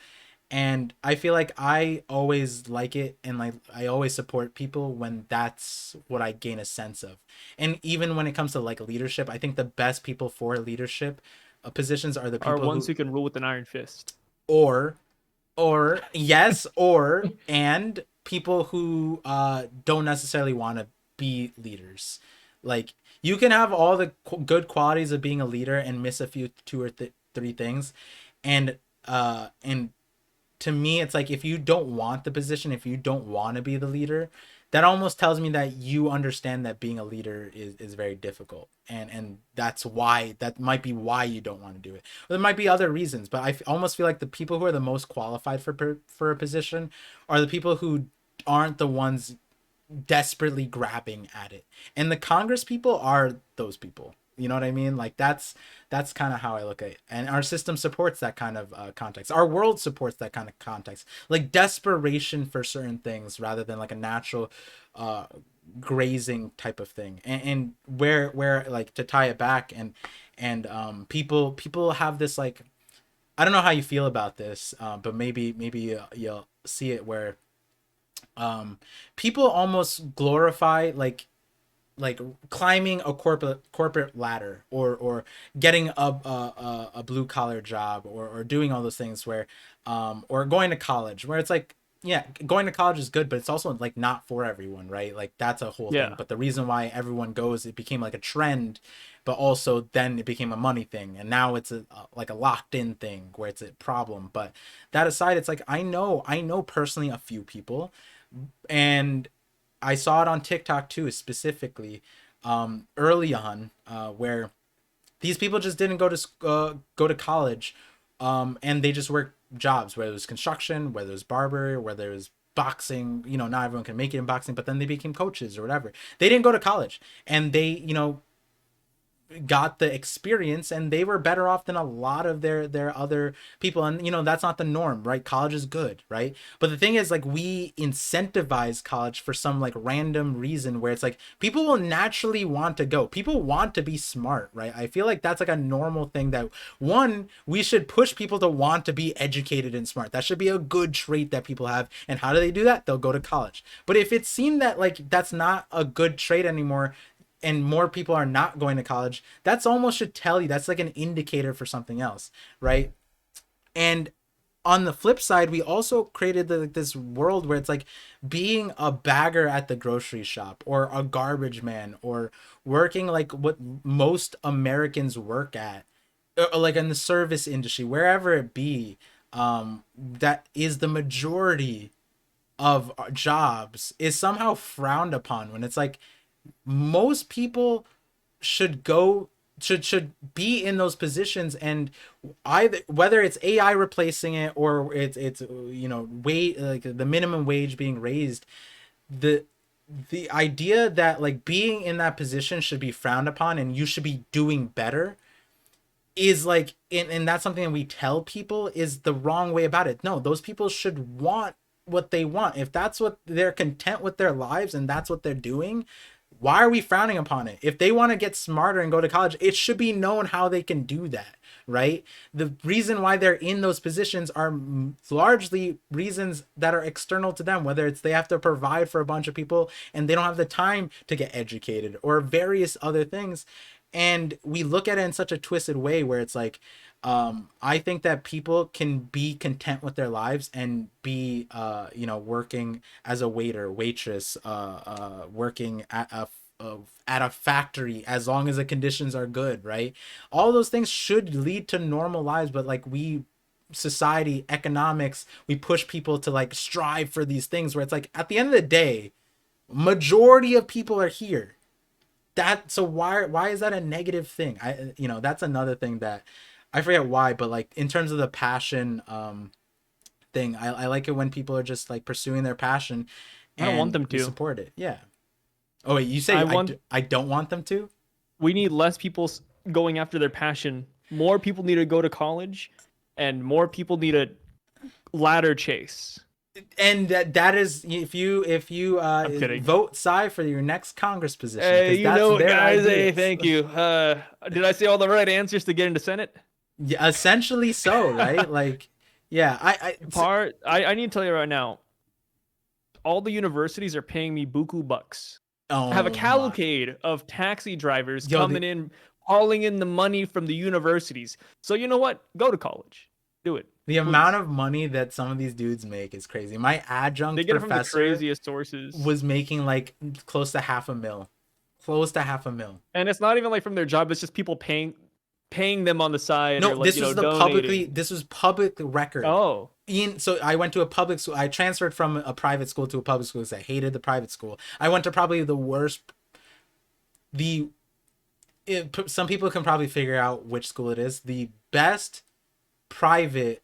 And I feel like I always like it, and like I always support people when that's what I gain a sense of. And even when it comes to like leadership, I think the best people for leadership positions are the Are people ones who, who can rule with an iron fist. or yes, or and people who don't necessarily want to be leaders. Like, you can have all the good qualities of being a leader and miss a few, two or three things. And to me, it's like, if you don't want the position, if you don't want to be the leader, that almost tells me that you understand that being a leader is very difficult, and that's why, that might be why you don't want to do it. There might be other reasons, but almost feel like the people who are the most qualified for a position are the people who aren't the ones desperately grabbing at it. And the Congress people are those people. You know what I mean? Like, that's kind of how I look at it. And our system supports that kind of context. Our world supports that kind of context. Like desperation for certain things rather than like a natural uh grazing type of thing. And where like, to tie it back, and people have this like, I don't know how you feel about this, but maybe you'll see it where um people almost glorify like climbing a corporate ladder, or getting a blue collar job, or doing all those things where or going to college, where it's like, yeah, going to college is good, but it's also like not for everyone, right? Like, that's a whole thing. Yeah. But the reason why everyone goes, it became like a trend, but also then it became a money thing, and now it's like a locked in thing where it's a problem. But that aside, it's like, I know personally a few people, and I saw it on TikTok too, specifically early on, where these people just didn't go to college, and they just worked jobs, whether it was construction, whether it was barber, whether it was boxing. You know, not everyone can make it in boxing, but then they became coaches or whatever. They didn't go to college, and they, got the experience, and they were better off than a lot of their other people. And that's not the norm, right? College is good, right? But the thing is, like, we incentivize college for some like random reason, where it's like people will naturally want to go, people want to be smart, right? I feel like that's like a normal thing, that one, we should push people to want to be educated and smart. That should be a good trait that people have. And how do they do that? They'll go to college. But if it's seen that like that's not a good trait anymore, and more people are not going to college, that's almost should tell you, that's like an indicator for something else, right? And on the flip side, we also created this world where it's like being a bagger at the grocery shop, or a garbage man, or working like what most Americans work at, or like in the service industry, wherever it be, that is the majority of jobs, is somehow frowned upon, when it's like most people should go, should be in those positions. And either, whether it's AI replacing it, or it's wage, like the minimum wage being raised, the the idea that like being in that position should be frowned upon and you should be doing better is like, and that's something that we tell people is the wrong way about it. No, those people should want what they want. If that's what they're content with their lives and that's what they're doing, why are we frowning upon it? If they want to get smarter and go to college, it should be known how they can do that, right? The reason why they're in those positions are largely reasons that are external to them, whether it's they have to provide for a bunch of people and they don't have the time to get educated, or various other things. And we look at it in such a twisted way, where it's like, I think that people can be content with their lives and be working as a waiter, waitress, working at a factory, as long as the conditions are good, right? All those things should lead to normal lives. But like, we, society, economics, we push people to like strive for these things, where it's like, at the end of the day, majority of people are here. That, so why is that a negative thing? That's another thing that I forget why, but like, in terms of the passion thing, I like it when people are just like pursuing their passion, I don't want and them we to. support it. Yeah. Oh wait, you say I want I don't want them to? we need less people going after their passion, More people need to go to college, and more people need a ladder chase. And that is, if you I'm kidding. vote Psy for your next Congress position, Hey, because you that's know it, their guys. Hey, ideas. thank you. Did I say all the right answers to get into Senate? Yeah, essentially so, right? Like, yeah, I need to tell you right now, all the universities are paying me buku bucks. I have a oh my, cavalcade of taxi drivers yo, coming in, hauling in the money from the universities. So you know what? Go to college. Do it, the amount please. of money that some of these dudes make is crazy. My They adjunct get it from the professor craziest sources. was making like close to half a mil, close to half a mil. And it's not even like from their job, it's just people paying them on the side or No, like, donating. this was public record. Oh, So I went to a public school. I transferred from a private school to a public school because I hated the private school. I went to probably the worst. The some people can probably figure out which school it is. The best private,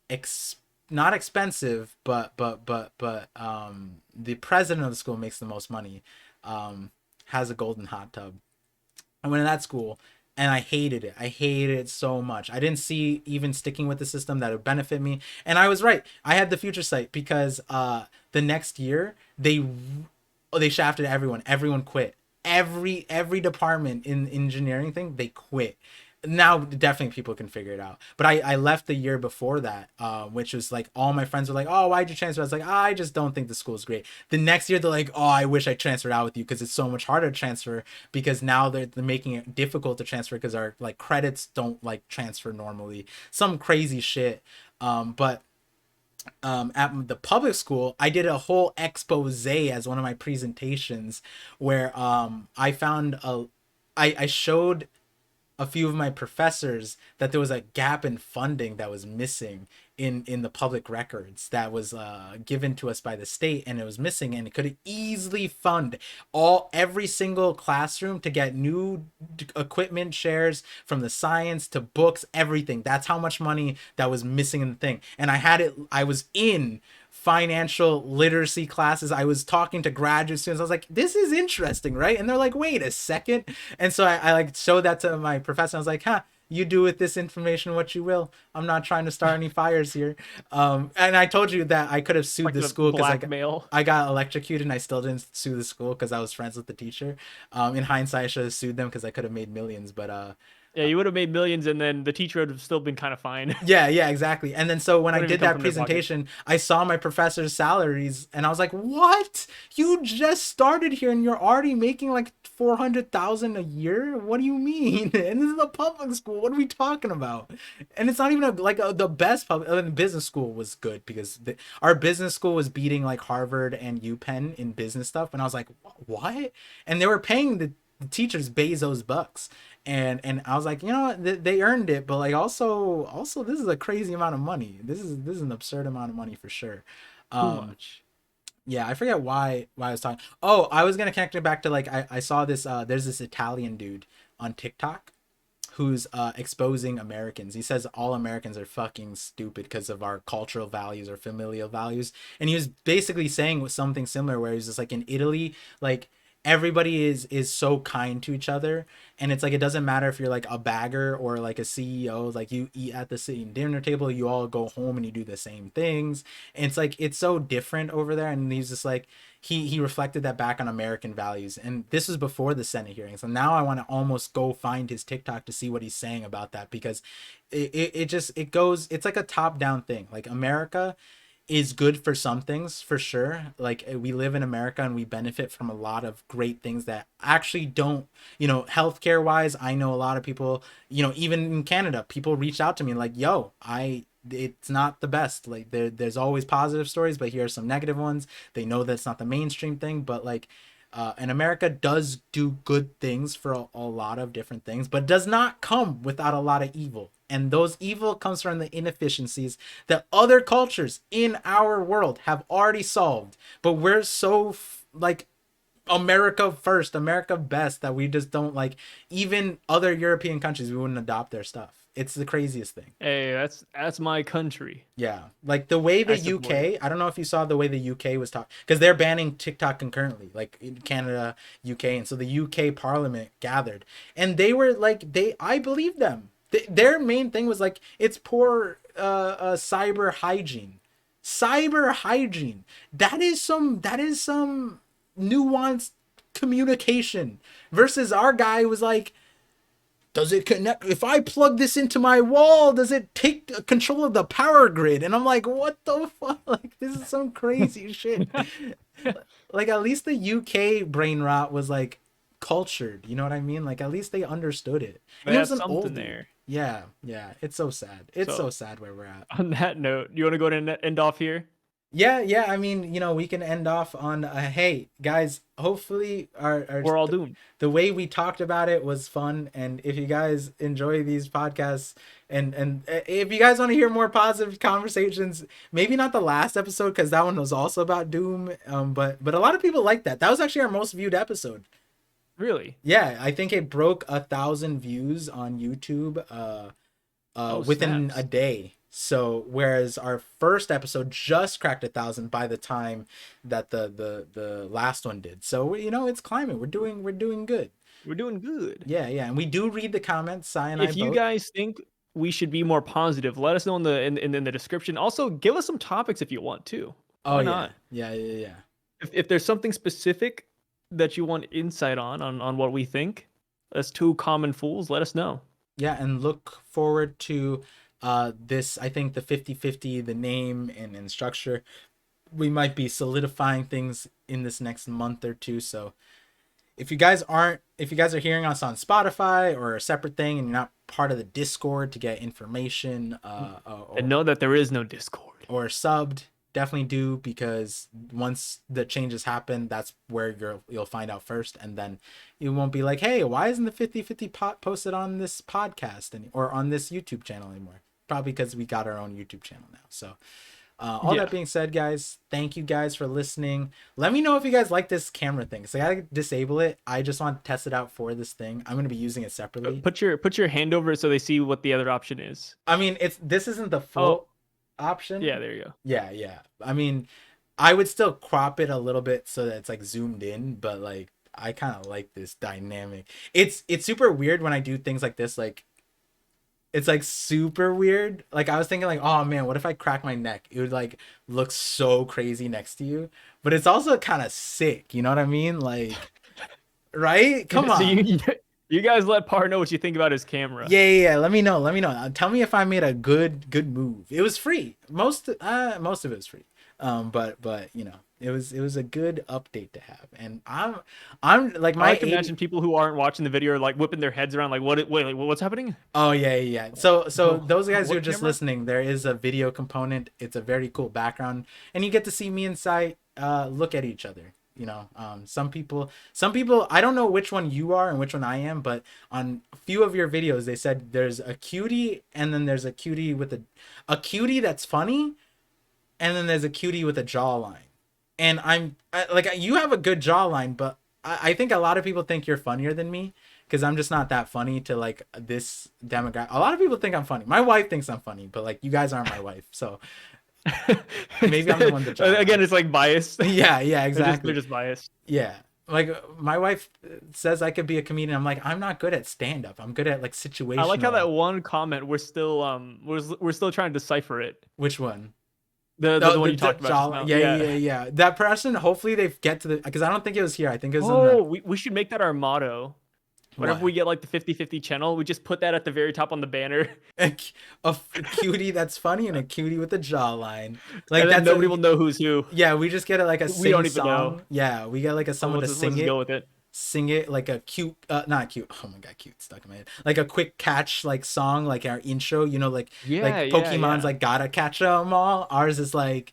ex, not expensive, but the president of the school makes the most money. Has a golden hot tub. I went to that school and I hated it. I hated it so much. I didn't see even sticking with the system that would benefit me. And I was right. I had the future sight because the next year they shafted everyone. Everyone quit. Every department in engineering thing, they quit. Now definitely people can figure it out, but I left the year before that, which was like all my friends were like, oh, why'd you transfer? I was like, I just don't think the school's great. The next year they're like, oh, I wish I transferred out with you because it's so much harder to transfer, because now they're making it difficult to transfer because our like credits don't like transfer normally, some crazy shit. But at the public school, I did a whole expose as one of my presentations where I showed a few of my professors that there was a gap in funding that was missing in the public records that was given to us by the state, and it was missing, and it could easily fund every single classroom to get new equipment shares, from the science to books, everything. That's how much money that was missing in the thing. And I was in financial literacy classes. I was talking to graduate students. I was like, this is interesting, right? And they're like, wait a second. And so I like showed that to my professor. I was like, huh, you do with this information what you will. I'm not trying to start any fires here. And I told you that I could have sued like the the school because blackmail. I got electrocuted and I still didn't sue the school because I was friends with the teacher. In hindsight, I should have sued them because I could have made millions. But Yeah, you would have made millions, and then the teacher would have still been kind of fine. yeah, exactly. And then so when I Wouldn't even did come that from their pocket. presentation, I saw my professor's salaries and I was like, "What? You just started here and you're already making like 400,000 a year? What do you mean?" And this is a public school. What are we talking about? And it's not even the best public. Business school was good because our business school was beating like Harvard and UPenn in business stuff, and I was like, "What?" And they were paying the teachers Bezos bucks, and I was like, you know what, they earned it, but like also this is a crazy amount of money. This is an absurd amount of money for sure. Too Um, much. yeah, I forget why I was talking. Oh, I was gonna connect it back to like I saw this. There's this Italian dude on TikTok who's exposing Americans. He says all Americans are fucking stupid because of our cultural values or familial values. And he was basically saying something similar where he's just like, in Italy, like everybody is so kind to each other, and it's like it doesn't matter if you're like a bagger or like a CEO, like you eat at the same dinner table, you all go home and you do the same things. And it's like it's so different over there. And he's just like he reflected that back on American values, and this was before the Senate hearings. And now I want to almost go find his TikTok to see what he's saying about that, because it just it goes, it's like a top down thing. Like America is good for some things for sure. Like we live in America and we benefit from a lot of great things that actually don't, healthcare wise. I know a lot of people, even in Canada, people reach out to me like, yo, it's not the best. Like there's always positive stories, but here are some negative ones. They know that's not the mainstream thing, but like and America does do good things for a lot of different things, but does not come without a lot of evil. And those evil comes from the inefficiencies that other cultures in our world have already solved. But we're so like America first, America best, that we just don't like even other European countries. We wouldn't adopt their stuff. It's the craziest thing. Hey, that's my country. Yeah, like the way I the support it. UK, I don't know if you saw the way the UK was talking, because they're banning TikTok concurrently, like in Canada, UK, and so the UK Parliament gathered, and they were like, I believe them. Their main thing was like it's poor cyber hygiene. Cyber hygiene. That is some nuanced communication versus our guy was like, does it connect? If I plug this into my wall, does it take control of the power grid? And I'm like, what the fuck? Like, this is some crazy shit. Like, at least the UK brain rot was like cultured. You know what I mean? Like, at least they understood it. They And it had was an something oldie. there. Yeah, yeah. It's so sad. It's So so sad where we're at. on that note, you want to go ahead and end off here? Yeah, yeah. I mean, we can end off on hey, guys, hopefully We're all doomed. the way we talked about it was fun, and if you guys enjoy these podcasts and if you guys want to hear more positive conversations, maybe not the last episode cuz that one was also about Doom, but a lot of people like that. That was actually our most viewed episode. Really? Yeah, I think it broke 1,000 views on YouTube Oh, within a snaps. day. So whereas our first episode just cracked 1,000 by the time that the last one did. So it's climbing. We're doing good. We're doing good. Yeah, yeah, and we do read the comments. Sai and I If you both. guys think we should be more positive, let us know in the description. Also, give us some topics if you want to. Oh Why yeah, not? yeah, yeah, yeah. If there's something specific that you want insight on what we think, as two common fools, let us know. Yeah, and look forward to this. I think the 50-50, the name and structure. We might be solidifying things in this next month or two. So if you guys are hearing us on Spotify or a separate thing and you're not part of the Discord to get information And know that there is no Discord. or subbed, definitely do, because once the changes happen, that's where you'll find out first, and then you won't be like, hey, why isn't the 50-50 posted on this podcast or on this YouTube channel anymore? Probably because we got our own YouTube channel now. So all Yeah. that being said, guys, thank you guys for listening. Let me know if you guys like this camera thing. So I gotta disable it. I just want to test it out for this thing. I'm gonna be using it separately. Put your hand over it so they see what the other option is. I mean, this isn't the full option. Yeah, there you go. Yeah, yeah. I mean, I would still crop it a little bit so that it's like zoomed in, but like I kind of like this dynamic. It's super weird when I do things like this. Like it's like super weird. Like I was thinking like, oh man, what if I crack my neck? It would like look so crazy next to you. But it's also kind of sick. You know what I mean? Like, right? Come So on. you guys let Par know what you think about his camera. Yeah, yeah, yeah. Let me know. Let me know. Tell me if I made a good move. It was free. Most of it was free. But it was a good update to have. And I'm like I my like to imagine people who aren't watching the video are like whipping their heads around like wait, what's happening? Oh yeah, yeah, yeah. So those guys who are What just camera? listening, there is a video component. It's a very cool background, and you get to see me and Sai look at each other. Some people, I don't know which one you are and which one I am, but on a few of your videos they said there's a cutie and then there's a cutie with a cutie that's funny, and then there's a cutie with a jawline. And like, you have a good jawline, but I think a lot of people think you're funnier than me because I'm just not that funny to like this demographic. A lot of people think I'm funny. My wife thinks I'm funny, but like you guys aren't my wife, so maybe I'm the one that Again, it's like biased. Yeah, yeah, exactly. They're just biased. Yeah. Like my wife says I could be a comedian. I'm like, I'm not good at stand up. I'm good at like situational. I like how that one comment we're still we're still trying to decipher it. Which one? The one you talked about just now. Yeah. That person, hopefully they get to the, because I don't think it was here. I think it was Oh, we should make that our motto. Whenever What? we get like the 50-50 channel, we just put that at the very top on the banner. A cutie that's funny and a cutie with a jawline. Like And then that's nobody will know who's who. Yeah, we just get it like a We don't sing even song. know. Yeah, we get like someone to Let's sing just it. go with it. Sing it like a cute not cute, oh my god, cute stuck in my head, like a quick catch like song, like our intro, like Pokemon's like gotta catch 'em all. Ours is like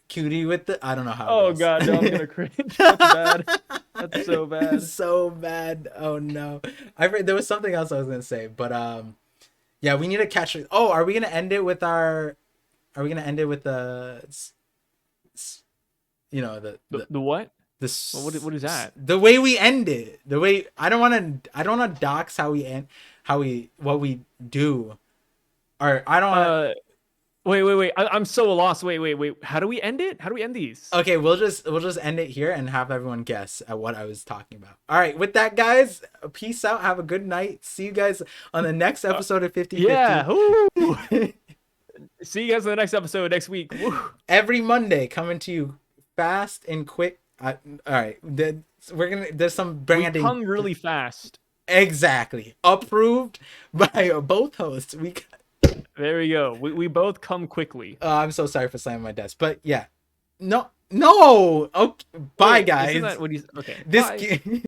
cutie with the, I don't know how Oh it goes. god, no, I'm gonna cringe. That's bad. That's so bad. So bad. Oh no, there was something else I was gonna say, but yeah, we need to catch it. Oh, are we gonna end it with the The what? this What is that? the way we end it, the way, I don't want to dox how we end, what we do, or I don't want Wait. I'm so lost. Wait. How do we end it? How do we end these? Okay, we'll just end it here and have everyone guess at what I was talking about. All right, with that, guys, peace out. Have a good night. See you guys on the next Uh, episode of 50/50. yeah. Woo! See you guys in the next episode next week. Woo. Every Monday, coming to you fast and quick. All right, there's some We branding. come really fast. Exactly, approved by both hosts. There we go. We both come quickly. I'm so sorry for slamming my desk, but yeah, no. Okay, bye, Wait, isn't guys. that what he's okay? This Bye.